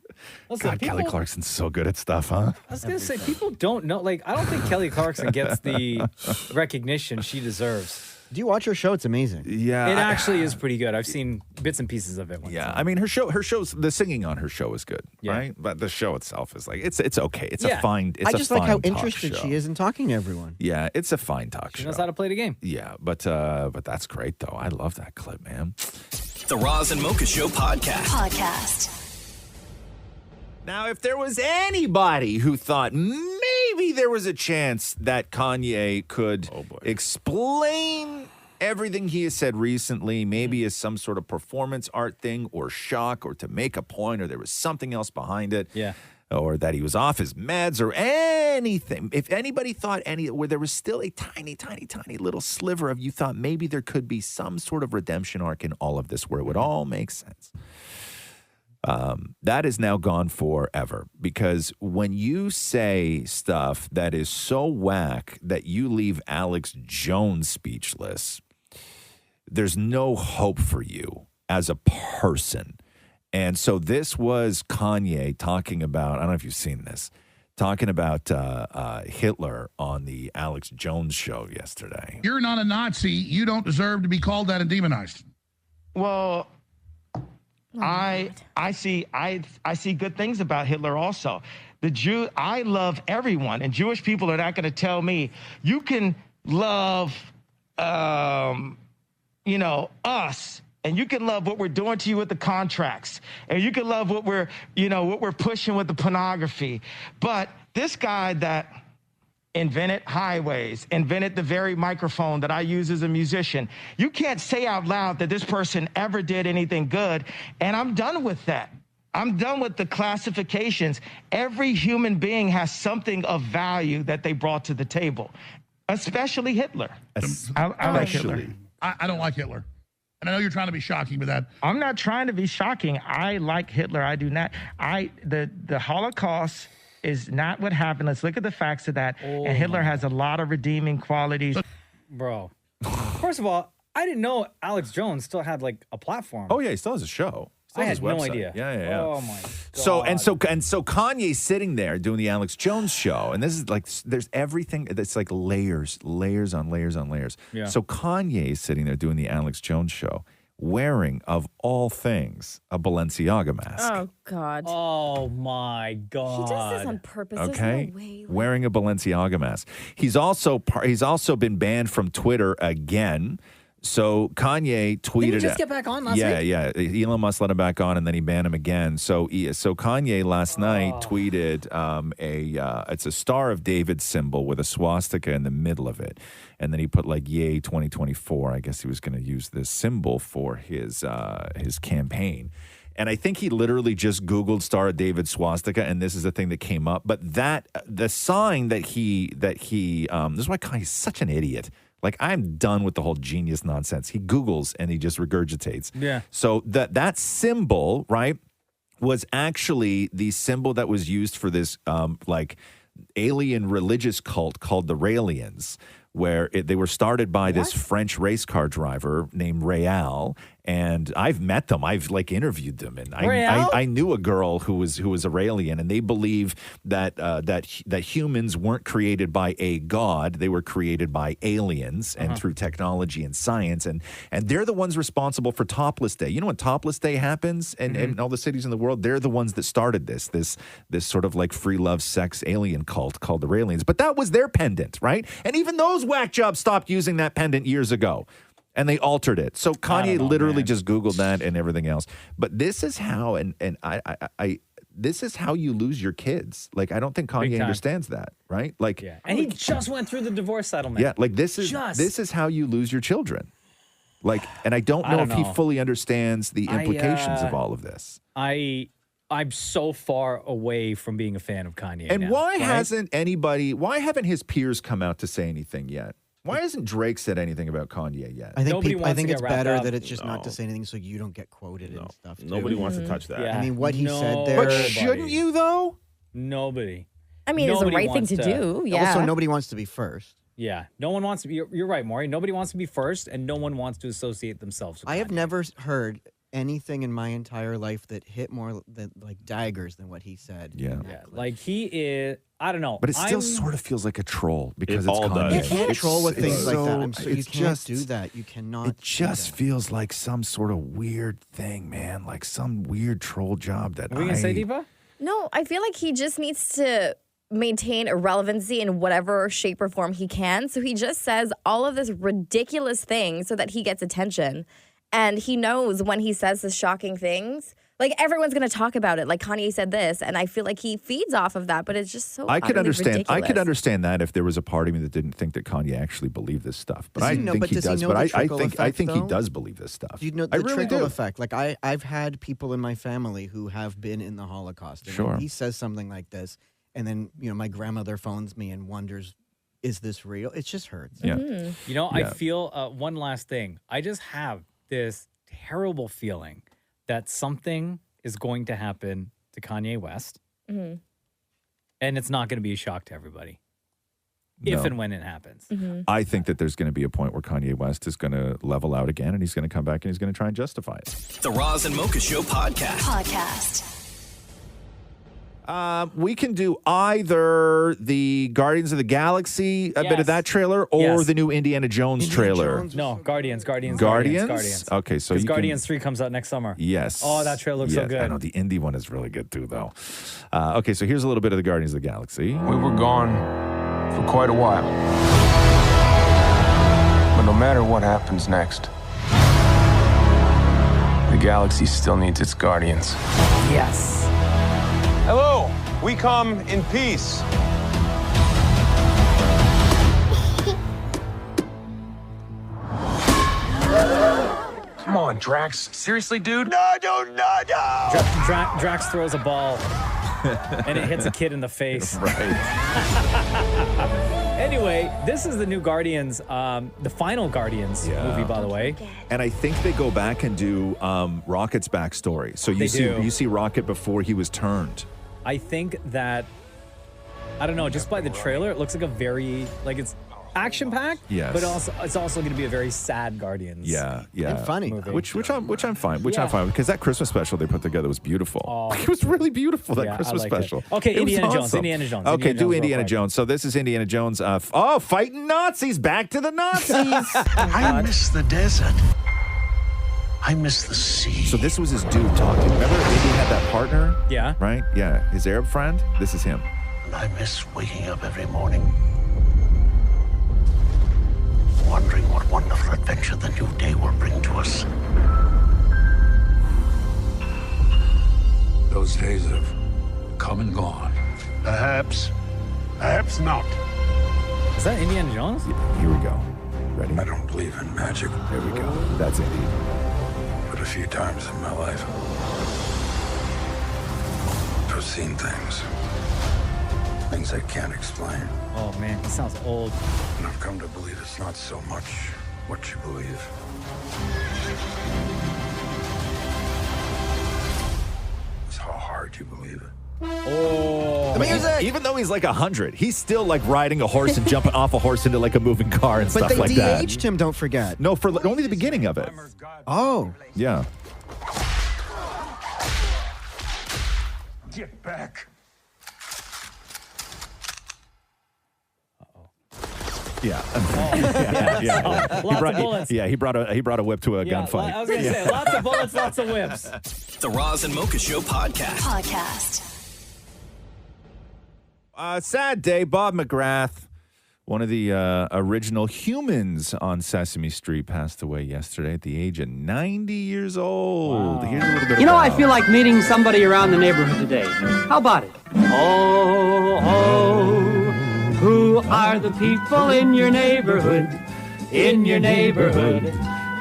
Listen, God, Kelly Clarkson's so good at stuff, huh? I was going to say, people don't know. Like, I don't think Kelly Clarkson gets the recognition she deserves. Do you watch her show? It's amazing. Yeah. It actually is pretty good. I've seen bits and pieces of it. Yeah, I mean, her show's, the singing on her show is good, right? But the show itself is like, it's okay. It's a fine, it's I just a like fine how talk interested show. she is in talking to everyone. Yeah, it's a fine talk She show. knows how to play the game. Yeah, but that's great, though. I love that clip, man. The Roz and Mocha Show podcast. Now, if there was anybody who thought maybe there was a chance that Kanye could explain everything he has said recently, maybe as some sort of performance art thing or shock or to make a point or there was something else behind it. Yeah. Or that he was off his meds or anything. If anybody thought where there was still a tiny, tiny, tiny little sliver of you thought maybe there could be some sort of redemption arc in all of this where it would all make sense. That is now gone forever because when you say stuff that is so whack that you leave Alex Jones speechless, there's no hope for you as a person. And so this was Kanye talking about, I don't know if you've seen this, talking about Hitler on the Alex Jones show yesterday. You're not a Nazi. You don't deserve to be called that and demonized. Well, I see good things about Hitler also. I love everyone, and Jewish people are not going to tell me you can love, us, and you can love what we're doing to you with the contracts, and you can love what we're pushing with the pornography. But this guy that invented highways, invented the very microphone that I use as a musician. You can't say out loud that this person ever did anything good, and I'm done with that. I'm done with the classifications. Every human being has something of value that they brought to the table, especially Hitler. I like Hitler. I don't like Hitler. And I know you're trying to be shocking with that. I'm not trying to be shocking. I like Hitler. I do not. The Holocaust is not what happened. Let's look at the facts of that. And Hitler has a lot of redeeming qualities. Bro, first of all, I didn't know Alex Jones still had like a platform. Oh yeah, he still has a show. Still I has had his no website. idea. Yeah. Oh my god. So Kanye's sitting there doing the Alex Jones show, and this is like there's everything that's like layers on layers on layers. Yeah. So Kanye is sitting there doing the Alex Jones show, wearing of all things a Balenciaga mask. Oh God. Oh my god. He does this on purpose. Okay, There's no way. wearing a Balenciaga mask. He's also been banned from Twitter again. So Kanye tweeted. Did he just get back on last week? Yeah. Elon Musk let him back on, and then he banned him again. So Kanye last night tweeted it's a Star of David symbol with a swastika in the middle of it, and then he put like "Yay 2024." I guess he was going to use this symbol for his campaign. And I think he literally just Googled Star of David swastika, and this is the thing that came up. But the sign that he this is why Kanye's such an idiot. Like, I'm done with the whole genius nonsense. He Googles and he just regurgitates. Yeah. So that symbol, right, was actually the symbol that was used for this like alien religious cult called the Raelians, where they were started by this French race car driver named Réal. And I've met them. I've like interviewed them, and I knew a girl who was Iranian, and they believe that humans weren't created by a god; they were created by aliens, and through technology and science, and they're the ones responsible for Topless Day. You know when Topless Day happens, and in all the cities in the world, they're the ones that started this sort of like free love sex alien cult called the Raelians. But that was their pendant, right? And even those whack jobs stopped using that pendant years ago. And they altered it. So Kanye literally just Googled that and everything else. But this is how, and this is how you lose your kids. Like, I don't think Kanye understands that, right? Like, and he just went through the divorce settlement. Yeah, like this is how you lose your children. Like, and I don't know if he fully understands the implications of all of this. I'm so far away from being a fan of Kanye. And now, why right? why haven't his peers come out to say anything yet? Why hasn't Drake said anything about Kanye yet? I think it's better that it's just not to say anything so you don't get quoted and stuff. Too. Nobody wants to touch that. Yeah. I mean, what he said there. But shouldn't you, though? Nobody. I mean, it's the right thing to do. Yeah. Also, nobody wants to be first. Yeah. No one wants to be. You're right, Maurie. Nobody wants to be first, and no one wants to associate themselves with I have Kanye. never heard anything in my entire life that hit more than like daggers than what he said. Yeah. Like he is. I don't know. But it still sort of feels like a troll because it's all Kanye. does. You can't troll with things like that. You can't just do that. You cannot. It just feels like some sort of weird thing, man. Like some weird troll job that What were you gonna say, Diva? No, I feel like he just needs to maintain irrelevancy in whatever shape or form he can. So he just says all of this ridiculous thing so that he gets attention. And he knows when he says the shocking things, like everyone's going to talk about it. Like Kanye said this, and I feel like he feeds off of that. But it's just so I could understand. ridiculous. I could understand that if there was a part of me that didn't think that Kanye actually believed this stuff. But I think he does. But I think he does believe this stuff. You know the trickle effect. Like I've had people in my family who have been in the Holocaust. And Sure. when he says something like this, and then my grandmother phones me and wonders, "Is this real?" It just hurts. Yeah. You know, I feel one last thing. I just have this terrible feeling that something is going to happen to Kanye West, and it's not going to be a shock to everybody if and when it happens. I think that there's going to be a point where Kanye West is going to level out again, and he's going to come back and he's going to try and justify it. The Roz and Mocha Show podcast. We can do either the Guardians of the Galaxy, a bit of that trailer, or the new Indiana Jones trailer. No, Guardians. Guardians? Okay, so because Guardians 3 comes out next summer. Yes. Oh, that trailer looks so good. I know, the Indy one is really good too, though. Okay, so here's a little bit of the Guardians of the Galaxy. We were gone for quite a while. But no matter what happens next, the galaxy still needs its Guardians. Yes. Hello, we come in peace. Come on, Drax. Seriously, dude? No! Drax throws a ball, and it hits a kid in the face. Right. Anyway, this is the new Guardians, the final Guardians movie, by the way. And I think they go back and do Rocket's backstory. So you see Rocket before he was turned. I think that I don't know. Just by the trailer, it looks like a very it's action-packed. Yes. But it's also going to be a very sad Guardians. Yeah. And funny. movie. Which I'm fine. I'm fine because that Christmas special they put together was beautiful. Oh. It was really beautiful. That Yeah, I Christmas liked it. special. Okay, It was Indiana Jones. awesome. Indiana Jones. Okay, Indiana do Jones Indiana real quick. Jones. So this is Indiana Jones. Fighting Nazis. Back to the Nazis. I miss the desert. I miss the sea. So this was his dude talking. Remember, Indy had that partner. Yeah. Right. Yeah. His Arab friend. This is him. And I miss waking up every morning, wondering what wonderful adventure the new day will bring to us. Those days have come and gone. Perhaps not. Is that Indiana Jones? Here we go. Ready? I don't believe in magic. There we go. That's Indy. But a few times in my life, I've seen things I can't explain. Oh man, he sounds old. And I've come to believe it's not so much what you believe. It's how hard you believe it. Oh, But even though he's like 100, he's still like riding a horse and jumping off a horse into like a moving car and But stuff they like that. de-aged him, don't forget. No, for only the beginning of it. Oh. Yeah. Get back. Yeah. Lots of bullets. Yeah, he brought a whip to a gunfight. I was going to say, lots of bullets, lots of whips. The Roz and Mocha Show podcast. Sad day. Bob McGrath, one of the original humans on Sesame Street, passed away yesterday at the age of 90 years old. Here's a little bit I about- feel like meeting somebody around the neighborhood today. How about it? Oh, who are the people in your neighborhood? In your neighborhood?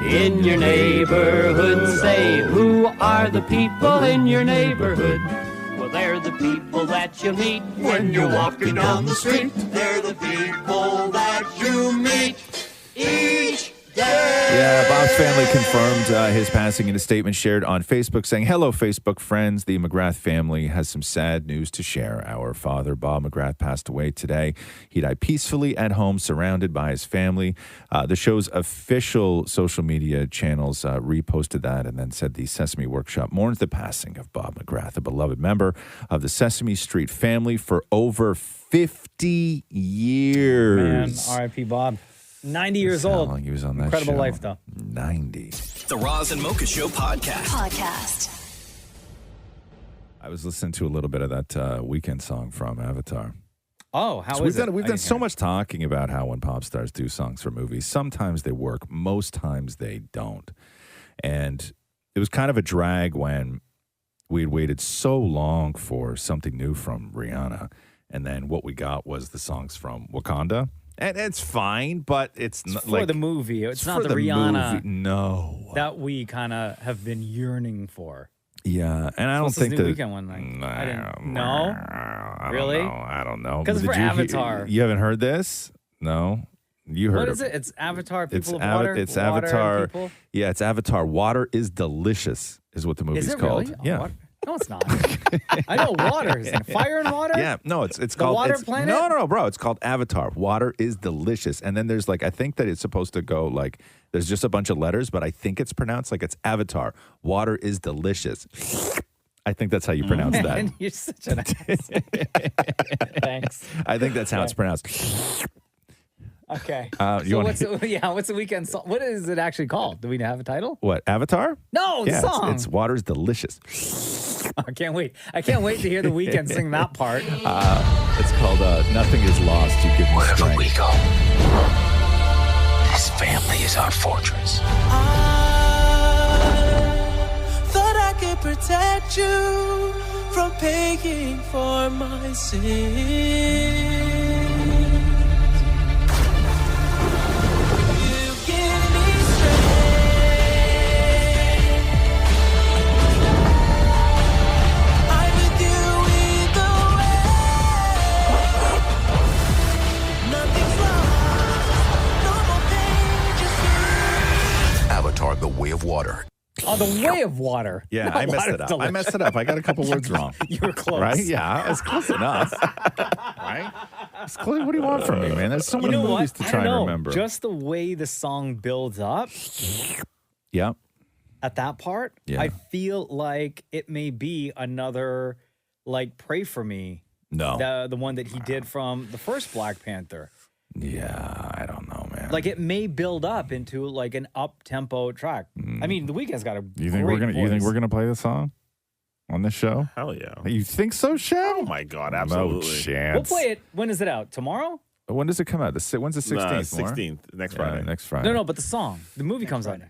In your neighborhood? Say, who are the people in your neighborhood? Well, they're the people that you meet when you're walking down the street. They're the people that you meet each day. Yeah, Bob's family confirmed his passing in a statement shared on Facebook saying, "Hello, Facebook friends. The McGrath family has some sad news to share. Our father, Bob McGrath, passed away today. He died peacefully at home, surrounded by his family." The show's official social media channels reposted that and then said the Sesame Workshop mourns the passing of Bob McGrath, a beloved member of the Sesame Street family for over 50 years. Man, R.I.P. Bob. 90 years How old. long he was on that Incredible show. life, though. 90. The Roz and Mocha Show podcast. I was listening to a little bit of that Weekend song from Avatar. Oh, how So is we've done so much talking about how when pop stars do songs for movies, sometimes they work, most times they don't. And it was kind of a drag when we had waited so long for something new from Rihanna, and then what we got was the songs from Wakanda. And it's fine, but it's not for like the movie. It's not for the the Rihanna movie. No. that we kind of have been yearning for. Yeah, and I don't What's think this new the Weekend one like. I didn't. No, I really? don't know. Because Did for you hear- Avatar. you haven't heard this? No, you heard What is it? It's Avatar. People of Ava- Water. It's Water and Avatar. People? Yeah, it's Avatar. Water is delicious, is what the movie's Is it called. really? Oh, Yeah. water? No, it's not. I know water. Is it fire and water? Yeah, no, it's The called water it's- planet? No, bro, it's called Avatar. Water is delicious, and then there's like I think that it's supposed to go like there's just a bunch of letters, but I think it's pronounced like it's Avatar. Water is delicious. I think that's how you pronounce that. Man, you're such an ass. Thanks. I think that's how it's pronounced. Okay. You So wanna- what's the Weekend song? What is it actually called? Do we have a title? What, Avatar? No, the yeah, song. It's Water's delicious. I can't wait. I can't wait to hear the Weekend sing that part. It's called Nothing Is Lost. You give me Wherever strength. we go, this family is our fortress. Thought I could protect you from paying for my sins. You give me strength. I'm with you either way. Nothing's lost. No more pain, just Avatar: The Way of Water. I'll The Way of Water. Yeah, Not I messed Water it up. Delicious. I messed it up. I got a couple words wrong. You were close. Right? Yeah, it's close enough. Right? It's close. What do you want from me, man? There's so many movies to I try don't and know. remember. Just the way the song builds up. Yeah. At that part, Yeah. I feel like it may be another, like, Pray For Me. No. The one that he did from the first Black Panther. Yeah, I don't know, man. Like, it may build up into, like, an up-tempo track. I mean, The Weeknd's got a You think we're gonna play the song on this show? Hell yeah. You think so, Shem? Oh my God, absolutely. No chance. We'll play it. When is it out? Tomorrow? When does it come out? When's the 16th? 16th, next Friday. Next Friday. No, but the song. The movie comes out.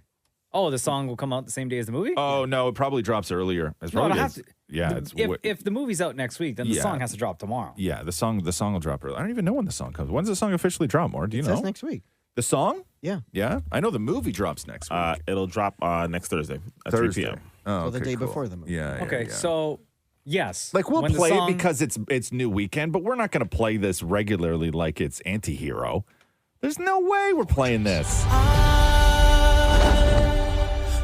Oh, the song will come out the same day as the movie? Oh no, it probably drops earlier. It's No, probably it'll have to. Yeah, it's If the movie's out next week, then the Yeah. song has to drop tomorrow. yeah. The song will drop early. I don't even know when the song comes. When's the song officially drop? More? Do you It know? says next week. The song? Yeah. Yeah, I know the movie drops next week. It'll drop next Thursday at Thursday. 3 p.m. Oh, So the okay, day cool. before the movie. Yeah. Okay, yeah. so yes. Like we'll when the play song- it because it's New Weekend, but we're not going to play this regularly like it's Anti-Hero. There's no way we're playing this.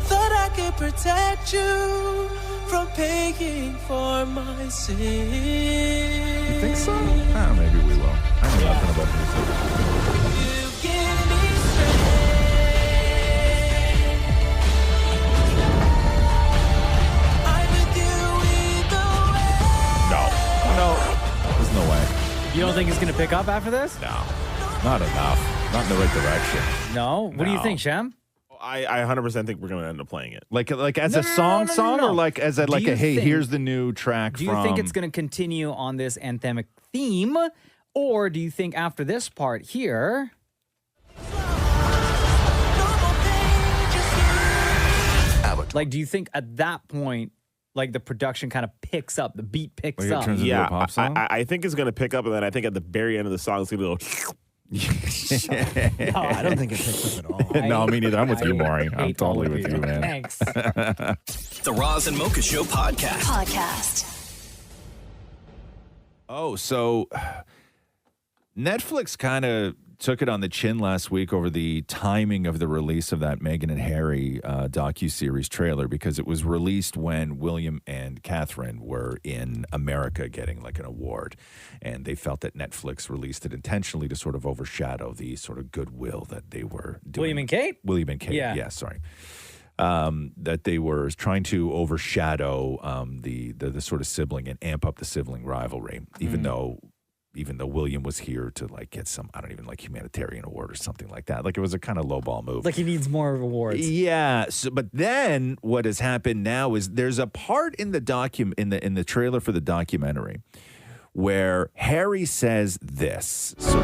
Thought I could protect you from paying for my sins. You think so? Maybe we will. I know nothing about music. You give me strength. I'm with you either way. No, there's no way. You don't think it's going to pick up after this? No, not enough. Not in the right direction. No? What do you No. think, Shem? I 100% think we're going to end up playing it. Like as No, a no, song, no. or like as a Do like you a hey, think- here's the new track Do you from. think it's going to continue on this anthemic theme? Or do you think after this part here, like, do you think at that point, like the production kind of picks up, the beat picks Like it up? turns into a pop song? I think it's going to pick up, and then I think at the very end of the song, it's going to go. No, I don't think it picks up at all. No, me neither. I'm with you, Maury. I'm hate all totally of with you, man. Thanks. The Roz and Mocha Show podcast. Oh, so Netflix kind of took it on the chin last week over the timing of the release of that Meghan and Harry docuseries trailer, because it was released when William and Catherine were in America getting like an award. And they felt that Netflix released it intentionally to sort of overshadow the sort of goodwill that they were doing. William and Kate? William and Kate, Yeah. sorry. That they were trying to overshadow the sort of sibling and amp up the sibling rivalry, even though William was here to like get some, I don't even like humanitarian award or something like that. Like it was a kind of lowball move. Like he needs more awards. Yeah. So, but then what has happened now is there's a part in the in the trailer for the documentary where Harry says this. So,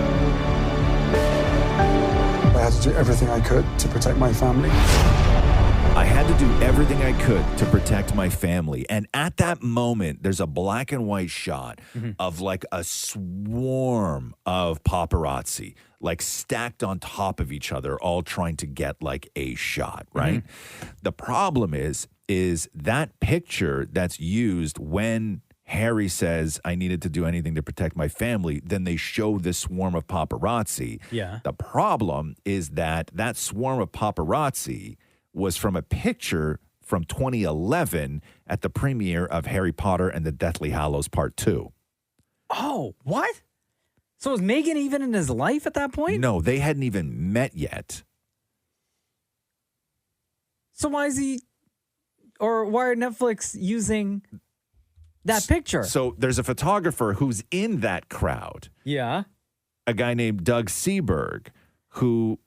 I had to do everything I could to protect my family. I had to do everything I could to protect my family. And at that moment, there's a black and white shot of like a swarm of paparazzi, like stacked on top of each other, all trying to get like a shot, right? The problem is that picture that's used when Harry says, I needed to do anything to protect my family, then they show this swarm of paparazzi. Yeah. The problem is that swarm of paparazzi was from a picture from 2011 at the premiere of Harry Potter and the Deathly Hallows Part 2. Oh, what? So was Meghan even in his life at that point? No, they hadn't even met yet. So why are Netflix using that picture? So there's a photographer who's in that crowd. Yeah. A guy named Doug Seberg, who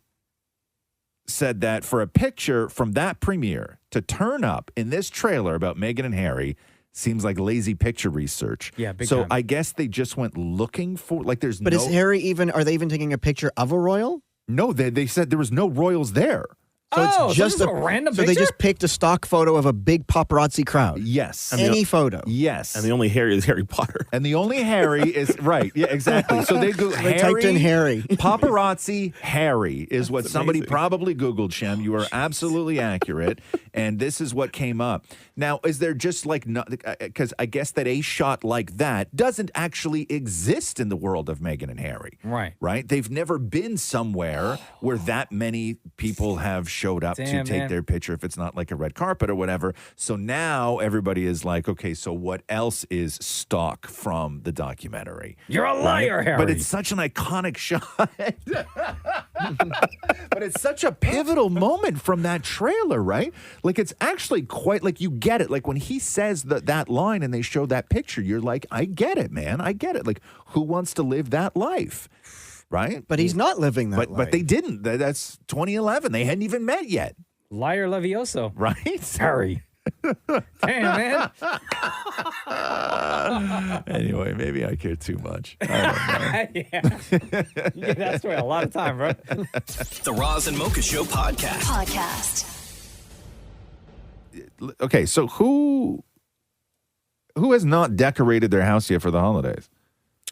said that for a picture from that premiere to turn up in this trailer about Meghan and Harry seems like lazy picture research. Yeah, big So time. I guess they just went looking for, like there's But no... is Harry even, are they even taking a picture of a royal? No, they said there was no royals there. So Oh, it's so just this is a random So they picture? just picked a stock photo of a big paparazzi crowd. Yes. Any photo. Yes. And the only Harry is Harry Potter. And the only Harry is right. Yeah, exactly. So they go. They typed in Harry. Paparazzi Harry is what somebody probably Googled. Shem, you are absolutely accurate. And this is what came up. Now, is there just like, because I guess that a shot like that doesn't actually exist in the world of Meghan and Harry. Right? They've never been somewhere where that many people have showed up to take their picture if it's not like a red carpet or whatever. So now everybody is like, okay, so what else is stock from the documentary? You're a liar, Harry. But it's such an iconic shot. But it's such a pivotal moment from that trailer, right? Like, it's actually quite, like, you get it. Like, when he says that line and they show that picture, you're like, I get it, man. I get it. Like, who wants to live that life? Right? But he's not living that life. But they didn't. That's 2011. They hadn't even met yet. Liar Levioso. Right? Harry. Damn, man. Anyway, maybe I care too much. I don't know. Yeah, that's right. A lot of time, bro. The Roz and Mocha Show podcast. Okay, so who has not decorated their house yet for the holidays?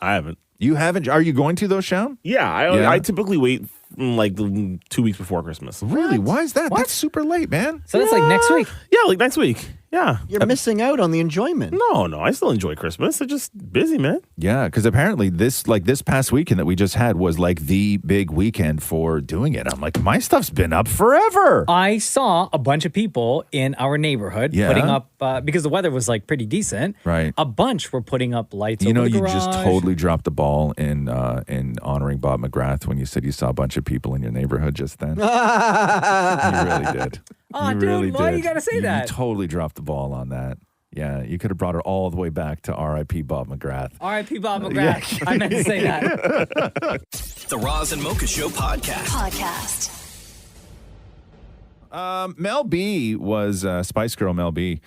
I haven't. You haven't? Are you going to, though, Sean? Yeah, I typically wait like 2 weeks before Christmas. Really? Why is that? That's super late, man. So that's like next week? Yeah, like next week. Yeah. You're missing out on the enjoyment. No, I still enjoy Christmas. It's just busy, man. Yeah, because apparently this past weekend that we just had was like the big weekend for doing it. I'm like, my stuff's been up forever. I saw a bunch of people in our neighborhood putting up, because the weather was like pretty decent. Right. A bunch were putting up lights over the You garage. just totally dropped the ball in honoring Bob McGrath when you said you saw a bunch of people in your neighborhood just then. You really did. Oh, you dude, really why did. you gotta say that? You totally dropped the ball on that. Yeah, you could have brought it all the way back to R.I.P. Bob McGrath. R.I.P. Bob McGrath. Yeah. I meant to say that. The Roz and Mocha Show podcast. Mel B was, Spice Girl Mel B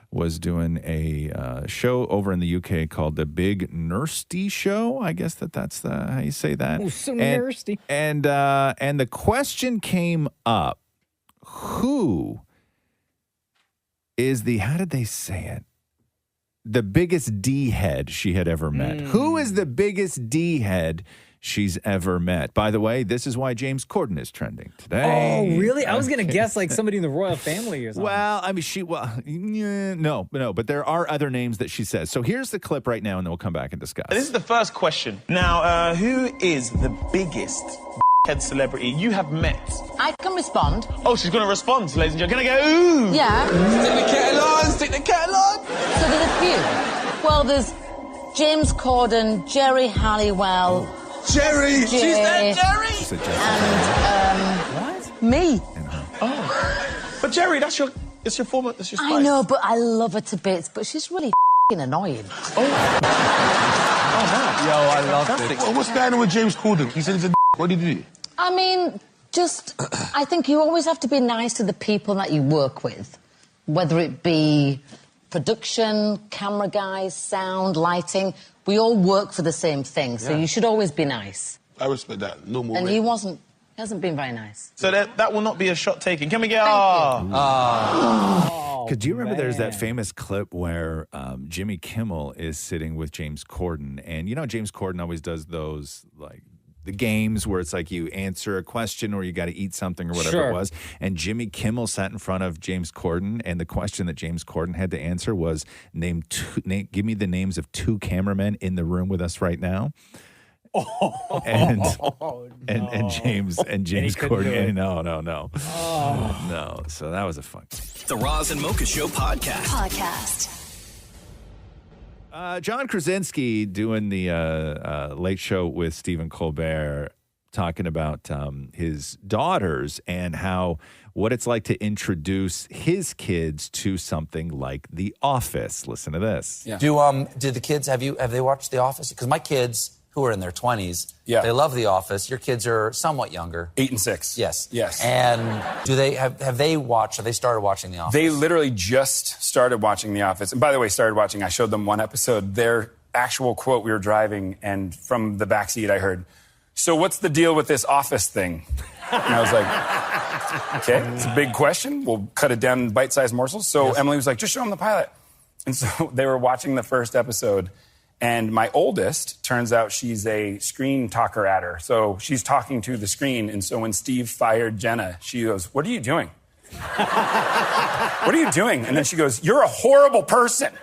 was doing a show over in the UK called the Big Nursty Show. I guess that's how you say that. Oh, so nursty. And the question came up, who is how did they say it? The biggest D-head she had ever met. Who is the biggest D-head she's ever met? By the way, this is why James Corden is trending today. Oh, really? I was going to guess like somebody in the royal family or something. Well, I mean, no, but there are other names that she says. So here's the clip right now, and then we'll come back and discuss. This is the first question. Now, who is the biggest head celebrity you have met? I can respond. Oh, she's going to respond, ladies and gentlemen. Can I go, ooh? Yeah. Stick the kettle on, stick the kettle on. So there's a few. Well, there's James Corden, Jerry Halliwell. Jerry! Jay, She said Jerry! She said and, me. Oh. But Jerry, that's your former, that's your Spice. I know, but I love her to bits, but she's really annoying. Oh, man. Yo, I love it. Well, what's going on with James Corden? He said he's a What did he do? I mean, I think you always have to be nice to the people that you work with, whether it be production, camera guys, sound, lighting. We all work for the same thing, so you should always be nice. I respect that. No more. And he hasn't been very nice. So that will not be a shot taken. Can we get Do you remember there's that famous clip where Jimmy Kimmel is sitting with James Corden, and you know James Corden always does those like the games where it's like you answer a question or you got to eat something or whatever it was. And Jimmy Kimmel sat in front of James Corden, and the question that James Corden had to answer was give me the names of 2 cameramen in the room with us right now. And James Corden, no. No. So that was a fun. The Roz and Mocha Show podcast. John Krasinski doing the Late Show with Stephen Colbert, talking about his daughters and what it's like to introduce his kids to something like The Office. Listen to this. Yeah. Did the kids have they watched The Office? Because my kids, who are in their 20s, they love The Office. Your kids are somewhat younger. 8 and 6. Yes. Yes. And have they started watching The Office? They literally just started watching The Office. And by the way, I showed them one episode. Their actual quote, we were driving, and from the backseat I heard, "So what's the deal with this Office thing?" And I was like, okay, it's a big question. We'll cut it down in bite-sized morsels. So Emily was like, just show them the pilot. And so they were watching the first episode. And my oldest, turns out she's a screen talker at her. So she's talking to the screen. And so when Steve fired Jenna, she goes, "What are you doing?" What are you doing? And then she goes, you're a horrible person.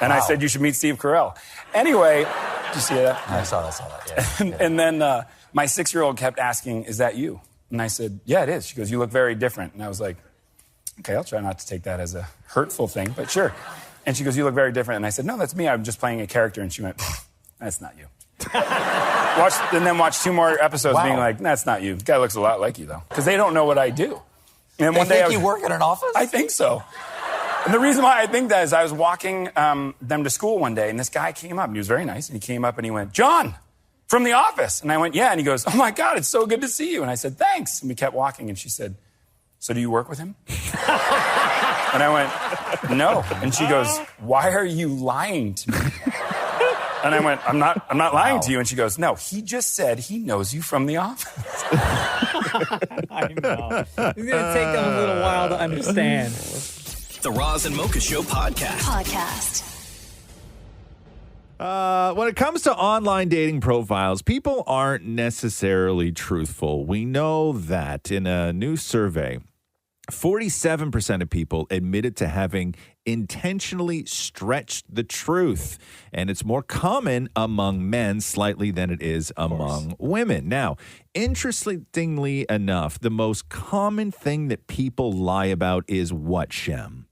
And I said, you should meet Steve Carell. Anyway, did you see that? I saw that, yeah. And then my 6-year-old kept asking, is that you? And I said, yeah, it is. She goes, you look very different. And I was like, okay, I'll try not to take that as a hurtful thing, but sure. And she goes, you look very different. And I said, no, that's me. I'm just playing a character. And she went, that's not you. Watched 2 more episodes being like, that's not you. The guy looks a lot like you, though. Because they don't know what I do. And They think you work at an office? I think so. And the reason why I think that is I was walking them to school one day, and this guy came up, and he was very nice, and he came up and he went, John, from the office. And I went, yeah. And he goes, oh, my God, it's so good to see you. And I said, thanks. And we kept walking, and she said, so do you work with him? And I went, no. And she goes, why are you lying to me? And I went, I'm not lying to you. And she goes, no, he just said he knows you from the office. I know. It's going to take them a little while to understand. The Roz and Mocha Show podcast. When it comes to online dating profiles, people aren't necessarily truthful. We know that in a new survey, 47% of people admitted to having intentionally stretched the truth. And it's more common among men slightly than it is among women. Now, interestingly enough, the most common thing that people lie about is what, Shem?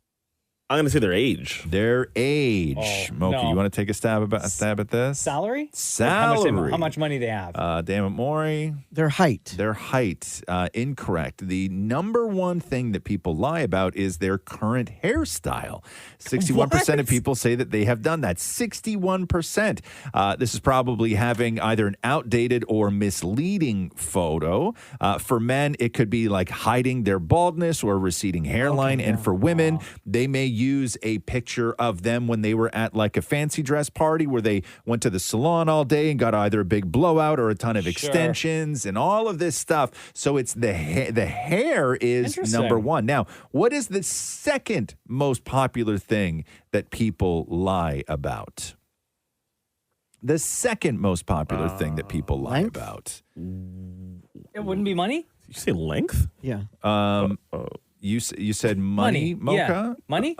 I'm going to say their age. Their age. Oh, Mocha, no. you want to take a stab at this? Salary? Salary. How much money they have? Damnit Maurie. Their height. Their height. Incorrect. The number one thing that people lie about is their current hairstyle. 61% of people say that they have done that. 61%. This is probably having either an outdated or misleading photo. For men, it could be like hiding their baldness or receding hairline. And for women, they may use a picture of them when they were at like a fancy dress party where they went to the salon all day and got either a big blowout or a ton of extensions and all of this stuff. So it's the hair is number one. Now, what is the second most popular thing that people lie about? The second most popular thing that people lie about. It wouldn't be money? You say length? Yeah. You said money, Mocha? Yeah. Money?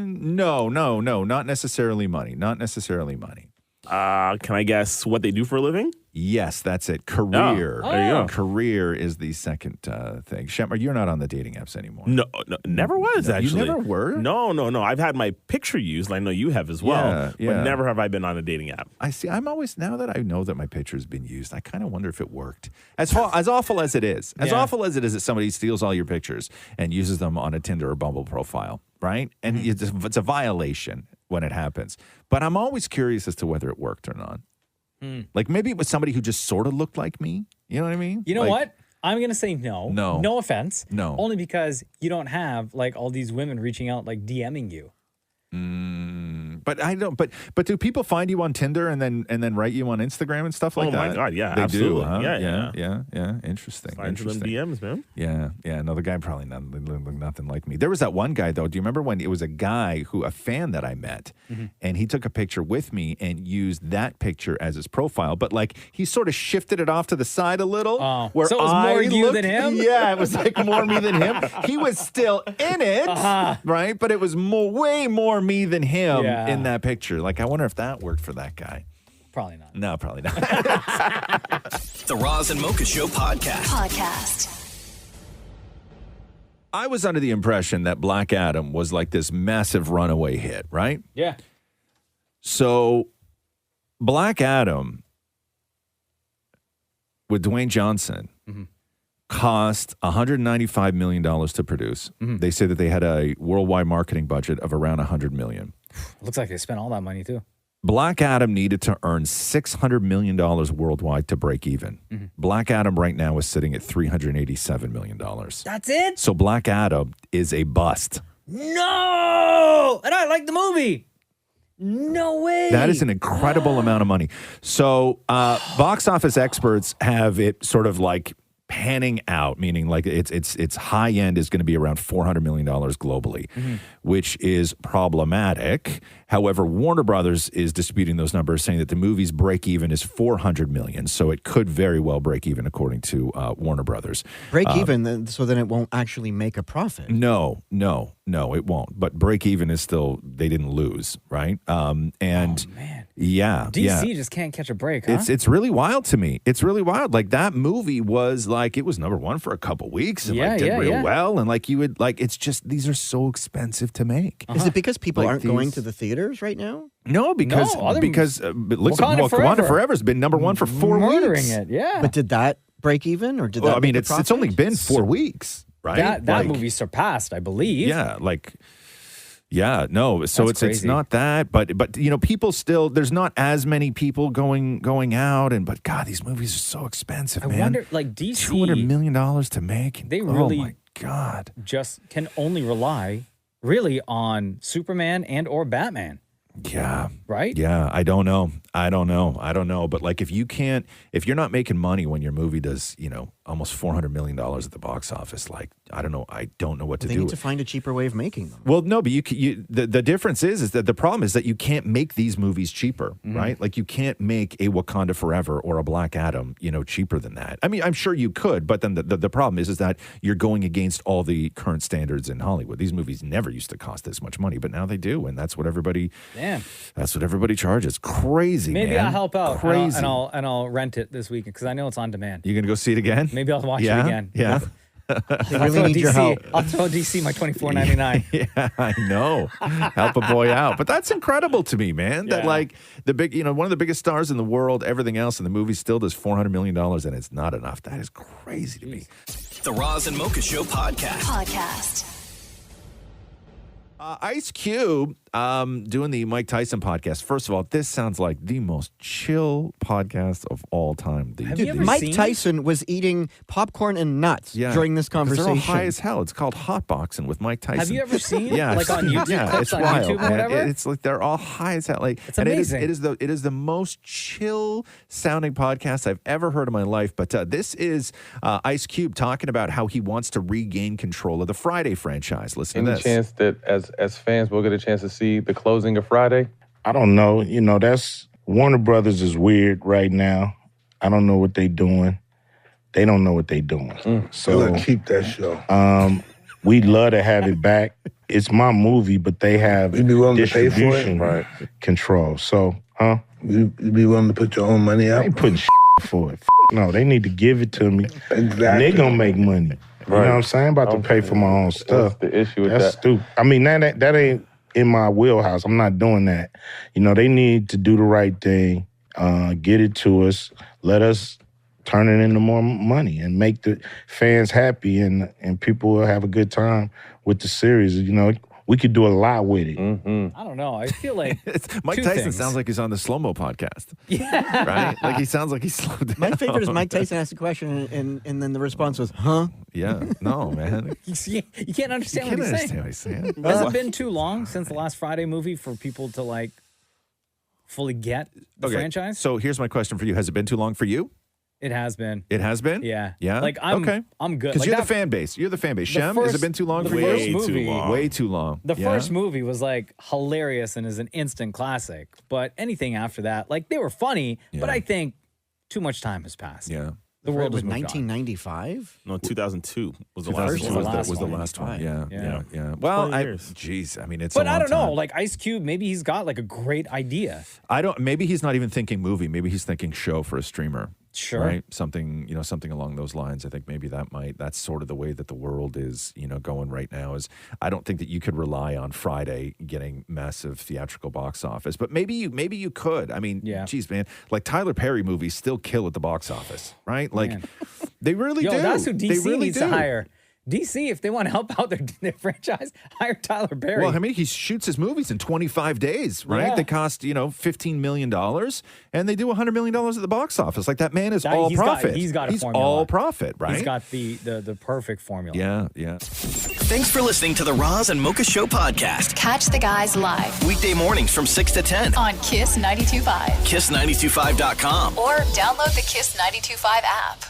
No, not necessarily money. Not necessarily money. Can I guess what they do for a living? Yes, that's it. Career. Oh. There you go. Career is the second thing. Shemar, you're not on the dating apps anymore. No, never was, No, actually. You never were? No. I've had my picture used, and I know you have as well. Yeah. But never have I been on a dating app. I see. I'm always, now that I know that my picture's been used, I kind of wonder if it worked. As awful as it is. Awful as it is that somebody steals all your pictures and uses them on a Tinder or Bumble profile, right? And it's a violation when it happens. But I'm always curious as to whether it worked or not. Like maybe it was somebody who just sort of looked like me. You know what I mean? You know what? I'm going to say no. No. No offense. No. Only because you don't have like all these women reaching out, like DMing you. But I don't. But do people find you on Tinder and then write you on Instagram and stuff like that? Oh my God, yeah, they absolutely. do. Huh? Yeah. Interesting. Slide through them DMs, man. Yeah. No, the guy probably nothing like me. There was that one guy though. Do you remember when it was a guy a fan that I met, and he took a picture with me and used that picture as his profile, but like he sort of shifted it off to the side a little. Where so it was more you than him? Yeah, it was like more me than him. He was still in it, right? But it was way more me than him in that picture. Like, I wonder if that worked for that guy. Probably not. No, probably not. The Roz and Mocha Show podcast. I was under the impression that Black Adam was like this massive runaway hit, right? Yeah. So, Black Adam with Dwayne Johnson cost $195 million to produce. They say that they had a worldwide marketing budget of around $100 million. Looks like they spent all that money too. Black Adam needed to earn $600 million worldwide to break even. Black Adam right now is sitting at $387 million. That's it? So Black Adam is a bust. No! And I like the movie. No way. That is an incredible amount of money. So box office experts have it sort of like panning out, meaning like its high end is going to be around $400 million globally, which is problematic. However, Warner Brothers is disputing those numbers, saying that the movie's break even is $400 million, so it could very well break even, according to Warner Brothers. Break even, so then it won't actually make a profit. No, it won't. But break even is still, they didn't lose, right? Yeah, DC just can't catch a break, huh? It's really wild to me. It's really wild. Like that movie was like, it was number one for a couple weeks and did real well. And like you would like, it's just, these are so expensive to make. Is it because people aren't going to the theaters right now? No, because Wakanda Forever's been number one for 4 weeks. Murdering it, yeah. But did that break even, or did that? Well, I mean, make a it's only been 4 weeks, right? That movie surpassed, I believe. Yeah, no. So That's it's crazy. not that, but you know, people still, there's not as many people going out, but God, these movies are so expensive, man. I wonder, like DC, $200 million to make. They really, oh my God, just can only rely really on Superman and or Batman. Yeah. Right? Yeah. I don't know. But like, if you're not making money when your movie does, you know, almost $400 million at the box office, like, I don't know what to do. They need to find a cheaper way of making them. Well, no, but the difference is that the problem is that you can't make these movies cheaper, right? Like, you can't make a Wakanda Forever or a Black Adam, you know, cheaper than that. I mean, I'm sure you could, but then the problem is that you're going against all the current standards in Hollywood. These movies never used to cost this much money, but now they do, and that's what everybody charges. Crazy, Maybe man. I'll help out. Crazy. And I'll rent it this weekend because I know it's on demand. You gonna go see it again? Maybe I'll watch it again. Yeah. They really need your help. I'll throw DC my $24.99. Yeah, I know. Help a boy out. But that's incredible to me, man. That like one of the biggest stars in the world, everything else in the movie still does $400 million and it's not enough. That is crazy to me. The Roz and Mocha Show podcast. Ice Cube doing the Mike Tyson podcast. First of all, this sounds like the most chill podcast of all time. Dude, Mike Tyson was eating popcorn and nuts during this conversation. They're all high as hell. It's called hotboxing with Mike Tyson. Have you ever seen I've on seen it. YouTube clips it's on wild, YouTube or whatever? It's like they're all high as hell. Like, it's amazing. It is the most chill sounding podcast I've ever heard in my life. But this is Ice Cube talking about how he wants to regain control of the Friday franchise. Listen to this. Any chance that as fans we'll get a chance to see the closing of Friday? I don't know. You know, that's Warner Brothers is weird right now. I don't know what they doing. They don't know what they doing. So keep that show. We'd love to have it back. It's my movie, but they have You'd be willing to pay for it? distribution control. So, You be willing to put your own money out? I ain't putting for it. No, they need to give it to me. And they're gonna make money. You know what I'm saying? I'm about to pay for my own stuff. That's the issue with That's that. stupid. I mean, that ain't in my wheelhouse. I'm not doing that. You know, they need to do the right thing, get it to us, let us turn it into more money and make the fans happy and people will have a good time with the series. You know, we could do a lot with it. I don't know. I feel like Mike Tyson sounds like he's on the Slow-Mo podcast. Yeah. Right? Like he sounds like he's slowed down. My favorite is Mike Tyson asked a question and then the response was, huh? Yeah. No, man. You can't understand what he's saying. Has it been too long since the last Friday movie for people to like fully get the franchise? So here's my question for you. Has it been too long for you? It has been. It has been? Yeah. Yeah? Like I'm good. Because Like you're the that- fan base. You're the fan base. The Shem, has it first- been too long the for first you? movie- Way too long. The Yeah? first movie was like hilarious and is an instant classic. But anything after that, like they were funny, but I think too much time has passed. Yeah. The world was was 1995? No, 2002 was the 2002 last one. was the last one. Yeah. Yeah. Yeah. Well, 20 years. Geez, I mean, it's But a long I don't know. time. Like Ice Cube, maybe he's got like a great idea. Maybe he's not even thinking movie. Maybe he's thinking show for a streamer. Sure. Right? Something along those lines. I think maybe that's sort of the way that the world is, going right now is I don't think that you could rely on Friday getting massive theatrical box office, but maybe you could. I mean, geez, man, like Tyler Perry movies still kill at the box office, right? Like they really do. That's who DC They really needs do. to hire. DC, if they want to help out their franchise, hire Tyler Perry. Well, I mean, he shoots his movies in 25 days, right? Yeah. They cost, $15 million, and they do $100 million at the box office. Like, that man is all profit. He's got a He's formula. all profit, right? He's got the perfect formula. Yeah. Thanks for listening to the Roz and Mocha Show podcast. Catch the guys live Weekday mornings from 6 to 10. on Kiss 92.5 Kiss925.com. or download the Kiss 92.5 app.